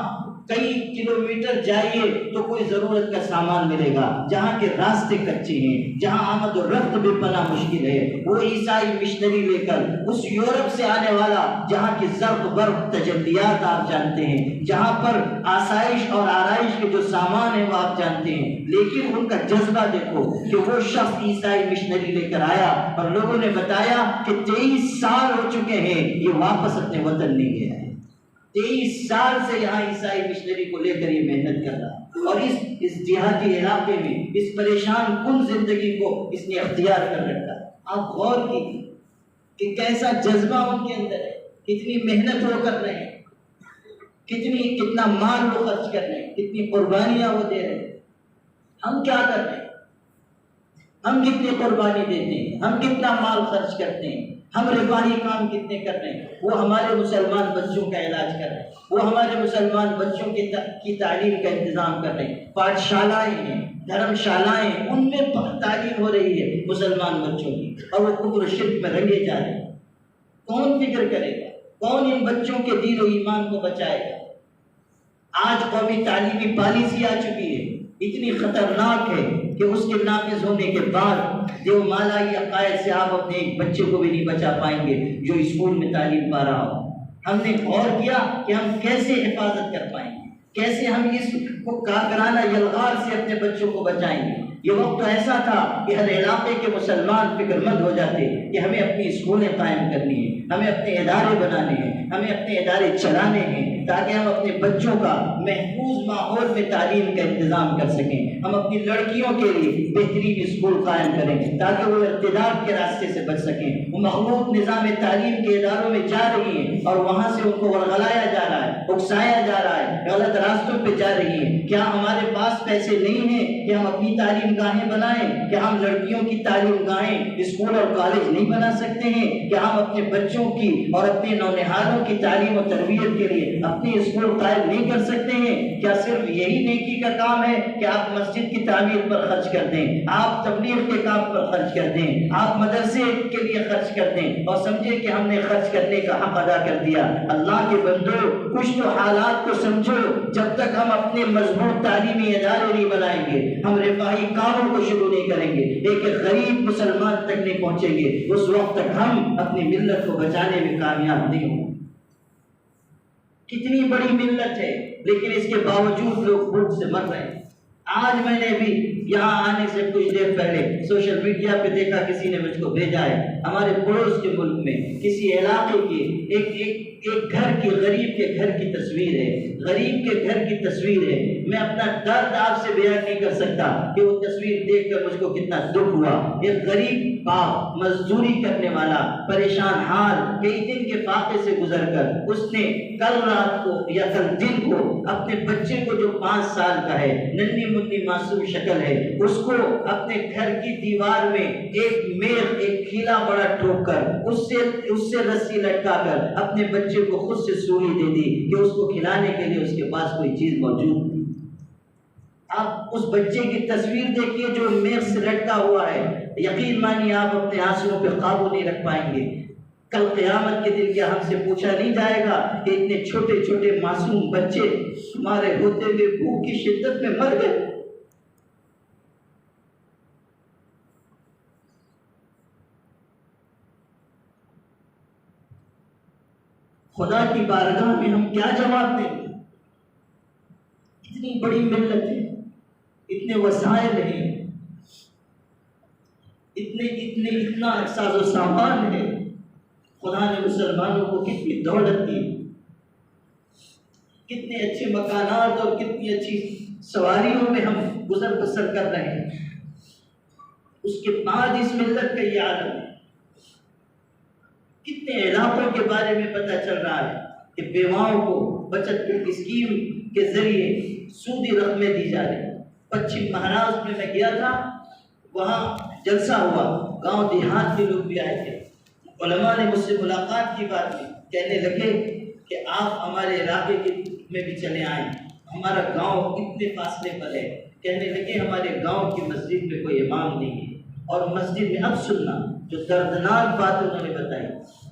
کئی کلومیٹر جائیے تو کوئی ضرورت کا سامان ملے گا، جہاں کے راستے کچے ہیں، جہاں آمد و رفت بے پناہ مشکل ہے، وہ عیسائی مشنری لے کر اس یورپ سے آنے والا جہاں کی زرق برق تجلیات آپ جانتے ہیں، جہاں پر آسائش اور آرائش کے جو سامان ہیں وہ آپ جانتے ہیں، لیکن ان کا جذبہ دیکھو کہ وہ شخص عیسائی مشنری لے کر آیا اور لوگوں نے بتایا کہ 23 سال ہو چکے ہیں یہ واپس اپنے وطن نہیں گیا ہے، 23 سال سے یہاں عیسائی مشنری کو لے کر یہ محنت کر رہا اور اس دیہاتی علاقے میں اس پریشان کن زندگی کو اس نے اختیار کر رکھا۔ آپ غور کیجیے کہ کیسا جذبہ ان کے اندر ہے، کتنی محنت وہ کر رہے ہیں، کتنا مال وہ خرچ کر رہے ہیں، کتنی قربانیاں وہ دے رہے ہیں۔ ہم کیا کر رہے ہیں؟ ہم کتنی قربانی دیتے ہیں، ہم کتنا مال خرچ کرتے ہیں، ہم رفاہی کام کتنے کر رہے ہیں، وہ ہمارے مسلمان بچوں کا علاج کر رہے ہیں، وہ ہمارے مسلمان بچوں کی تعلیم کا انتظام کر رہے ہیں، پاٹھشالائیں ہیں، دھرم شالائیں، ان میں تعلیم ہو رہی ہے مسلمان بچوں کی، اور وہ کفر و شرک میں رنگے جا رہے ہیں۔ کون فکر کرے گا؟ کون ان بچوں کے دین و ایمان کو بچائے گا؟ آج قومی تعلیمی پالیسی آ چکی ہے، اتنی خطرناک ہے کہ اس کے نافذ ہونے کے بعد جو مالائی عقائد سے آپ اپنے ایک بچے کو بھی نہیں بچا پائیں گے جو اسکول میں تعلیم پا رہا ہو۔ ہم نے غور کیا کہ ہم کیسے حفاظت کر پائیں گے، کیسے ہم اس کو کافرانہ یلغار سے اپنے بچوں کو بچائیں گے۔ یہ وقت تو ایسا تھا کہ ہر علاقے کے مسلمان فکر مند ہو جاتے کہ ہمیں اپنی اسکولیں قائم کرنی ہیں، ہمیں اپنے ادارے بنانے ہیں، ہمیں اپنے ادارے چلانے ہیں تاکہ ہم اپنے بچوں کا محفوظ ماحول میں تعلیم کا انتظام کر سکیں، ہم اپنی لڑکیوں کے لیے بہترین اسکول قائم کریں تاکہ وہ ارتداد کے راستے سے بچ سکیں۔ وہ مخلوط نظام تعلیم کے اداروں میں جا رہی ہیں اور وہاں سے ان کو ورغلایا جا رہا ہے، اکسایا جا رہا ہے، غلط راستوں پہ جا رہی ہیں۔ کیا ہمارے پاس پیسے نہیں ہیں کہ ہم اپنی تعلیم گاہیں بنائیں؟ کیا ہم لڑکیوں کی تعلیم گاہیں اسکول اور کالج نہیں بنا سکتے ہیں؟ کیا ہم اپنے بچوں کی اور اپنے نونہالوں کی تعلیم و تربیت کے لیے اپنے اسکول قائم نہیں کر سکتے ہیں؟ کیا صرف یہی نیکی کا کام ہے کہ آپ مسجد کی تعمیر پر خرچ کر دیں، آپ تبلیغ کے کام پر خرچ کر دیں، آپ مدرسے کے لیے خرچ کر دیں اور سمجھیں کہ ہم نے خرچ کرنے کا حق ادا کر دیا؟ اللہ کے بندو، کچھ تو حالات کو سمجھو جب تک ہم اپنے مضبوط تعلیمی ادارے نہیں بنائیں گے، ہم رفاہی کاموں کو شروع نہیں کریں گے، ایک غریب مسلمان تک نہیں پہنچیں گے، اس وقت تک ہم اپنی ملت کو بچانے میں کامیاب نہیں ہوں گے۔ کتنی بڑی ملت ہے، لیکن اس کے باوجود لوگ بھوک سے مر رہے ہیں۔ آج میں نے بھی یہاں آنے سے کچھ دیر پہلے سوشل میڈیا پہ دیکھا، کسی نے مجھ کو بھیجا ہے، ہمارے پڑوس کے ملک میں کسی علاقے کے ایک گھر کی، غریب کے گھر کی تصویر ہے، غریب کے گھر کی تصویر ہے۔ میں اپنا درد آپ سے بیان نہیں کر سکتا کہ وہ تصویر دیکھ کر مجھ کو کتنا دکھ ہوا۔ ایک غریب باپ، مزدوری کرنے والا، پریشان حال، کئی دن کے فاقے سے گزر کر اس نے کل رات کو یا کل دن کو اپنے بچے کو جو 5 سال کا ہے، ننھی منھی معصوم شکل ہے، اس کو اپنے گھر کی دیوار میں ایک میخ، ایک کھیلا بڑا ٹھوک کر اس سے رسی لٹکا کر اپنے بچے کو خود سے سوئی دے دی کہ اس کو کھلانے کے لیے اس کے پاس کوئی چیز موجود نہیں۔ آپ اس بچے کی تصویر دیکھیے جو میخ سے لٹکا ہوا ہے، یقین مانیے آپ اپنے آنسوؤں پہ قابو نہیں رکھ پائیں گے۔ کل قیامت کے دن کیا ہم سے پوچھا نہیں جائے گا کہ اتنے چھوٹے چھوٹے معصوم بچے ہمارے ہوتے ہوئے بھوک کی شدت میں مر گئے؟ خدا کی بارگاہ میں ہم کیا جواب دیں گے؟ اتنی بڑی ملت ہے، اتنے وسائل ہیں، اتنا ساز و سامان ہے، خدا نے مسلمانوں کو کتنی دولت دی، کتنے اچھے مکانات اور کتنی اچھی سواریوں میں ہم گزر بسر کر رہے ہیں۔ اس کے بعد اس ملت کا یہ عالم ہے۔ کتنے علاقوں کے بارے میں پتہ چل رہا ہے کہ بیواؤں کو بچت اسکیم کے ذریعے سودی رقمیں دی جا رہی ہیں۔ پچھم مہاراشٹر میں گیا تھا، وہاں جلسہ ہوا، گاؤں دیہات کے لوگ بھی آئے تھے۔ علماء نے مجھ سے ملاقات کی، بات کی، کہنے لگے کہ آپ ہمارے علاقے میں بھی چلے آئیں، ہمارا گاؤں اتنے فاصلے پر ہے۔ کہنے لگے ہمارے گاؤں کی مسجد میں کوئی امام نہیں ہے، اور مسجد میں اب سننا جو دردناک بات انہوں نے بتائی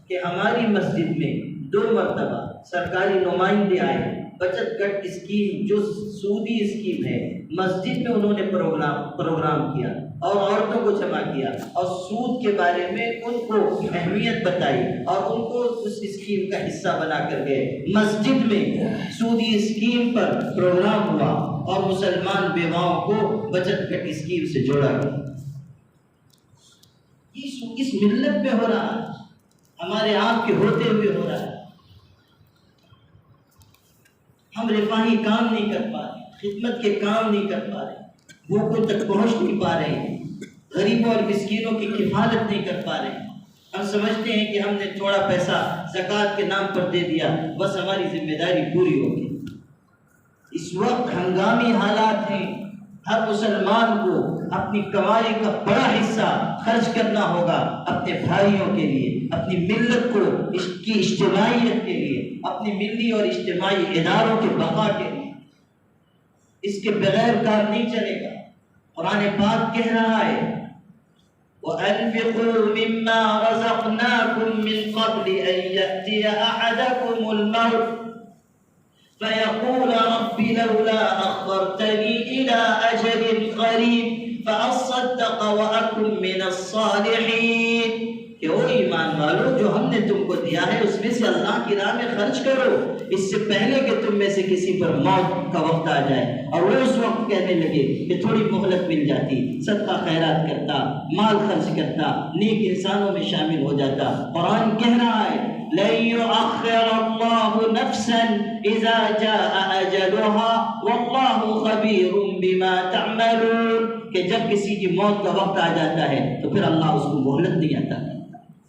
کہ ہماری مسجد میں 2 مرتبہ سرکاری نمائندے آئے، بچت گٹ اسکیم جو سودی اسکیم ہے، مسجد میں انہوں نے پروگرام کیا اور عورتوں کو جمع کیا اور سود کے بارے میں ان کو اہمیت بتائی اور ان کو اس اسکیم کا حصہ بنا کر گئے۔ مسجد میں سودی اسکیم پر پروگرام ہوا اور مسلمان بیواؤں کو بچت گٹ اسکیم سے جوڑا گیا۔ اس ملت میں ہو رہا ہے، ہمارے آپ کے ہوتے ہوئے ہو رہا ہے۔ ہم رفاہی کام نہیں کر پا رہے، خدمت کے کام نہیں کر پا رہے، بھوکوں تک پہنچ نہیں پا رہے ہیں، غریبوں اور مسکینوں کی کفالت نہیں کر پا رہے ہیں۔ ہم سمجھتے ہیں کہ ہم نے تھوڑا پیسہ زکوٰۃ کے نام پر دے دیا، بس ہماری ذمہ داری پوری ہوگی۔ اس وقت ہنگامی حالات ہیں، ہر مسلمان کو اپنی کمائی کا بڑا حصہ خرچ کرنا ہوگا اپنے بھائیوں کے لیے، اپنی ملت کو اس کی اجتماعیت کے لیے، اپنی ملی اور اجتماعی اداروں کے بقا کے لیے۔ اس کے بغیر کام نہیں چلے گا۔ قرآن پاک کہہ رہا ہے وَأَنفِقُوا مِمَّا رَزَقْنَاكُم مِّن قَبْلِ أَن يَأْتِيَ أَحَدَكُمُ الْمَوْتُ فَيَقُولَ رَبِّ لَوْلَا أَخَّرْتَنِي إِلَىٰ أَجَلٍ قَرِيبٍ فَأَصَّدَّقَ وَأَكُن مِّنَ الصَّالِحِينَ۔ کہ او ایمان والو، جو ہم نے تم کو دیا ہے اس میں سے اللہ کی راہ میں خرچ کرو، اس سے پہلے کہ تم میں سے کسی پر موت کا وقت آ جائے۔ اور وہ اس وقت کہنے لگے کہ تھوڑی مہلت مل جاتی، صدقہ خیرات کرتا، مال خرچ کرتا، نیک انسانوں میں شامل ہو جاتا۔ قرآن کہہ رہا ہے لَن يُؤَخِّرَ اللَّهُ نَفْسًا إِذَا جَاءَ أَجَلُهَا وَاللَّهُ خَبِيرٌ بِمَا تَعْمَلُونَ، کہ جب کسی کی موت کا وقت آ جاتا ہے تو پھر اللہ اس کو مہلت نہیں عطا کرتا۔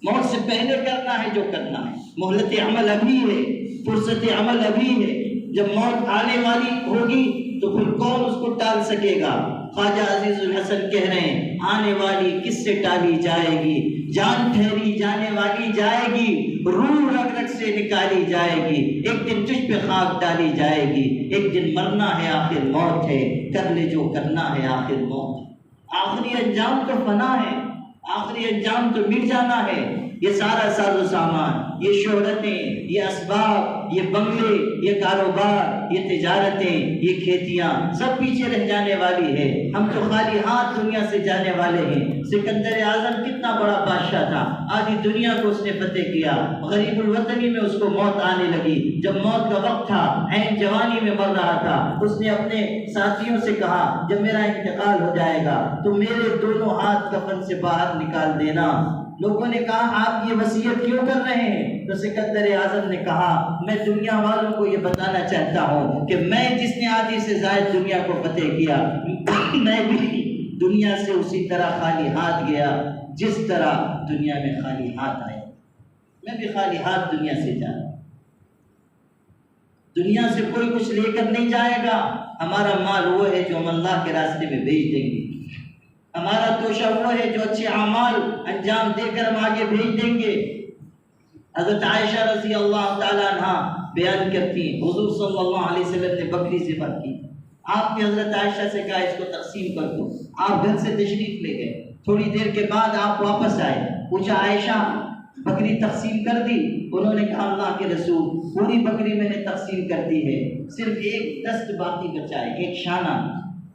موت سے پہلے کرنا ہے جو کرنا ہے، مہلت عمل ابھی ہے، فرصت عمل ابھی ہے۔ جب موت آنے والی ہوگی تو پھر کون اس کو ٹال سکے گا؟ خواجہ عزیز الحسن کہہ رہے ہیں آنے والی کس سے ٹالی جائے گی، جان ٹھہری جانے والی جائے گی، روح رگ رگ سے نکالی جائے گی، ایک دن تجھ پہ خاک ڈالی جائے گی، ایک دن مرنا ہے آخر موت ہے، کر لے جو کرنا ہے آخر موت ہے۔ آخری انجام تو فنا ہے، آخری انجام تو مٹ جانا ہے۔ یہ سارا ساز و سامان، یہ شہرتیں، یہ اسباب، یہ بنگلے، یہ کاروبار، یہ تجارتیں، یہ کھیتیاں سب پیچھے رہ جانے والی ہے، ہم تو خالی ہاتھ دنیا سے جانے والے ہیں۔ سکندر اعظم کتنا بڑا بادشاہ تھا، آدھی دنیا کو اس نے فتح کیا، غریب الوطنی میں اس کو موت آنے لگی، جب موت کا وقت تھا، عین جوانی میں مر رہا تھا، اس نے اپنے ساتھیوں سے کہا جب میرا انتقال ہو جائے گا تو میرے دونوں ہاتھ کفن سے باہر نکال دینا۔ لوگوں نے کہا آپ یہ وصیت کیوں کر رہے ہیں؟ تو سکندر اعظم نے کہا میں دنیا والوں کو یہ بتانا چاہتا ہوں کہ میں جس نے آدھی سے زائد دنیا کو فتح کیا، میں بھی دنیا سے اسی طرح خالی ہاتھ گیا جس طرح دنیا میں خالی ہاتھ آئے، میں بھی خالی ہاتھ دنیا سے جا رہا ہوں۔ دنیا سے کوئی کچھ لے کر نہیں جائے گا، ہمارا مال وہ ہے جو ہم اللہ کے راستے میں بھیج دیں گے، ہمارا توشہ وہ ہے جو اچھے اعمال انجام دے کر ہم آگے بھیج دیں گے۔ حضرت عائشہ رضی اللہ تعالیٰ عنہ بیان کرتی ہیں حضور صلی اللہ علیہ وسلم نے بکری ذبح کی، آپ نے حضرت عائشہ سے کہا اس کو تقسیم کر دو، آپ گھر سے تشریف لے گئے، تھوڑی دیر کے بعد آپ واپس آئے، پوچھا عائشہ بکری تقسیم کر دی؟ انہوں نے کہا اللہ کے رسول پوری بکری میں نے تقسیم کر دی ہے، صرف ایک دست باقی بچا ہے، ایک شانہ۔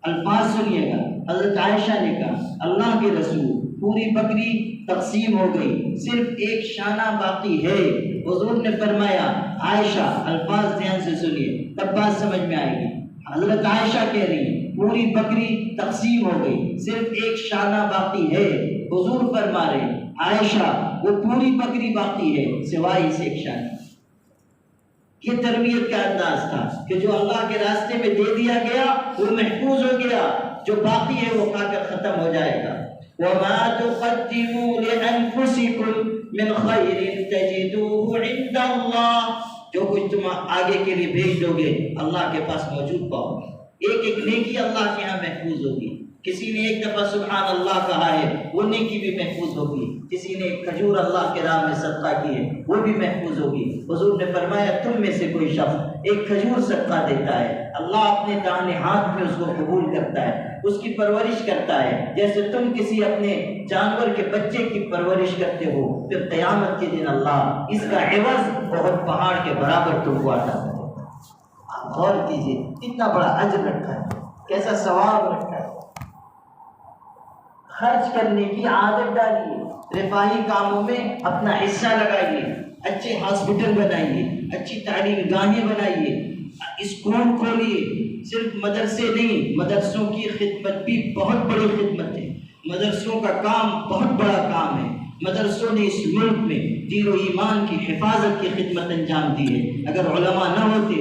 الفاظ سنیے گا، حضرت عائشہ نے کہا اللہ کے رسول پوری بکری تقسیم ہو گئی، صرف ایک شانہ باقی ہے۔ حضور نے فرمایا عائشہ، الفاظ دھیان سے سنیے تب بات سمجھ میں آئے گی، حضرت عائشہ کہہ رہی ہیں پوری بکری تقسیم ہو گئی، صرف ایک شانہ باقی ہے۔ حضور فرما رہے ہیں عائشہ وہ پوری بکری باقی ہے سوائے اس ایک شانہ۔ یہ تربیت کا انداز تھا کہ جو اللہ کے راستے میں دے دیا گیا وہ محفوظ ہو گیا، جو باقی ہے وہ کھا کر ختم ہو جائے گا۔ وَمَا تُقَدِّمُوا لِأَنفُسِكُم مِّن خَيْرٍ تَجِدُوهُ عِندَ اللَّهِ، جو کچھ تم آگے کے لیے بھیج دو گے اللہ کے پاس موجود پاؤ گے، ایک ایک نیکی اللہ کے ہاں محفوظ ہوگی۔ کسی نے ایک دفعہ سبحان اللہ کہا ہے وہ نیکی بھی محفوظ ہوگی، کسی نے ایک کھجور اللہ کے راہ میں صدقہ کی ہے وہ بھی محفوظ ہوگی۔ حضور نے فرمایا تم میں سے کوئی شخص ایک کھجور صدقہ دیتا ہے، اللہ اپنے داہنے ہاتھ میں اس کو قبول کرتا ہے، اس کی پرورش کرتا ہے، جیسے تم کسی اپنے جانور کے بچے کی پرورش کرتے ہو، پھر قیامت کے دن اللہ اس کا عوض بہت پہاڑ کے برابر تم کو عطا کرے گا۔ آپ غور کیجیے کتنا بڑا اجر رکھا ہے، کیسا ثواب رکھا ہے۔ خرچ کرنے کی عادت ڈالیے، رفاہی کاموں میں اپنا حصہ لگائیے، اچھے ہاسپٹل بنائیے، اچھی تعلیم گاہیں بنائیے، اسکول کھولیے، صرف مدرسے نہیں، مدرسوں کی خدمت بھی بہت بڑی خدمت ہے، مدرسوں کا کام بہت بڑا کام ہے۔ مدرسوں نے اس ملک میں دین و ایمان کی حفاظت کی خدمت انجام دی ہے۔ اگر علماء نہ ہوتے،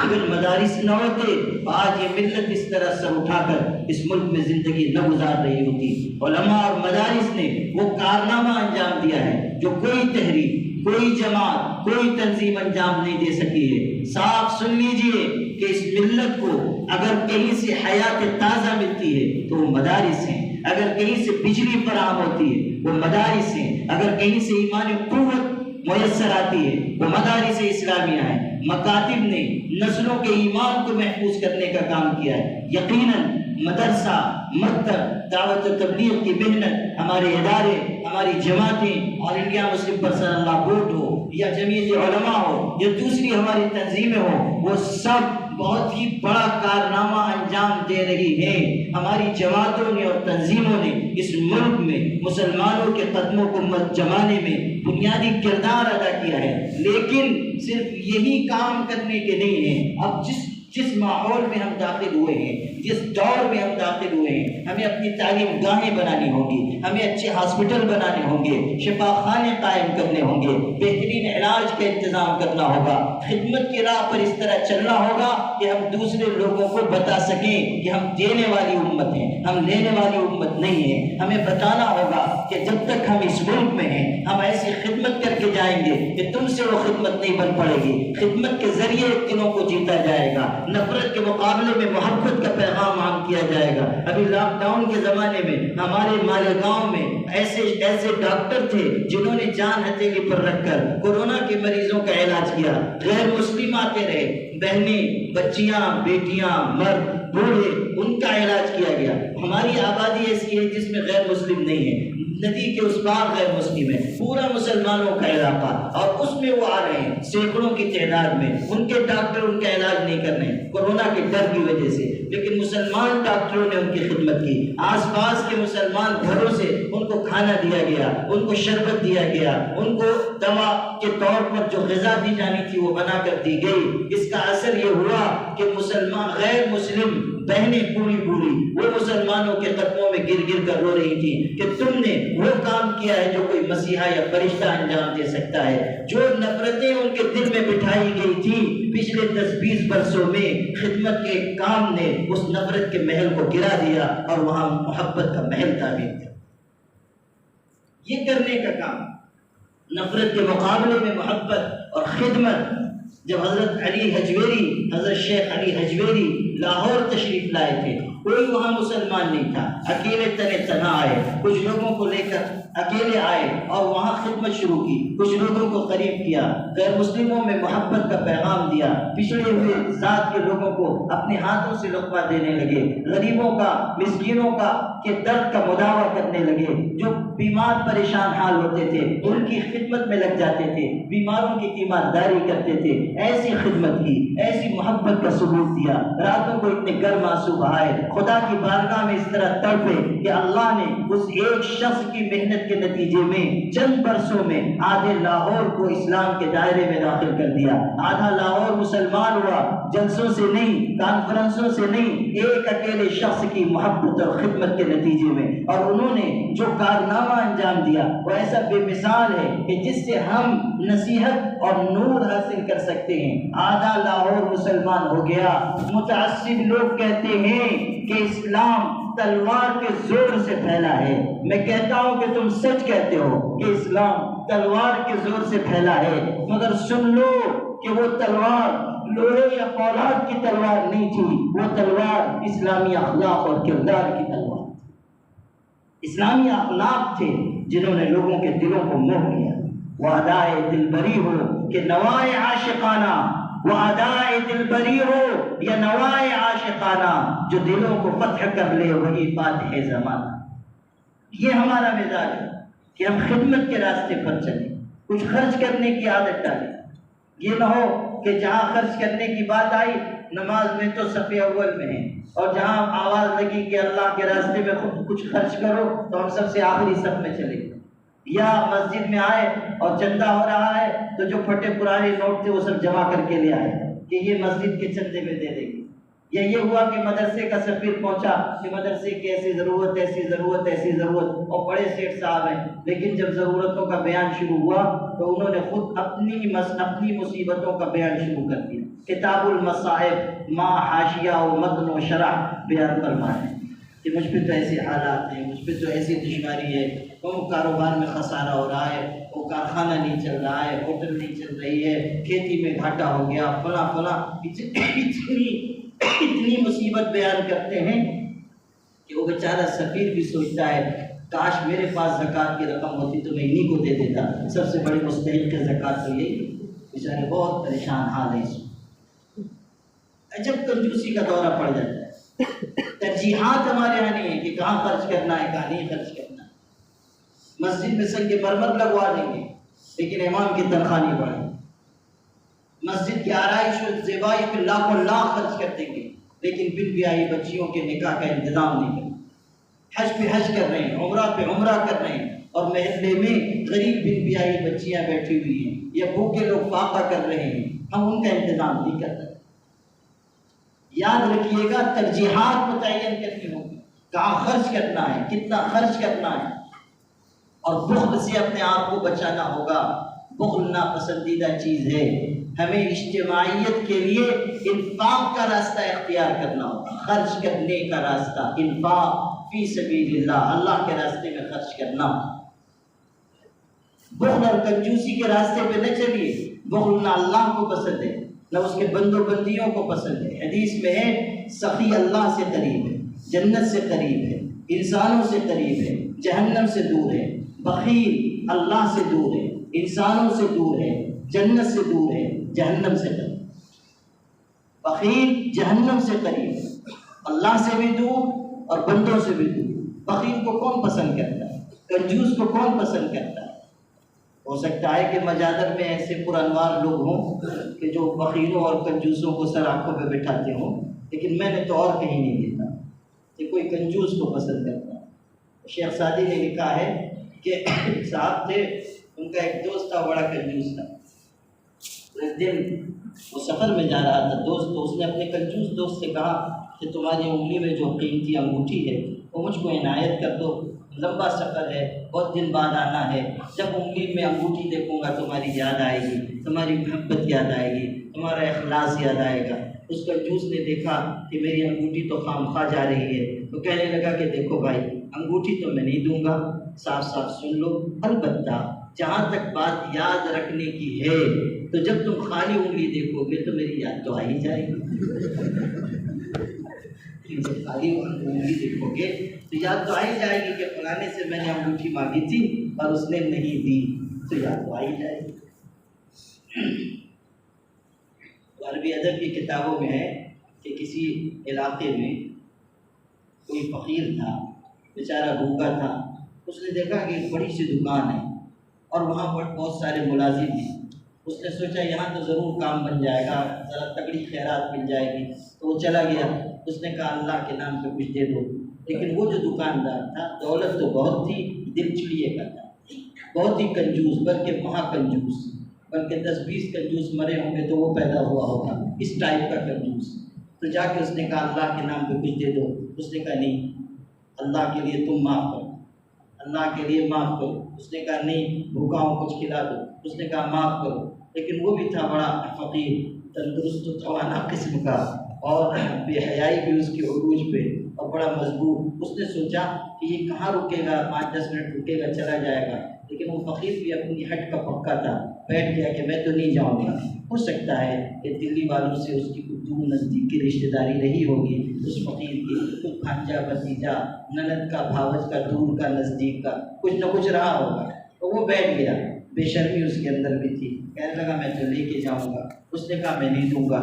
اگر مدارس نہ ہوتے، آج یہ ملت اس طرح سر اٹھا کر اس ملک میں زندگی نہ گزار رہی ہوتی۔ علماء اور مدارس نے وہ کارنامہ انجام دیا ہے جو کوئی تحریک، کوئی جماعت، کوئی تنظیم انجام نہیں دے سکی ہے۔ صاف سن لیجئے کہ اس ملت کو اگر کہیں سے حیات تازہ ملتی ہے تو وہ مدارس ہیں، اگر کہیں سے بجلی فراہم ہوتی ہے وہ مدارس ہیں، اگر کہیں سے ایمان قوت میسر آتی ہے وہ مدارس اسلامیہ ہیں۔ مکاتب نے نسلوں کے ایمان کو محفوظ کرنے کا کام کیا ہے۔ یقیناً مدرسہ، مکتب، دعوت و تبلیغ کی محنت، ہمارے ادارے، ہماری جماعتیں اور انڈیا مسلم پرسنل لا بورڈ ہو یا جمعیت علماء ہو یا دوسری ہماری تنظیمیں ہوں، وہ سب بہت ہی بڑا کارنامہ انجام دے رہی ہیں۔ ہماری جماعتوں نے اور تنظیموں نے اس ملک میں مسلمانوں کے قدموں کو جمانے میں بنیادی کردار ادا کیا ہے، لیکن صرف یہی کام کرنے کے نہیں ہیں۔ اب جس ماحول میں ہم داخل ہوئے ہیں، جس دور میں ہم داخل ہوئے ہیں، ہمیں اپنی تعلیم گاہیں بنانی ہوں گی، ہمیں اچھے ہاسپٹل بنانے ہوں گے، شفا خانے قائم کرنے ہوں گے، بہترین علاج کا انتظام کرنا ہوگا، خدمت کی راہ پر اس طرح چلنا ہوگا کہ ہم دوسرے لوگوں کو بتا سکیں کہ ہم دینے والی امت ہیں، ہم لینے والی امت نہیں ہیں۔ ہمیں بتانا ہوگا کہ جب تک ہم اس ملک میں ہیں ہم ایسی خدمت کر کے جائیں گے کہ تم سے وہ خدمت نہیں بن پڑے گی، خدمت کے ذریعے دلوں کو جیتا جائے گا، نفرت کے مقابلے میں محبت کا پیغام عام کیا جائے گا۔ ابھی لاک ڈاؤن کے زمانے میں ہمارے مالیگاؤں میں ایسے ڈاکٹر تھے جنہوں نے جان ہتھیلی پر رکھ کر کورونا کے مریضوں کا علاج کیا، غیر مسلم آتے رہے، بہنیں، بچیاں، بیٹیاں، مرد، بوڑھے، ان کا علاج کیا گیا۔ ہماری آبادی ایسی ہے جس میں غیر مسلم نہیں ہے، ندی کے اس پار غیر مسلم ہے، پورا مسلمانوں کا علاقہ، اور اس میں وہ آ رہے ہیں سینکڑوں کی تعداد میں، ان کے ڈاکٹر ان کا علاج نہیں کر رہے ہیں کورونا کے ڈر کی وجہ سے، لیکن مسلمان ڈاکٹروں نے ان کی خدمت کی۔ آس پاس کے مسلمان گھروں سے ان کو کھانا دیا گیا، ان کو شربت دیا گیا، ان کو دوا کے طور پر جو غذا دی جانی تھی وہ بنا کر دی گئی۔ اس کا اثر یہ ہوا کہ مسلمان غیر مسلم بہنیں پوری پوری وہ مسلمانوں کے قدموں میں گر گر کر رو رہی تھی کہ تم نے وہ کام کیا ہے جو کوئی مسیحا یا فرشتہ انجام دے سکتا ہے۔ جو نفرتیں ان کے دل میں بٹھائی گئی تھی پچھلے 10-20 برسوں میں، خدمت کے کام نے اس نفرت کے محل کو گرا دیا اور وہاں محبت کا محل تعمیر کیا۔ یہ کرنے کا کام، نفرت کے مقابلے میں محبت اور خدمت۔ جب حضرت علی حجویری، حضرت شیخ علی حجویری لاہور تشریف لائے تھے، کوئی وہاں مسلمان نہیں تھا، اکیلے تنے تنہا آئے، کچھ لوگوں کو لے کر اکیلے آئے اور وہاں خدمت شروع کی، کچھ لوگوں کو قریب کیا، غیر مسلموں میں محبت کا پیغام دیا، پچھڑے ہوئے ذات کے لوگوں کو اپنے ہاتھوں سے لقمہ دینے لگے، غریبوں کا، مسکینوں کا کے درد کا مداوع کرنے لگے، جو بیمار پریشان حال ہوتے تھے ان کی خدمت میں لگ جاتے تھے، بیماروں کی تیمارداری کرتے تھے۔ ایسی خدمت کی، ایسی محبت کا ثبوت دیا، راتوں کو اتنے گرم آنسو بہائے، خدا کی بارگاہ میں اس طرح تڑپے کہ اللہ نے اس ایک شخص کی محنت کے نتیجے میں چند برسوں میں آدھے لاہور کو اسلام کے دائرے میں داخل کر دیا، آدھا لاہور مسلمان ہوا، جلسوں سے نہیں، کانفرنسوں سے نہیں، ایک اکیلے شخص کی محبت اور خدمت کے نتیجے میں۔ اور انہوں نے جو کارنامہ انجام دیا وہ ایسا بے مثال ہے کہ جس سے ہم نصیحت اور نور حاصل کر سکتے ہیں۔ آدھا لاہور مسلمان ہو گیا۔ متعصب لوگ کہتے ہیں کہ اسلام تلوار کے زور سے پھیلا ہے، میں کہتا ہوں کہ تم سچ کہتے ہو کہ اسلام تلوار کے زور سے پھیلا ہے، مگر سن لو کہ وہ تلوار لوہے یا فولاد کی تلوار نہیں تھی، وہ تلوار اسلامی اخلاق اور کردار کی تلوار، اسلامی اخلاق تھے جنہوں نے لوگوں کے دلوں کو موہ لیا۔ وہ ادائے دل بری ہو کہ نوائے عاشقانہ، وہ ادائے دل بری ہو یا نوائے عاشقانہ، جو دلوں کو فتح کر لے وہی فاتح زمانہ۔ یہ ہمارا مزاج ہے کہ ہم خدمت کے راستے پر چلیں، کچھ خرچ کرنے کی عادت ڈالیں۔ یہ نہ ہو کہ جہاں خرچ کرنے کی بات آئی نماز میں تو صف اول میں ہیں، اور جہاں آواز لگی کہ اللہ کے راستے میں خود کچھ خرچ کرو تو ہم سب سے آخری صف میں چلے گئے۔ یا مسجد میں آئے اور چندہ ہو رہا ہے تو جو پھٹے پرانے نوٹ تھے وہ سب جمع کر کے لے آئے کہ یہ مسجد کے چندے میں دے دیں گے۔ یا یہ ہوا کہ مدرسے کا سفیر پہنچا کہ مدرسے کی ایسی ضرورت، ایسی ضرورت، ایسی ضرورت، اور بڑے سیٹھ صاحب ہیں، لیکن جب ضرورتوں کا بیان شروع ہوا تو انہوں نے خود اپنی مصیبتوں کا بیان شروع کر دیا۔ کتاب المصائب ما حاشیہ و متن و شرح بیان فرمائے کہ مجھ پہ تو ایسے حالات ہیں، مجھ پہ تو ایسی دشواری ہے، وہ کاروبار میں خسارہ ہو رہا ہے، وہ کارخانہ نہیں چل رہا ہے، ہوٹل نہیں چل رہی ہے، کھیتی میں گھاٹا ہو گیا، فلاں فلاں، اتنی مصیبت بیان کرتے ہیں کہ وہ بیچارہ سفیر بھی سوچتا ہے کاش میرے پاس زکوٰۃ کی رقم ہوتی تو میں انہی کو دے دیتا، سب سے بڑی مستحق زکوٰۃ تو یہی، بیچارے بہت پریشان حال ہے۔ اس عجب کنجوسی کا دورہ پڑ جاتا ہے۔ ترجیحات ہمارے یہاں نہیں ہے کہ کہاں خرچ کرنا ہے، کہاں نہیں خرچ کرنا ہے۔ مسجد میں سنگ مرمر لگوا دیں گے لیکن امام کی تنخواہ نہیں بڑھے، مسجد کی آرائش و زیبائی پہ لاکھوں لاکھ خرچ کر دیں گے لیکن بن بیاہی بچیوں کے نکاح کا انتظام نہیں کریں، حج پہ حج کر رہے ہیں، عمرہ پہ عمرہ کر رہے ہیں، اور محلے میں غریب بن بیاہی بچیاں بیٹھی ہوئی ہیں یا بھوکے لوگ فاقہ کر رہے ہیں، ہم ان کا انتظام نہیں کرتے۔ یاد رکھیے گا ترجیحات متعین کرنی ہوگی، کہاں خرچ کرنا ہے، کتنا خرچ کرنا ہے، اور بخل سے اپنے آپ کو بچانا ہوگا۔ بخل ناپسندیدہ چیز ہے، ہمیں اجتماعیت کے لیے انفاق کا راستہ اختیار کرنا ہوگا، خرچ کرنے کا راستہ، انفاق فی سبیل اللہ، اللہ کے راستے میں خرچ کرنا۔ بخل اور کنجوسی کے راستے پہ نہ چلیے، بخل نہ اللہ کو پسند ہے نہ اس کے بندوں بندیوں کو پسند ہے۔ حدیث میں ہے سخی اللہ سے قریب ہے، جنت سے قریب ہے، انسانوں سے قریب ہے، جہنم سے دور ہے۔ بخیل اللہ سے دور ہے، انسانوں سے دور ہے، جنت سے دور ہے، جہنم سے قریب۔ بخیل جہنم سے قریب، اللہ سے بھی دور اور بندوں سے بھی دور۔ بخیل کو کون پسند کرتا ہے؟ کنجوس کو کون پسند کرتا ہے؟ ہو سکتا ہے کہ مجادر میں ایسے پرانوار لوگ ہوں کہ جو بخیلوں اور کنجوسوں کو سر آنکھوں پہ بٹھاتے ہوں، لیکن میں نے تو اور کہیں نہیں دیکھا کہ کوئی کنجوس کو پسند کرتا ہے۔ شیخ سعدی نے لکھا ہے کہ ایک صاحب تھے، ان کا ایک دوست تھا، بڑا کنجوس تھا۔ ایک دن وہ سفر میں جا رہا تھا دوست، تو اس نے اپنے کنجوس دوست سے کہا کہ تمہاری انگلی میں جو قیمتی انگوٹھی ہے وہ مجھ کو عنایت کر دو، لمبا سفر ہے، بہت دن بعد آنا ہے، جب انگلی میں انگوٹھی دیکھوں گا تمہاری یاد آئے گی، تمہاری محبت یاد آئے گی، تمہارا اخلاص یاد آئے گا۔ اس کنجوس نے دیکھا کہ میری انگوٹھی تو خامخواہ جا رہی ہے، تو کہنے لگا کہ دیکھو بھائی، انگوٹھی تو میں نہیں دوں گا، صاف صاف سن لو، البتہ جہاں تک بات یاد رکھنے کی ہے تو جب تم خالی انگلی دیکھو گے تو میری یاد تو آ ہی جائے گی۔ جب خالی انگلی دیکھو گے تو یاد تو آ ہی جائے گی کہ فلانے سے میں نے انگوٹھی مانگی تھی اور اس نے نہیں دی، تو یاد تو آ ہی جائے گی۔ عربی ادب کی کتابوں میں ہے کہ کسی علاقے میں کوئی فقیر تھا، بیچارہ بھوکا تھا۔ اس نے دیکھا کہ ایک بڑی سی دکان ہے اور وہاں پر بہت سارے ملازم ہیں۔ اس نے سوچا یہاں تو ضرور کام بن جائے گا، ذرا تگڑی خیرات مل جائے گی، تو وہ چلا گیا۔ اس نے کہا اللہ کے نام پہ کچھ دے دو، لیکن وہ جو دکاندار تھا دولت تو بہت تھی، دل چڑیے کا تھا، بہت ہی کنجوس، بلکہ مہا کنجوس، بلکہ 10-20 کنجوس مرے ہوں گے تو وہ پیدا ہوا ہوگا، اس ٹائپ کا کنجوس۔ تو جا کے اس نے کہا اللہ کے نام پہ کچھ دے دو۔ اس نے کہا نہیں، اللہ کے لیے تم معاف کرو، اللہ کے لیے معاف کرو۔ اس نے کہا نہیں، بھوکا ہوں کچھ کھلا دو۔ اس نے کہا معاف کرو، لیکن وہ بھی تھا بڑا فقیر، تندرست و توانا قسم کا، اور بے حیائی بھی اس کے عروج پہ، اور بڑا مضبوط۔ اس نے سوچا کہ یہ کہاں رکے گا، 5-10 منٹ رکے گا چلا جائے گا، لیکن وہ فقیر بھی اپنی ہٹ کا پکا تھا، بیٹھ گیا کہ میں تو نہیں جاؤں گا۔ ہو سکتا ہے کہ دلی والوں سے اس کی کچھ دور نزدیک کی رشتہ داری رہی ہوگی، اس فقیر کی کچھ بھانجا بھتیجا، نند کا بھاوج کا، دور کا نزدیک کا، کچھ نہ کچھ رہا ہوگا۔ تو وہ بیٹھ گیا، بے شرمی اس کے اندر بھی تھی، کہنے لگا میں تو لے کے جاؤں گا۔ اس نے کہا میں نہیں دوں گا۔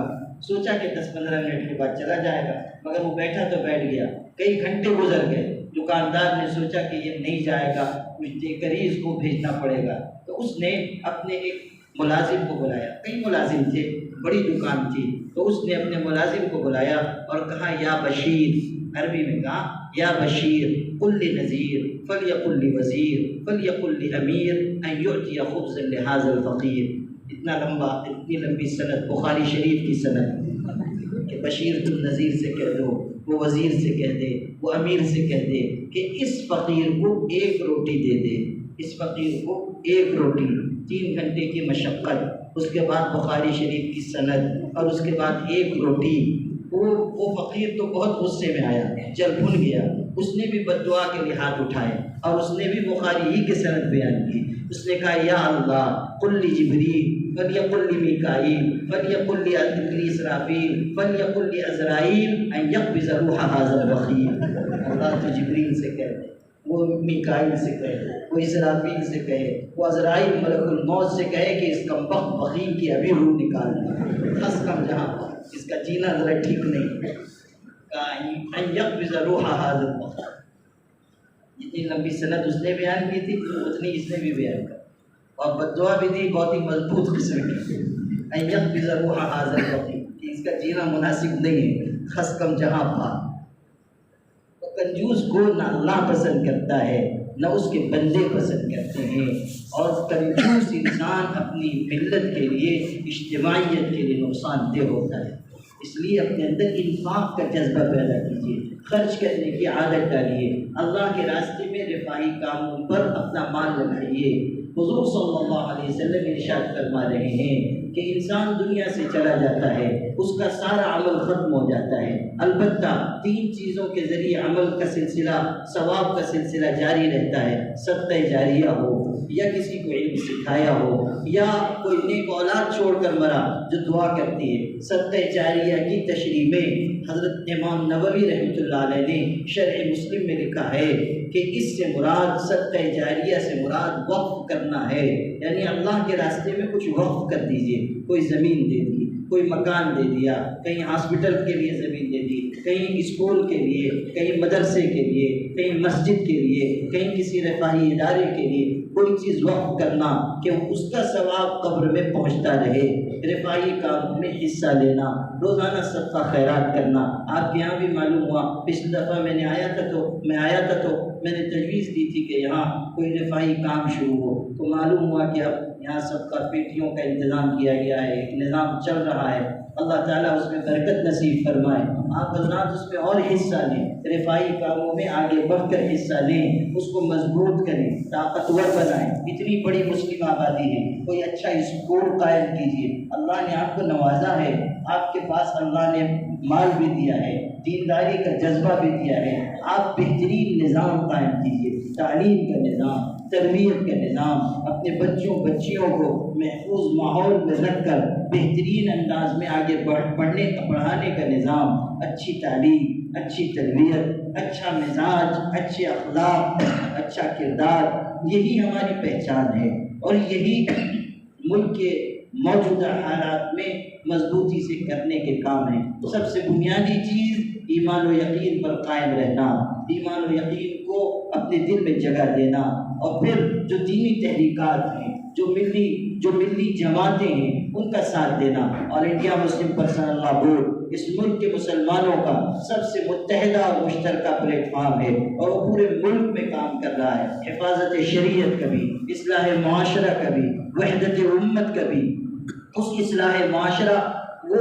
سوچا کہ 10-15 منٹ کے بعد چلا جائے گا، مگر وہ بیٹھا تو بیٹھ گیا۔ کئی گھنٹے گزر گئے، دکاندار نے سوچا کہ یہ نہیں جائے گا، کچھ دے کر ہی اس کو بھیجنا پڑے گا۔ تو اس نے اپنے ایک ملازم کو بلایا، کئی ملازم تھے، بڑی دکان تھی، تو اس نے اپنے ملازم کو بلایا اور کہا یا بشیر، عربی میں کہا یا بشیر قل لنذیر فلیقل لوزیر فلیقل لامیر ان یؤتی خبزا لہذا الفقیر۔ اتنی لمبی سند، بخاری شریف کی سند، کہ بشیر تم نذیر سے کہہ دو، وہ وزیر سے کہہ دے، وہ امیر سے کہہ دے کہ اس فقیر کو ایک روٹی دے دے، اس فقیر کو ایک روٹی۔ 3 گھنٹے کی مشقت، اس کے بعد بخاری شریف کی سند، اور اس کے بعد ایک روٹی۔ وہ فقیر تو بہت غصے میں آیا، جل بھن گیا، اس نے بھی بد دعا کے لیے ہاتھ اٹھائے اور اس نے بھی بخاری ہی کی سند بیان کی۔ اس نے کہا یا اللہ قل لجبریل فلیقل لمیکائیل فلیقل لاسرافیل فلیقل لعزرائیل ان یقبض روح هذا البخیل۔ اللہ تو جبریل سے کہہ دے، وہ میکائیل سے کہے، وہ اسرافیل سے کہے، وہ عزرائیل ملک الموت سے کہے کہ اس کمبخت بخیل کی ابھی روح نکال دے، ہنس کم جہاں اس کا جینا ذرا ٹھیک نہیں۔ ان یقبض روح هذا البخیل۔ جتنی لمبی سند اس نے بیان کی تھی اتنی اس نے بھی بیان کی، اور بددعا بھی دی بہت ہی مضبوط قسم کی۔ ان یقبض روح هذا البخیل، کہ اس کا جینا مناسب نہیں ہے، خس کم جہاں پا۔ تو کنجوس کو نہ اللہ پسند کرتا ہے نہ اس کے بندے پسند کرتے ہیں، اور کنجوس انسان اپنی ملت کے لیے، اجتماعیت کے لیے نقصان دہ ہوتا ہے۔ اس لیے اپنے اندر انفاق کا جذبہ پیدا کیجیے، خرچ کرنے کی عادت ڈالیے، اللہ کے راستے میں رفاہی کاموں پر اپنا مال لگائیے۔ حضور صلی اللہ علیہ وسلم ارشاد فرما رہے ہیں کہ انسان دنیا سے چلا جاتا ہے، اس کا سارا عمل ختم ہو جاتا ہے، البتہ 3 چیزوں کے ذریعے عمل کا سلسلہ، ثواب کا سلسلہ جاری رہتا ہے۔ صدقہ جاریہ ہو، یا کسی کو علم سکھایا ہو، یا کوئی نیک اولاد چھوڑ کر مرا جو دعا کرتی ہے۔ صدقہ جاریہ کی تشریح میں حضرت امام نووی رحمۃ اللہ علیہ نے شرح مسلم میں لکھا ہے کہ اس سے مراد، صدقہ جاریہ سے مراد وقف کرنا ہے، یعنی اللہ کے راستے میں کچھ وقف کر دیجئے، کوئی زمین دے دی، کوئی مکان دے دیا، کہیں ہاسپٹل کے لیے زمین دے دی، کہیں اسکول کے لیے، کہیں مدرسے کے لیے، کہیں مسجد کے لیے، کہیں کسی رفاہی ادارے کے لیے کوئی چیز وقف کرنا کہ اس کا ثواب قبر میں پہنچتا رہے، رفاہی کام میں حصہ لینا، روزانہ صدقہ خیرات کرنا۔ آپ کے یہاں بھی معلوم ہوا، پچھلی دفعہ میں آیا تھا تو میں نے تجویز دی تھی کہ یہاں کوئی رفاہی کام شروع ہو، تو معلوم ہوا کہ اب یہاں صدقہ پیٹیوں کا انتظام کیا گیا ہے، ایک نظام چل رہا ہے۔ اللہ تعالیٰ اس میں برکت نصیب فرمائے، آپ حضرات اس میں اور حصہ لیں، رفاہی کاموں میں آگے بڑھ کر حصہ لیں، اس کو مضبوط کریں، طاقتور بنائیں۔ اتنی بڑی مسلم آبادی ہے، کوئی اچھا اسکول قائم کیجیے، اللہ نے آپ کو نوازا ہے، آپ کے پاس اللہ نے مال بھی دیا ہے، دینداری کا جذبہ بھی دیا ہے، آپ بہترین نظام قائم کیجیے، تعلیم کا نظام، تربیت کا نظام، اپنے بچیوں کو محفوظ ماحول میں رکھ کر بہترین انداز میں آگے پڑھانے کا نظام، اچھی تعلیم، اچھی تربیت، اچھا مزاج، اچھے اخلاق، اچھا کردار، یہی ہماری پہچان ہے، اور یہی ملک کے موجودہ حالات میں مضبوطی سے کرنے کے کام ہیں۔ سب سے بنیادی چیز ایمان و یقین پر قائم رہنا، ایمان و یقین کو اپنے دل میں جگہ دینا، اور پھر جو دینی تحریکات ہیں، جو ملی جماعتیں ہیں، ان کا ساتھ دینا۔ اور انڈیا مسلم پرسنل لاء بورڈ اس ملک کے مسلمانوں کا سب سے متحدہ اور مشترکہ پلیٹ فارم ہے، اور وہ پورے ملک میں کام کر رہا ہے، حفاظت شریعت کا بھی، اصلاح معاشرہ کا بھی، وحدت امت کا بھی، وہ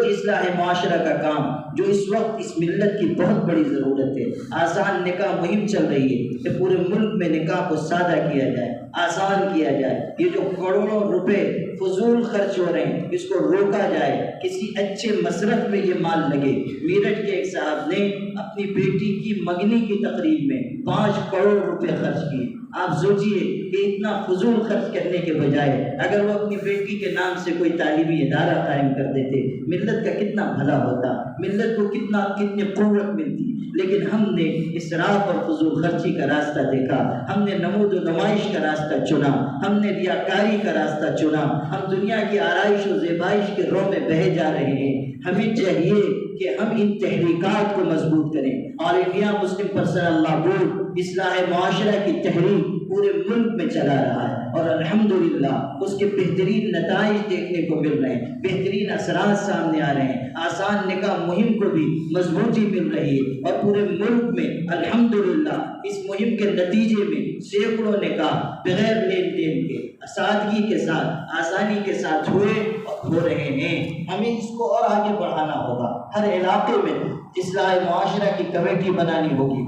اصلاح معاشرہ کا کام جو اس وقت اس ملت کی بہت بڑی ضرورت ہے۔ آسان نکاح مہم چل رہی ہے کہ پورے ملک میں نکاح کو سادہ کیا جائے، آسان کیا جائے، یہ جو کروڑوں روپے فضول خرچ ہو رہے ہیں اس کو روکا جائے، کسی اچھے مصرف میں یہ مال لگے۔ میرٹھ کے ایک صاحب نے اپنی بیٹی کی منگنی کی تقریب میں 5 کروڑ روپے خرچ کیے۔ آپ سوچئے کہ اتنا فضول خرچ کرنے کے بجائے اگر وہ اپنی بیٹی کے نام سے کوئی تعلیمی ادارہ قائم کر دیتے، ملت کا کتنا بھلا ہوتا، ملت کو کتنی قوت ملتی۔ لیکن ہم نے اسراف اور فضول خرچی کا راستہ دیکھا، ہم نے نمود و نمائش کا راستہ چنا، ہم نے ریاکاری کا راستہ چنا، ہم دنیا کی آرائش و زیبائش کے رو میں بہے جا رہے ہیں۔ ہمیں چاہیے کہ ہم ان تحریکات کو مضبوط کریں، اور انڈیا مسلم پرسنل لاء بورڈ اصلاح معاشرہ کی تحریک پورے ملک میں چلا رہا ہے، اور الحمدللہ اس کے بہترین نتائج دیکھنے کو مل رہے ہیں، بہترین اثرات سامنے آ رہے ہیں۔ آسان نکاح مہم کو بھی مضبوطی مل رہی ہے، اور پورے ملک میں الحمدللہ اس مہم کے نتیجے میں سینکڑوں نکاح بغیر لین دین کے، سادگی کے ساتھ، آسانی کے ساتھ ہوئے اور ہو رہے ہیں۔ ہمیں اس کو اور آگے بڑھانا ہوگا، ہر علاقے میں اصلاح معاشرہ کی کمیٹی بنانی ہوگی۔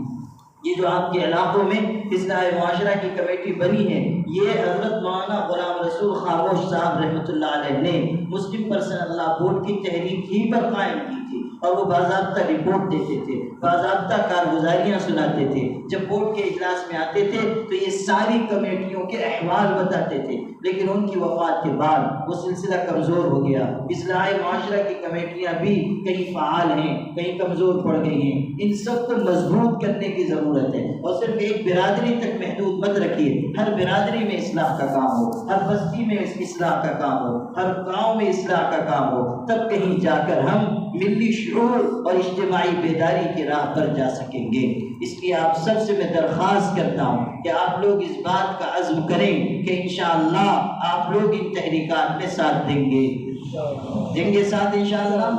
یہ جو آپ کے علاقوں میں اصلاح معاشرہ کی کمیٹی بنی ہے، یہ حضرت مولانا غلام رسول خاموش صاحب رحمۃ اللہ علیہ نے مسلم پرسنل لاء بورڈ کی تحریک ہی پر قائم کی تھی، اور وہ باضابطہ رپورٹ دیتے تھے، باضابطہ کارگزاریاں سناتے تھے۔ جب بورڈ کے اجلاس میں آتے تھے تو یہ ساری کمیٹیوں کے احوال بتاتے تھے، لیکن ان کی وفات کے بعد وہ سلسلہ کمزور ہو گیا۔ اصلاح معاشرہ کی کمیٹیاں بھی کہیں فعال ہیں، کہیں کمزور پڑ گئی ہیں۔ ان سب کو مضبوط کرنے کی ضرورت ہے، اور صرف ایک برادری تک محدود مت رکھیے، ہر برادری میں اصلاح کا کام ہو، ہر بستی میں اصلاح کا کام ہو، ہر گاؤں میں اصلاح کا کام ہو، تب کہیں جا کر ہم ملی شعور اور اجتماعی بیداری کی راہ پر جا سکیں گے۔ اس لیے آپ سب سے میں درخواست کرتا ہوں کہ آپ لوگ اس بات کا عزم کریں کہ انشاءاللہ آپ لوگ ان تحریکات میں ساتھ دیں گے ساتھ انشاءاللہ،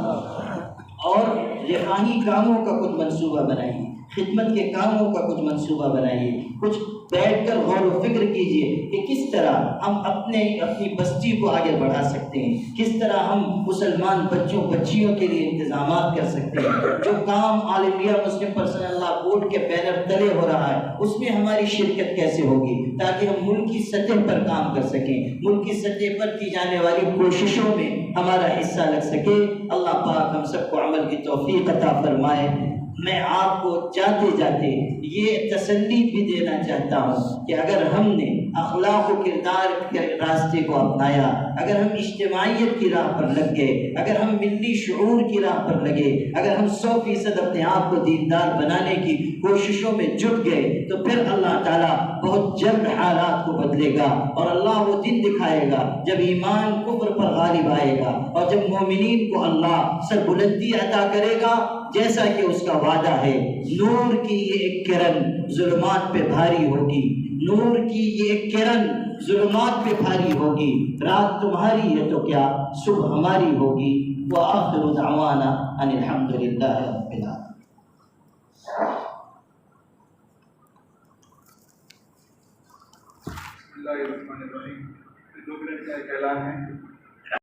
اور رفاہی کاموں کا کچھ منصوبہ بنائیے، خدمت کے کاموں کا کچھ منصوبہ بنائیے، کچھ بیٹھ کر غور و فکر کیجئے کہ کس طرح ہم اپنی بستی کو آگے بڑھا سکتے ہیں، کس طرح ہم مسلمان بچیوں کے لیے انتظامات کر سکتے ہیں۔ جو کام آل انڈیا مسلم پرسنل لاء بورڈ کے بینر تلے ہو رہا ہے اس میں ہماری شرکت کیسے ہوگی، تاکہ ہم ملکی سطح پر کام کر سکیں، ملکی سطح پر کی جانے والی کوششوں میں ہمارا حصہ لگ سکے۔ اللہ پاک ہم سب کو عمل کی توفیق عطا فرمائے۔ میں آپ کو جاتے جاتے یہ تسلی بھی دینا چاہتا ہوں کہ اگر ہم نے اخلاق و کردار کے راستے کو اپنایا، اگر ہم اجتماعیت کی راہ پر لگ گئے، اگر ہم ملی شعور کی راہ پر لگے، اگر ہم 100% اپنے آپ کو دیندار بنانے کی کوششوں میں جٹ گئے، تو پھر اللہ تعالیٰ بہت جلد حالات کو بدلے گا، اور اللہ وہ دن دکھائے گا جب ایمان کفر پر غالب آئے گا، اور جب مومنین کو اللہ سربلندی عطا کرے گا جیسا کہ اس کا وعدہ ہے۔ نور کی یہ ایک کرن ظلمات پہ بھاری ہوگی، نور کی یہ ایک کرن ظلمات پہ بھاری ہوگی، رات تمہاری ہے تو کیا صبح ہماری ہوگی۔ وآخر دعوانا ان الحمد للہ رب العالمین۔ بسم اللہ الرحمن الرحیم۔ 2 منٹ کا ایک اعلان ہے۔